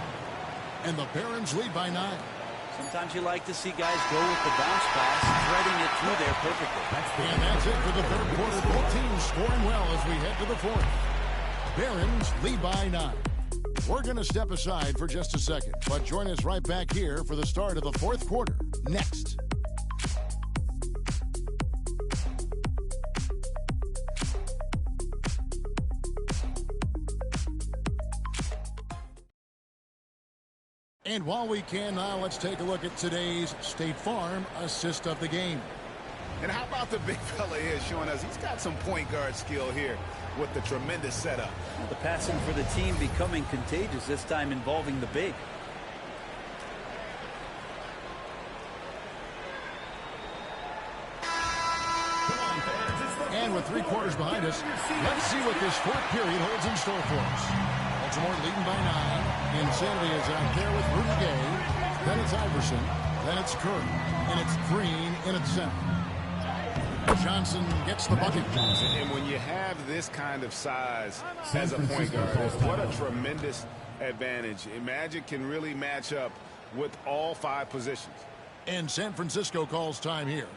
And the Barons lead by 9. Sometimes you like to see guys go with the bounce pass, threading it through there perfectly. And that's it for the third quarter. Both teams scoring well as we head to the fourth. Barons lead by 9. We're going to step aside for just a second, but join us right back here for the start of the fourth quarter next. And while we can now, let's take a look at today's State Farm assist of the game. And how about the big fella here showing us he's got some point guard skill here with the tremendous setup. The passing for the team becoming contagious, this time involving the big. And with 3 quarters behind us, let's see what this fourth period holds in store for us. Baltimore leading by 9. Insanity is out there with Rudy Gay. Then it's Iverson. Then it's Curry. And it's Green in at center. Johnson gets the bucket. And when you have this kind of size as a point guard, what a tremendous advantage. Magic can really match up with all 5 positions. And San Francisco calls time here.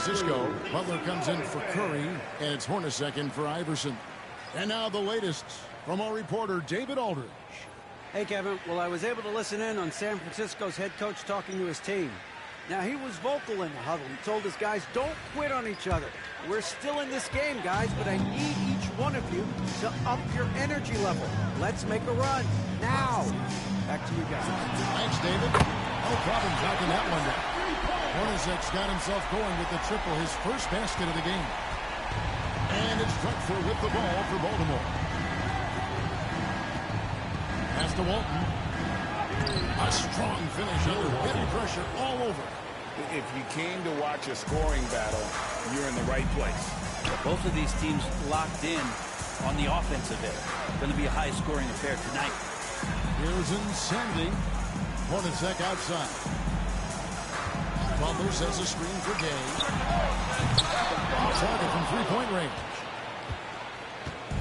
Francisco. Butler comes in for Curry, and it's Hornacek in for Iverson. And now the latest from our reporter, David Aldridge. Hey, Kevin. Well, I was able to listen in on San Francisco's head coach talking to his team. Now, he was vocal in the huddle. He told his guys, don't quit on each other. We're still in this game, guys, but I need each one of you to up your energy level. Let's make a run now. Back to you guys. Thanks, David. No problem knocking that one down. Hornacek's got himself going with the triple, his first basket of the game. And it's Drexler with the ball for Baltimore. Pass to Walton. A strong finish under heavy pressure all over. If you came to watch a scoring battle, you're in the right place. Both of these teams locked in on the offensive end. Going to be a high-scoring affair tonight. Here's Insanity. Hornacek outside. Butler sets a screen for Gay. Off target from three-point range.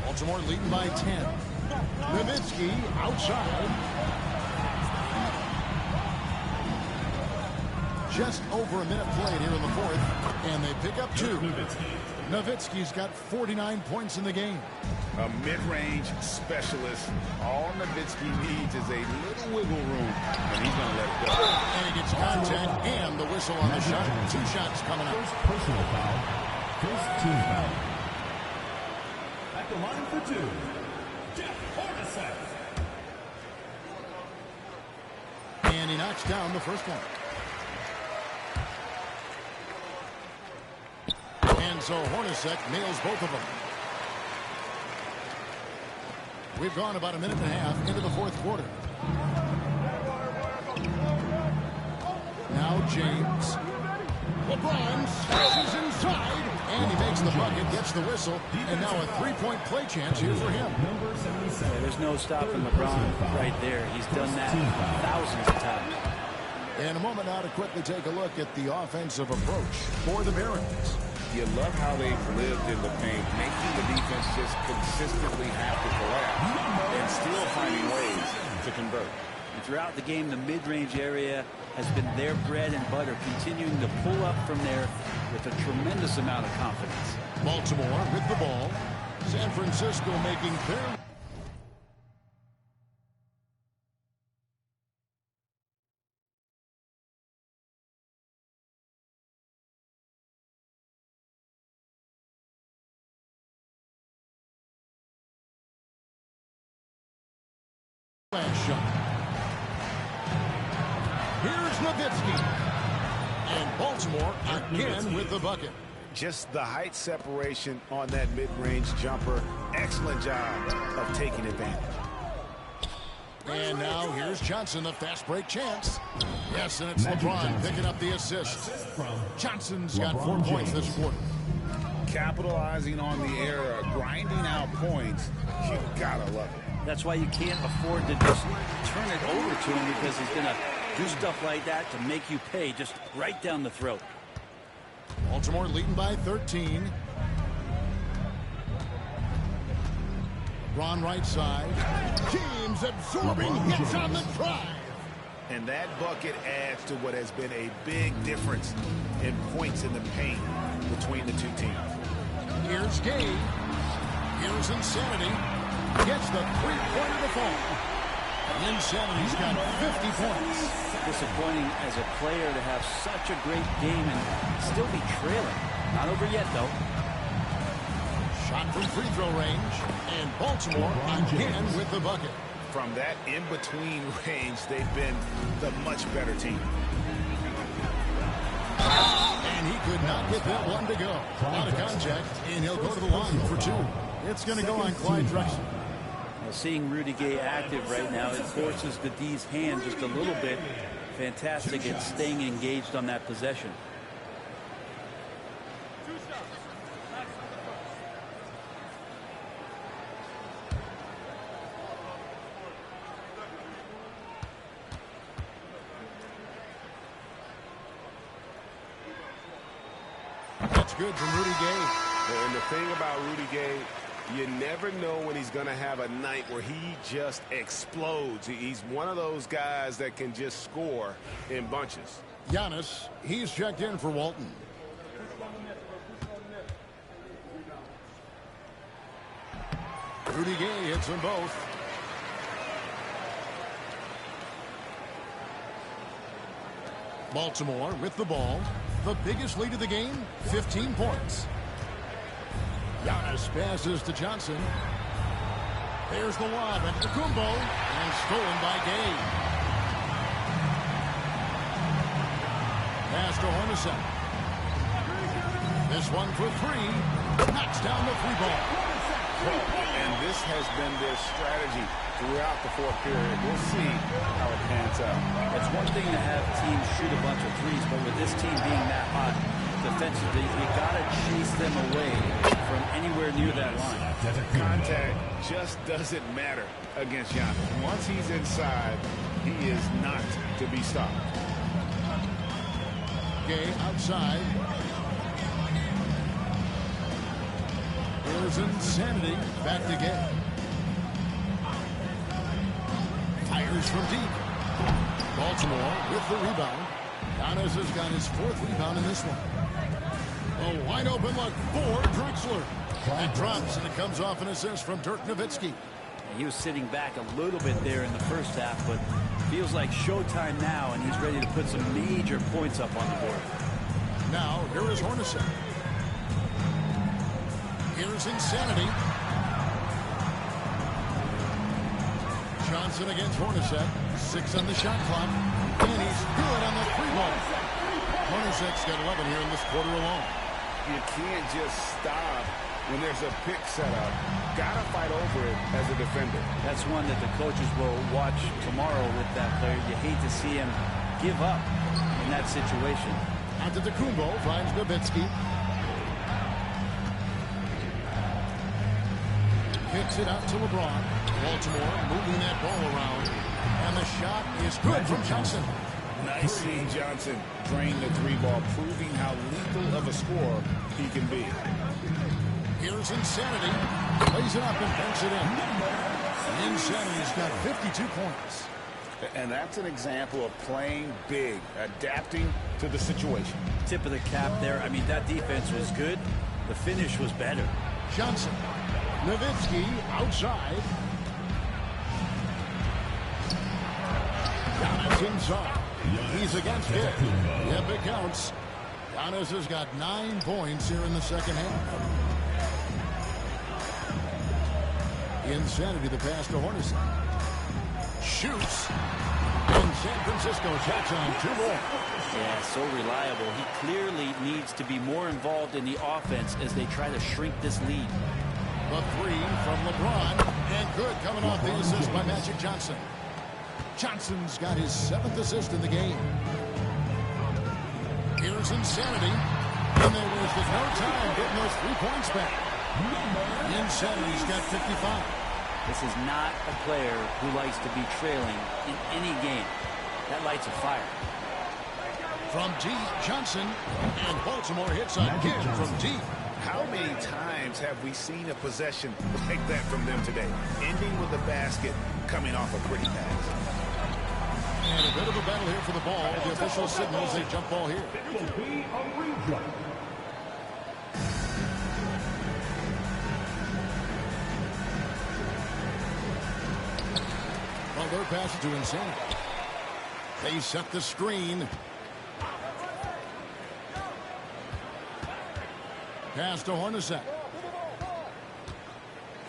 Baltimore leading by 10. Nowitzki outside. Just over a minute played here in the fourth, and they pick up 2. Nowitzki's got 49 points in the game. A mid-range specialist. All Nowitzki needs is a little wiggle room, and he's going to let it go. And he gets contact and the whistle on the shot. 2 shots coming up. First personal foul. First team foul. At the line for 2, Jeff Hornacek. And he knocks down the first one. And so Hornacek nails both of them. We've gone about a minute and a half into the fourth quarter. James. LeBron smashes inside, and he makes the bucket, gets the whistle, and now a three-point play chance here for him. Yeah, there's no stopping LeBron right there. He's done that thousands of times. In a moment now to quickly take a look at the offensive approach for the Barons. You love how they've lived in the paint, making the defense just consistently have to collapse and still finding ways to convert. And throughout the game, the mid-range area has been their bread and butter, continuing to pull up from there with a tremendous amount of confidence. Baltimore with the ball. San Francisco making their... last shot. Here's Nowitzki. And Baltimore again with the bucket. Just the height separation on that mid-range jumper. Excellent job of taking advantage. And now here's Johnson, a fast break chance. Yes, and it's LeBron picking up the assist. Johnson's got 4 points this quarter. Capitalizing on the era, grinding out points. You gotta love it. That's why you can't afford to just turn it over to him, because he's going to do stuff like that to make you pay just right down the throat. Baltimore leading by 13. Ron right side. James absorbing hits on the drive. And that bucket adds to what has been a big difference in points in the paint between the two teams. Here's Gay. Here's Insanity. Gets the three-pointer to fall. And Insanity's got 50 points. Disappointing as a player to have such a great game and still be trailing. Not over yet, though. Shot from free throw range. And Baltimore again with the bucket. From that in-between range, they've been the much better team. And he could not get that one to go. Out of contact, and he'll go to the line for two. It's going to go on Clyde Drexler. Well, seeing Rudy Gay active right now, it forces the D's hand just a little bit. Fantastic at staying engaged on that possession. That's good from Rudy Gay. And the thing about Rudy Gay, you never know when he's going to have a night where he just explodes. He's one of those guys that can just score in bunches. Giannis, he's checked in for Walton. Rudy Gay hits them both. Baltimore with the ball. The biggest lead of the game, 15 points. Giannis passes to Johnson. There's the lob at Kumbo, and stolen by Gay. Pass to Hornacek. This one for three. Knocks down the three ball. And this has been their strategy throughout the fourth period. We'll see how it pans out. It's one thing to have teams shoot a bunch of threes, but with this team being that hot defensively, you got to chase them away from anywhere near that line. Contact just doesn't matter against Giannis. Once he's inside, he is not to be stopped. Gay outside. Here's Insanity. Back to Gay. Fires from deep. Baltimore with the rebound. Giannis has got his fourth rebound in this one. A wide open look for Drexler. That drops, and it comes off an assist from Dirk Nowitzki. He was sitting back a little bit there in the first half, but feels like showtime now, and he's ready to put some major points up on the board. Now, here is Hornacek. Here's Insanity. Johnson against Hornacek. 6 on the shot clock. And he's good on the three ball. Hornacek's got 11 here in this quarter alone. You can't just stop when there's a pick set up. Gotta fight over it as a defender. That's one that the coaches will watch tomorrow with that player. You hate to see him give up in that situation. Antetokounmpo finds Nowitzki. Kicks it out to LeBron. Baltimore moving that ball around. And the shot is good from Johnson. Nice seeing Johnson drain the three ball, proving how lethal of a scorer he can be. Here's Insanity. Plays it up and banks it in. Insanity's got 52 points. And that's an example of playing big, adapting to the situation. Tip of the cap there. I mean, that defense was good. The finish was better. Johnson. Nowitzki outside. Giannis inside. He's against it. Yep, it counts. Giannis has got 9 points here in the second half. Insanity, the pass to Hornacek. Shoots. And San Francisco checks on 2 more. Yeah, so reliable. He clearly needs to be more involved in the offense as they try to shrink this lead. The 3 from LeBron. And good coming off the assist by Magic Johnson. Johnson's got his 7th assist in the game. Here's Insanity. And there was no time getting those 3 points back. Insanity's got 55. This is not a player who likes to be trailing in any game. That lights a fire. From deep, Johnson. And Baltimore hits again from deep. How many times have we seen a possession like that from them today? Ending with a basket, coming off a pretty pass. And a bit of a battle here for the ball. The official signals a jump ball here. Well, they're passing to Insanity. They set the screen. Pass to Hornacek.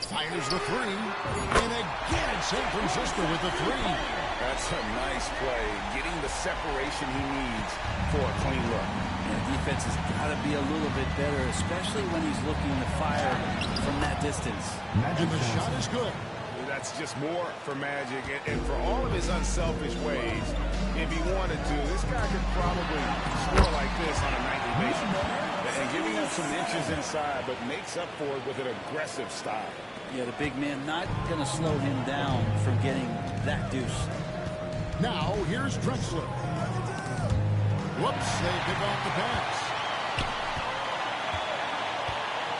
Fires the 3. And again, San Francisco with the 3. That's a nice play. Getting the separation he needs for a clean look. And the defense has got to be a little bit better, especially when he's looking to fire from that distance. And the shot is good. That's just more for Magic. And for all of his unselfish ways, if he wanted to, this guy could probably score like this on a nightly basis. And giving up some inches inside, but makes up for it with an aggressive style. Yeah, the big man not going to slow him down from getting that deuce. Now, here's Drexler. Whoops, they pick off the pass.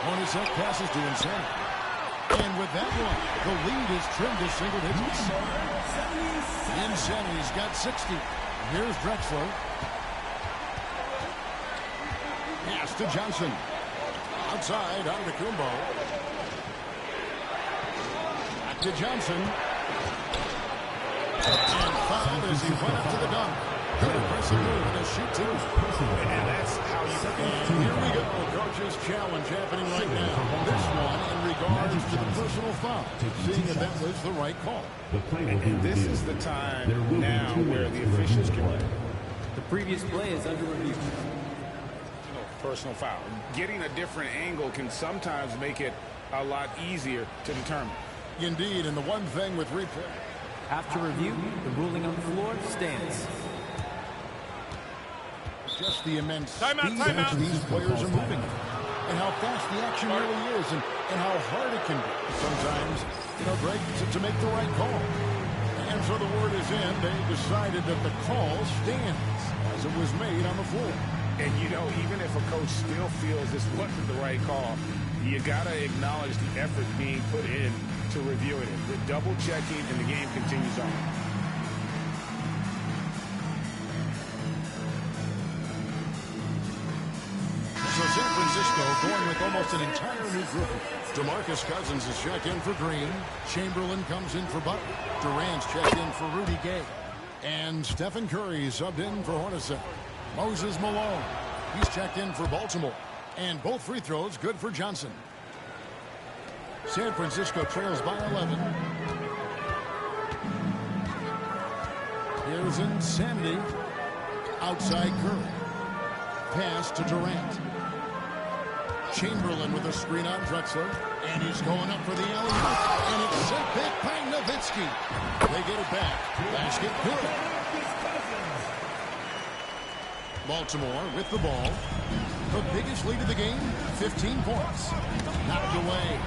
Hornacek passes to Insanity. And with that one, the lead is trimmed to single digits. Insanity's got 60. Here's Drexler. Pass to Johnson. Outside, Antetokounmpo. Back to Johnson. And fouled as he went up to the dunk. Good aggressive move and a shoot too. And that's how you and here we go. Coach's challenge happening right now. This one in regards to the personal foul. Seeing if that was the right call. And this is the time now where the officials can. The previous play is under review. Personal foul. Getting a different angle can sometimes make it a lot easier to determine. Indeed, and the one thing with replay. After review, the ruling on the floor stands. Just the immense speed at which these players are moving. And how fast the action really is, and how hard it can be. Sometimes, Greg, to make the right call. And so the word is in. They decided that the call stands as it was made on the floor. And, even if a coach still feels this wasn't the right call, you got to acknowledge the effort being put in to review it. The double checking, and the game continues on. So San Francisco going with almost an entire new group. DeMarcus Cousins is checked in for Green. Chamberlain comes in for Butler. Durant's checked in for Rudy Gay. And Stephen Curry subbed in for Hornacek. Moses Malone, he's checked in for Baltimore. And both free throws good for Johnson. San Francisco trails by 11. Here's Insanity. Outside Curry. Pass to Durant. Chamberlain with a screen on Drexler. And he's going up for the alley-oop. And it's sent back by Nowitzki. They get it back. Basket good. Baltimore with the ball. The biggest lead of the game, 15 points. Knocked away.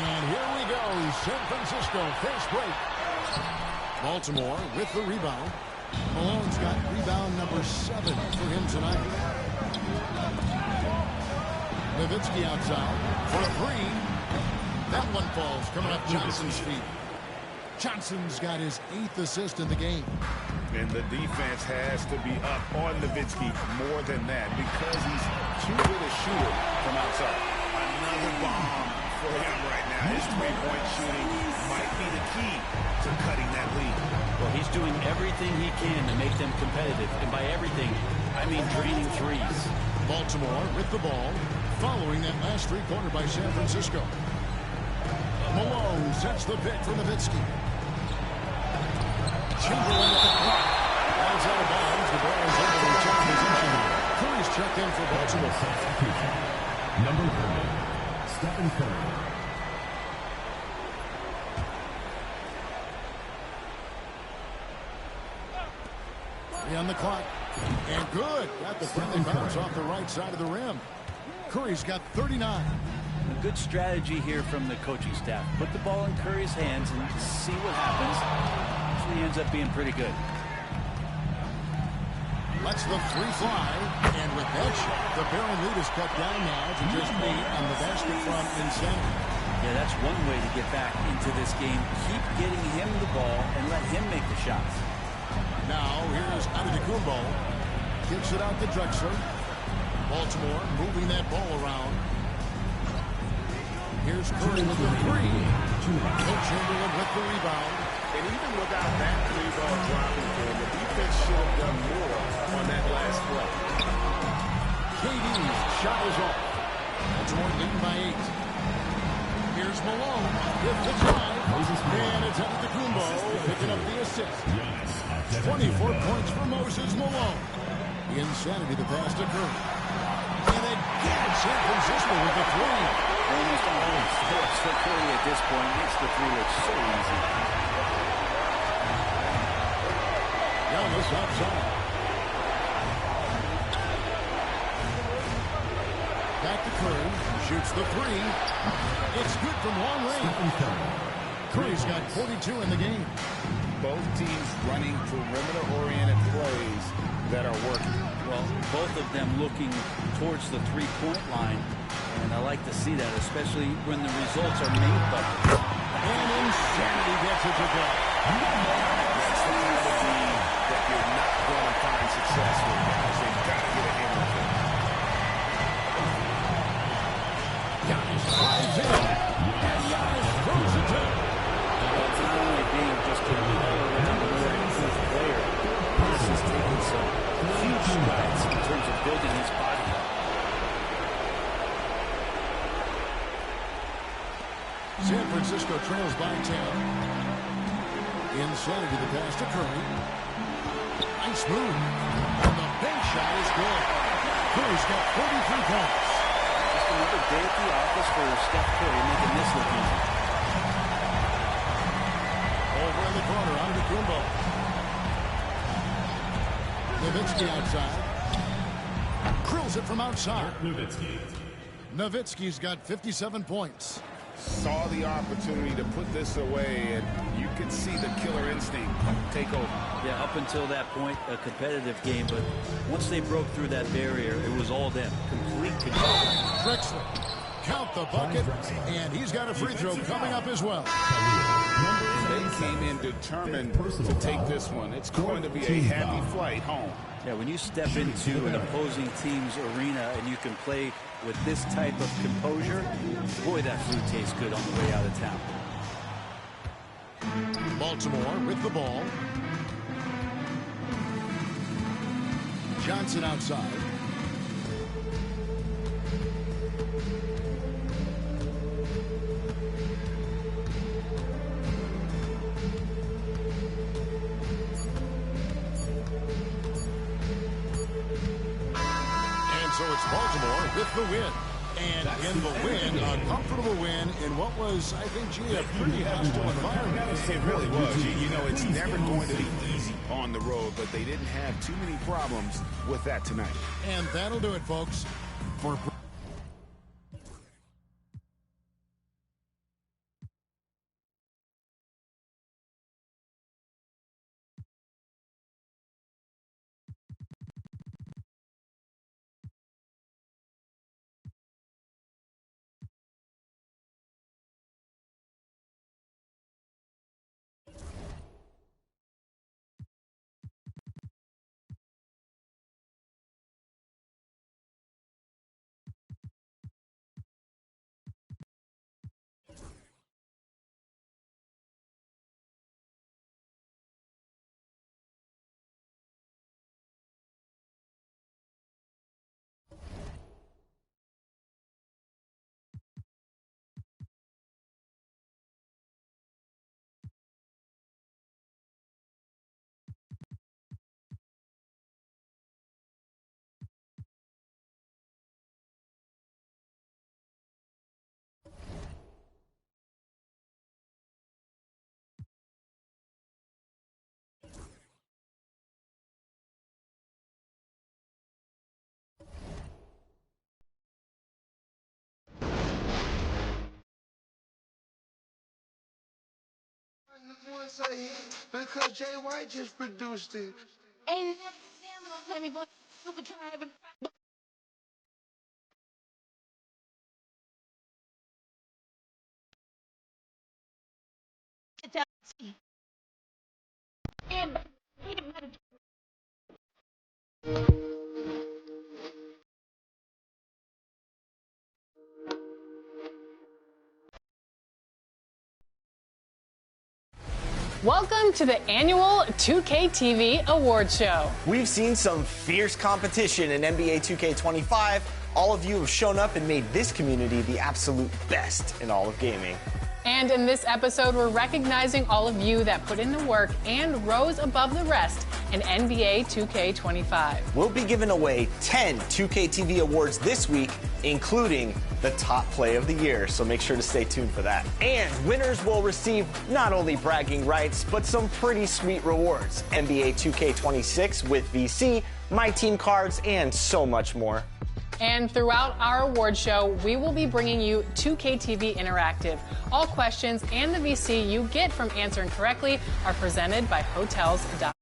And here we go, San Francisco fast break. Baltimore with the rebound. Malone's got rebound number 7 for him tonight. Nowitzki outside for a 3. That one falls, coming up Johnson's feet. Johnson's got his 8th assist in the game. And the defense has to be up on Nowitzki more than that because he's too good a shooter from outside. Another bomb for him right now. His three-point shooting might be the key to cutting that lead. Well, he's doing everything he can to make them competitive. And by everything, I mean draining threes. Baltimore with the ball, following that last three-pointer by San Francisco. Malone sets the pick for Nowitzki. Chamberlain at the clock. Lies out of bounds. The ball is over the top position. Curry's checked in for Baltimore. Number 30, Stephen Curry. On the clock. And good. Got the friendly bounce off the right side of the rim. Curry's got 39. A good strategy here from the coaching staff. Put the ball in Curry's hands and see what happens. Usually ends up being pretty good. Lets the 3 fly. And with that shot, the Barron lead is cut down now to just 8 on the basket from Insanity. Yeah, that's one way to get back into this game. Keep getting him the ball and let him make the shots. Now, here's Antetokounmpo. Kicks it out to Drexler. Baltimore moving that ball around. Here's Curry with the 3. Chamberlain with the rebound. And even without that 3-ball dropping for him, the defense should have done more on that last play. KD's shot is off. Baltimore leading by 8. Here's Malone with the drive. And it's Antetokounmpo picking up the assist. 24 points for Moses Malone. The Insanity, the pass to Curry. And again, San Francisco with the 3. Almost always forced for Curry at this point. Makes the 3 look so easy. Giannis outside. Back to Curry. Shoots the 3. It's good from long range. Curry's got 42 in the game. Both teams running perimeter-oriented plays that are working. Well, both of them looking towards the three-point line, and I like to see that, especially when the results are made by them. And Insanity gets it to go. That's the kind of team that you're not going to find success with, guys. They've got to get a handle of it. Giannis flies in, and Giannis throws it down. It's not only being just a more player, this is taking some huge strides in terms of building his body up. San Francisco trails by 10. Insanity the pass to Curry. Nice move. And the bank shot is good. Curry's got 43 points. Just another day at the office for Steph Curry, making this look easy. Over in the corner, Antetokounmpo. Nowitzki outside. Krills it from outside. Nowitzki's got 57 points. Saw the opportunity to put this away, and you could see the killer instinct take over. Yeah, up until that point, a competitive game, but once they broke through that barrier, it was all them. Complete control. Drexler. Count the bucket, and he's got a free throw coming up as well. They came in determined to take this one. It's going to be a happy flight home. Yeah, when you step into an opposing team's arena and you can play with this type of composure, boy, that food tastes good on the way out of town. Baltimore with the ball. Johnson outside. So it's Baltimore with the win. And in the win, a comfortable win in what was, I think, a pretty hostile environment. It really was. You know, it's never going to be easy on the road, but they didn't have too many problems with that tonight. And that'll do it, folks, for because Jay White just produced it. Ain't let me super drive. Welcome to the annual 2K TV Awards Show. We've seen some fierce competition in NBA 2K25. All of you have shown up and made this community the absolute best in all of gaming. And in this episode, we're recognizing all of you that put in the work and rose above the rest in NBA 2K25. We'll be giving away 10 2K TV awards this week, including the top play of the year, so make sure to stay tuned for that. And winners will receive not only bragging rights, but some pretty sweet rewards. NBA 2K26 with VC, My Team cards, and so much more. And throughout our award show, we will be bringing you 2K TV Interactive. All questions and the VC you get from answering correctly are presented by Hotels.com.